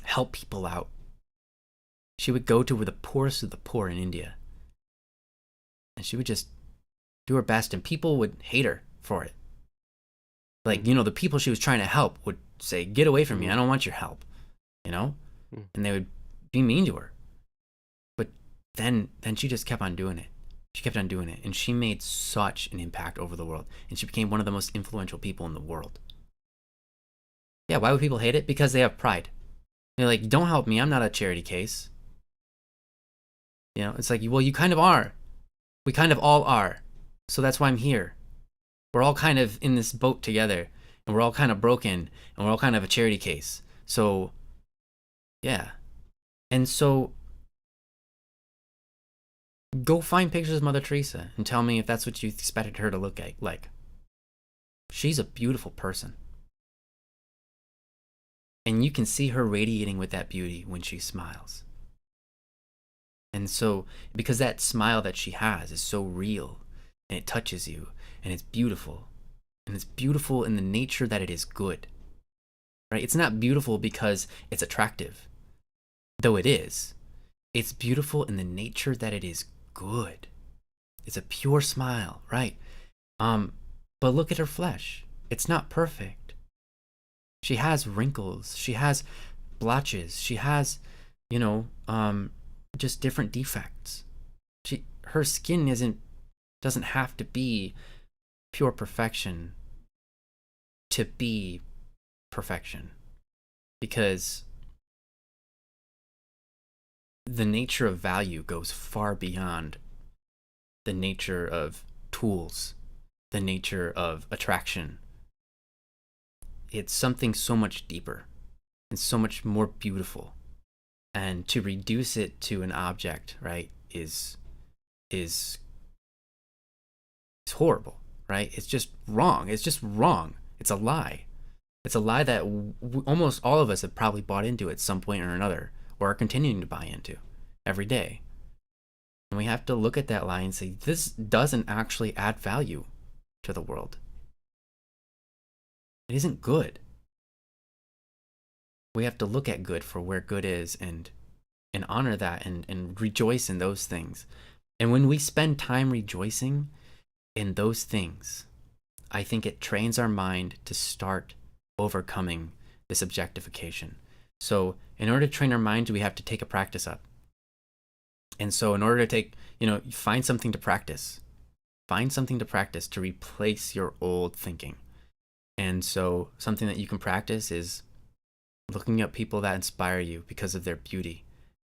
help people out. She would go to the poorest of the poor in India, and she would just do her best, and people would hate her for it. The people she was trying to help would say, "Get away from me! I don't want your help," and they would be mean to her. But then she just kept on doing it. She kept on doing it, and she made such an impact over the world, and she became one of the most influential people in the world. Yeah, why would people hate it? Because they have pride. They're like, don't help me, I'm not a charity case. It's like, well, you kind of are. We kind of all are. So that's why I'm here. We're all kind of in this boat together, and we're all kind of broken, and we're all kind of a charity case. So, yeah. And so, go find pictures of Mother Teresa and tell me if that's what you expected her to look like. She's a beautiful person. And you can see her radiating with that beauty when she smiles. And so, because that smile that she has is so real, and it touches you, and it's beautiful. And it's beautiful in the nature that it is good. Right? It's not beautiful because it's attractive, though it is. It's beautiful in the nature that it is good. It's a pure smile, right? But look at her flesh. It's not perfect. She has wrinkles. She has blotches. She has, just different defects. Her skin doesn't have to be pure perfection to be perfection, because the nature of value goes far beyond the nature of tools, the nature of attraction. It's something so much deeper and so much more beautiful. And to reduce it to an object, right, is horrible, right? It's just wrong. It's just wrong. It's a lie. It's a lie that almost all of us have probably bought into at some point or another, or are continuing to buy into every day. And we have to look at that lie and say, this doesn't actually add value to the world. It isn't good. We have to look at good for where good is, and honor that, and rejoice in those things. And when we spend time rejoicing in those things, I think it trains our mind to start overcoming this objectification. So in order to train our mind, we have to take a practice up. And so in order to find something to practice. Find something to practice to replace your old thinking. And so something that you can practice is looking at people that inspire you because of their beauty,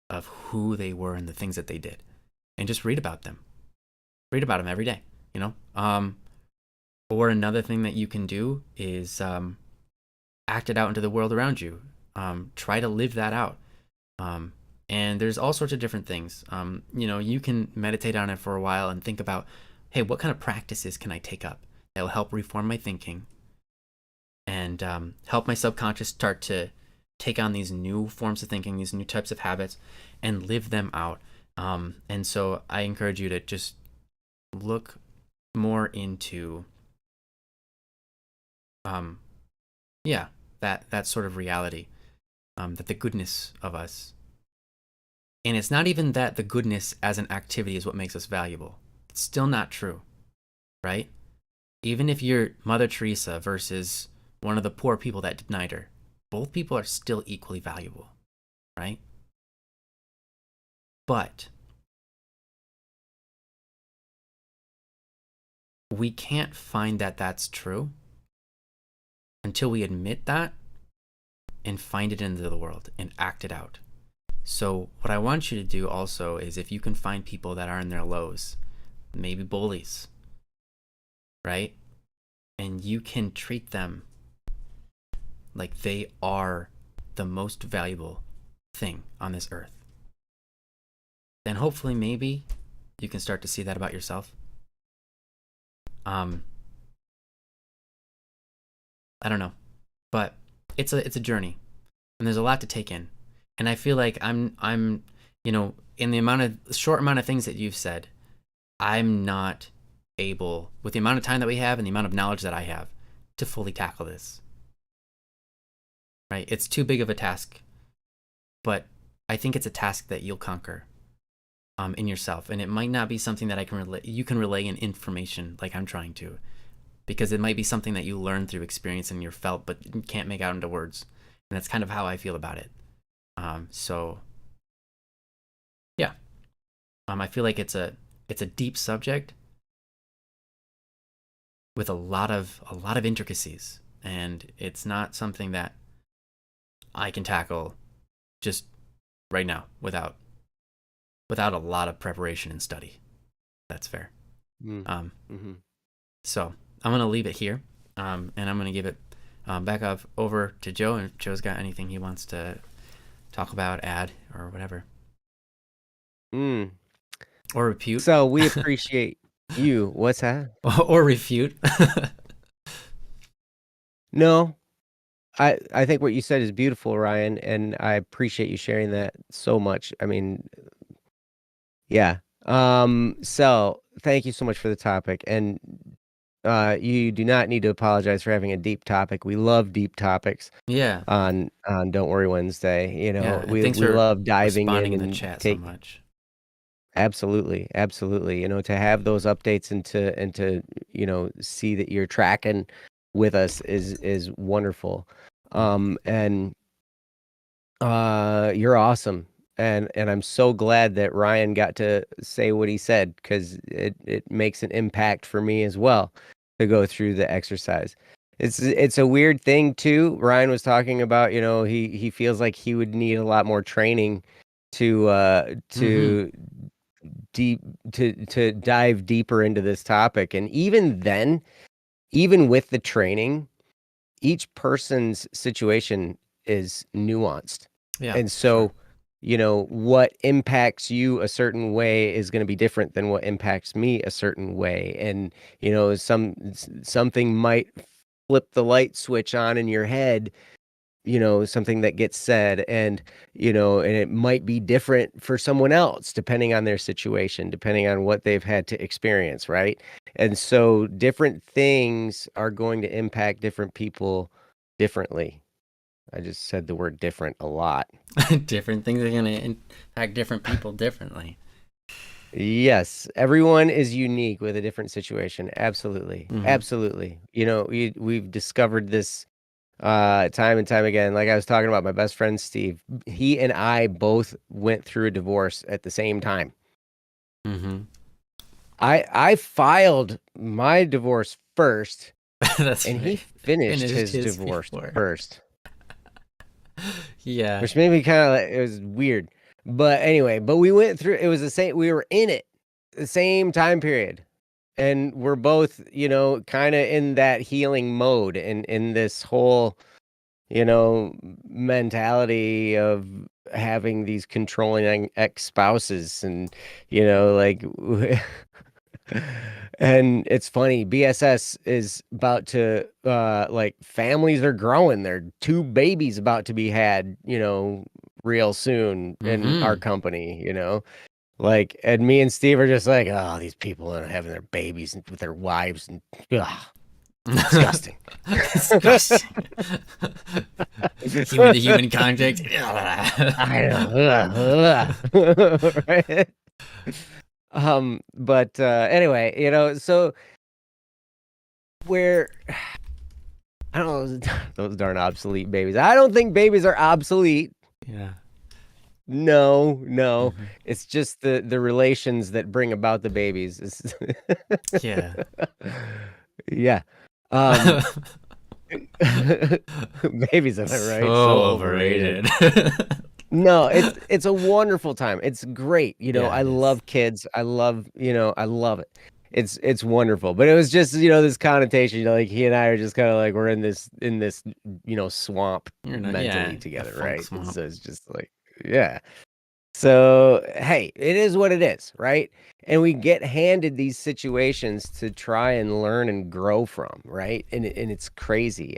of who they were and the things that they did. And just read about them. Read about them every day, Or another thing that you can do is act it out into the world around you. Try to live that out. And there's all sorts of different things. You can meditate on it for a while and think about, hey, what kind of practices can I take up that will help reform my thinking and help my subconscious start to take on these new forms of thinking, these new types of habits, and live them out. And so I encourage you to just look more into that sort of reality, that the goodness of us. And it's not even that the goodness as an activity is what makes us valuable. It's still not true, right? Even if you're Mother Teresa versus one of the poor people that denied her, both people are still equally valuable, right? But we can't find that that's true until we admit that and find it into the world and act it out. So what I want you to do also is, if you can find people that are in their lows, maybe bullies, right? And you can treat them like they are the most valuable thing on this earth, then hopefully maybe you can start to see that about yourself. I don't know, but it's a journey, and there's a lot to take in. And I feel like I'm in the short amount of things that you've said, I'm not able, with the amount of time that we have and the amount of knowledge that I have, to fully tackle this. Right? It's too big of a task, but I think it's a task that you'll conquer in yourself. And it might not be something that you can relay in information like I'm trying to, because it might be something that you learn through experience and you're felt, but you can't make out into words. And that's kind of how I feel about it. So yeah, I feel like it's a deep subject with a lot of intricacies, and it's not something that I can tackle just right now without a lot of preparation and study. That's fair. So I'm gonna leave it here, and I'm gonna give it back over to Joe. And if Joe's got anything he wants to talk about, add, or whatever, or refute. So we appreciate you. What's that? Or refute. No, I think what you said is beautiful, Ryan, and I appreciate you sharing that so much. I mean, yeah. So thank you so much for the topic, and you do not need to apologize for having a deep topic. We love deep topics. Yeah. On Don't Worry Wednesday. We for love diving responding in the and chat take. so much. Absolutely. To have those updates and to see that you're tracking with us is wonderful. And you're awesome. And I'm so glad that Ryan got to say what he said, because it makes an impact for me as well to go through the exercise. It's a weird thing too. Ryan was talking about, he feels like he would need a lot more training to Mm-hmm. deep to dive deeper into this topic. And even then, even with the training, each person's situation is nuanced. Yeah, And for sure. so, what impacts you a certain way is going to be different than what impacts me a certain way. And, something might flip the light switch on in your head, something that gets said, and it might be different for someone else depending on their situation, depending on what they've had to experience, right? And so different things are going to impact different people differently. I just said the word different a lot. Different things are gonna impact different people differently. Yes, everyone is unique with a different situation. Absolutely. Mm-hmm. Absolutely. We've discovered this time and time again. Like I was talking about my best friend Steve, he and I both went through a divorce at the same time. Mm-hmm. I filed my divorce first, That's and he right. finished Finished his his divorce before. first, Yeah. which made me kind of like, it was weird. But anyway, we went through, it was the same, we were in it the same time period. And we're both, kind of in that healing mode, and in this whole, mentality of having these controlling ex-spouses, and, like, and it's funny, BSS is about to, like, families are growing. There are two babies about to be had, real soon in our Mm-hmm. company, like, and me and Steve are just like, oh, these people are having their babies with their wives, and ugh, disgusting. Disgusting. Human to human contact. I know. Ugh. Right? But anyway, so where I don't know, those darn obsolete babies. I don't think babies are obsolete. Yeah. No, no. Mm-hmm. It's just the relations that bring about the babies. Yeah. Yeah. Um Babies, am I So right? So overrated. overrated. No, it's a wonderful time. It's great. Yeah, I it is. love kids. I love it. It's wonderful. But it was just, this connotation, like he and I are just kind of like we're in this, swamp You're not. Yeah, mentally a together, funk right? And swamp. so it's just like, yeah. So, hey, it is what it is, right? And we get handed these situations to try and learn and grow from, right? And it's crazy.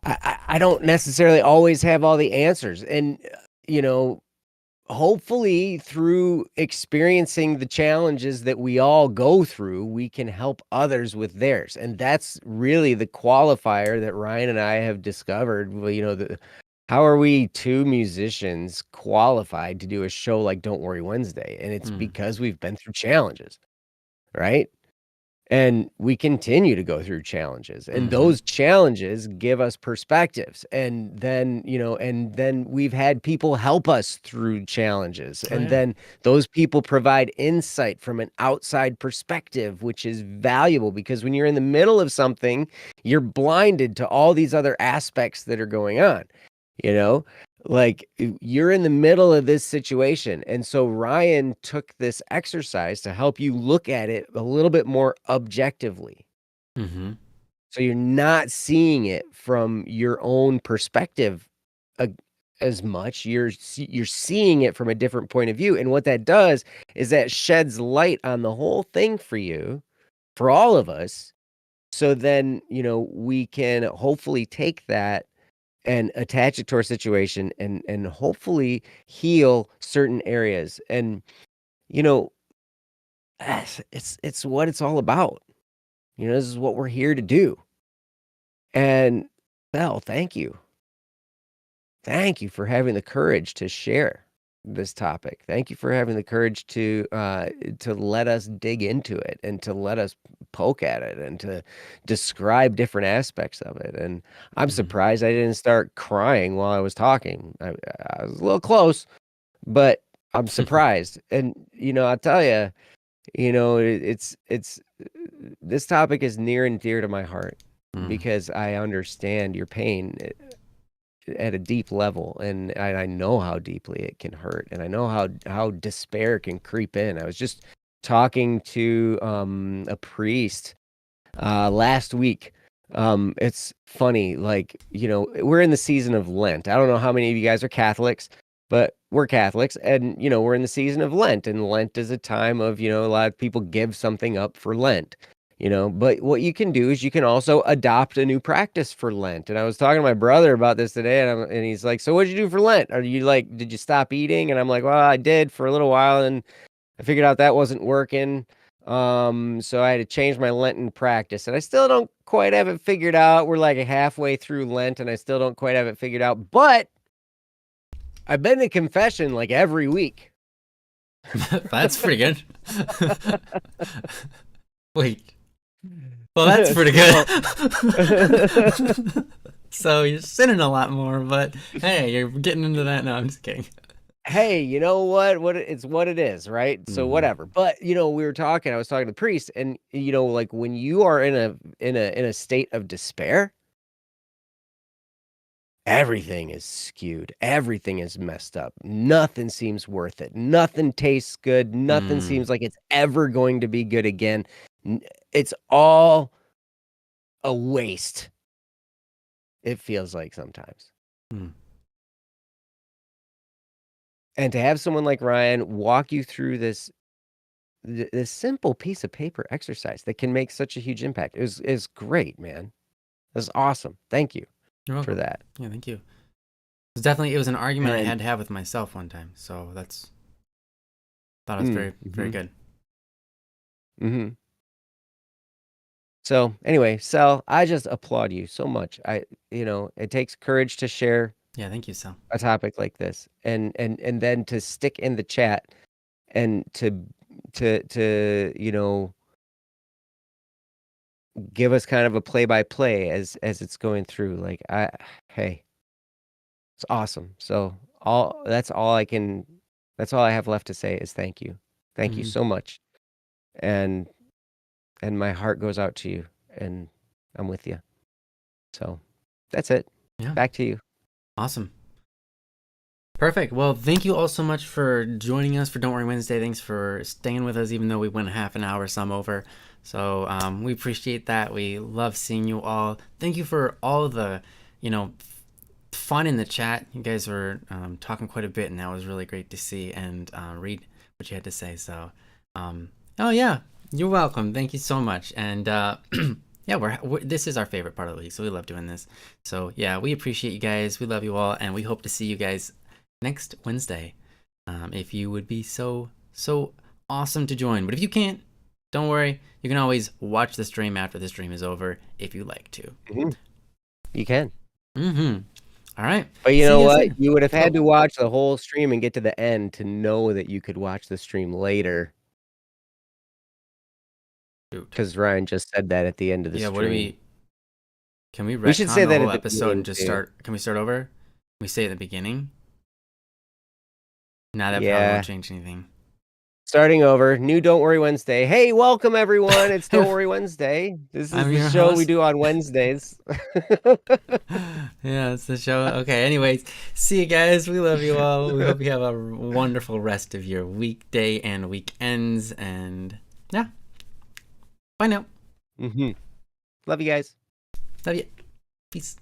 I don't necessarily always have all the answers. And, you know, hopefully through experiencing the challenges that we all go through, we can help others with theirs. And that's really the qualifier that Ryan and I have discovered. Well, how are we two musicians qualified to do a show like Don't Worry Wednesday? And it's Mm. because we've been through challenges, right? And we continue to go through challenges, and Mm-hmm. those challenges give us perspectives. And then we've had people help us through challenges. Oh And yeah. then those people provide insight from an outside perspective, which is valuable, because when you're in the middle of something, you're blinded to all these other aspects that are going on, you know? Like, you're in the middle of this situation. And so Ryan took this exercise to help you look at it a little bit more objectively. Mm-hmm. So you're not seeing it from your own perspective uh, as much. You're seeing it from a different point of view. And what that does is that sheds light on the whole thing for you, for all of us. So then, we can hopefully take that and attach it to our situation, and hopefully heal certain areas. And you know it's what it's all about. This is what we're here to do. And Belle, thank you for having the courage to share. this topic. Thank you for having the courage to let us dig into it and to let us poke at it and to describe different aspects of it. And I'm surprised I didn't start crying while I was talking. I was a little close, but I'm surprised. And I'll tell you, it's this topic is near and dear to my heart because I understand your pain at a deep level, and I know how deeply it can hurt, and I know how despair can creep in. I was just talking to a priest last week. It's funny, like, we're in the season of Lent. I don't know how many of you guys are Catholics, but we're Catholics, and we're in the season of Lent, and Lent is a time of, a lot of people give something up for Lent. But what you can do is you can also adopt a new practice for Lent. And I was talking to my brother about this today, and he's like, "So what'd you do for Lent? Are you like, did you stop eating?" And I'm like, "Well, I did for a little while, and I figured out that wasn't working. So I had to change my Lenten practice, and I still don't quite have it figured out. We're like halfway through Lent, and I still don't quite have it figured out. But I've been to confession like every week." That's pretty good. Wait. Well, that's pretty good. So you're sinning a lot more, but hey, you're getting into that now. I'm just kidding. Hey, you know what? It's what it is, right? So whatever. But I was talking to the priest, and like when you are in a state of despair, everything is skewed. Everything is messed up. Nothing seems worth it. Nothing tastes good. Nothing seems like it's ever going to be good again. It's all a waste. It feels like sometimes. And to have someone like Ryan walk you through this simple piece of paper exercise that can make such a huge impact is great, man. That's awesome. Thank you for that. Yeah, thank you. It was an argument I had to have with myself one time. So thought it was very, very good. So anyway, Sal, I just applaud you so much. It takes courage to share. Yeah, thank you, Sal. A topic like this, and then to stick in the chat and to give us kind of a play-by-play as it's going through. Like, hey, it's awesome. So that's all I have left to say is thank you. Thank you so much. And my heart goes out to you, and I'm with you. So that's it. Yeah. Back to you. Awesome. Perfect. Well, thank you all so much for joining us for Don't Worry Wednesday. Thanks for staying with us, even though we went half an hour some over. So we appreciate that. We love seeing you all. Thank you for all the, fun in the chat. You guys were talking quite a bit, and that was really great to see and read what you had to say. So, oh yeah, you're welcome. Thank you so much. And yeah, this is our favorite part of the week, so we love doing this. So yeah, we appreciate you guys. We love you all, and we hope to see you guys next Wednesday. If you would be so awesome to join. But if you can't, don't worry. You can always watch the stream after the stream is over if you like to. You can. All right. But you know what? You would have had to watch the whole stream and get to the end to know that you could watch the stream later. Because Ryan just said that at the end of the stream. Yeah, what do we... Can we should say that whole episode and just start... Can we start over? Can we say at the beginning? Nah, that probably won't change anything. Starting over. New Don't Worry Wednesday. Hey, welcome everyone. It's Don't Worry Wednesday. This is the show we do on Wednesdays. Yeah, it's the show. Okay, anyways, see you guys. We love you all. We hope you have a wonderful rest of your weekday and weekends. And yeah. Bye now. Love you guys. Love you. Peace.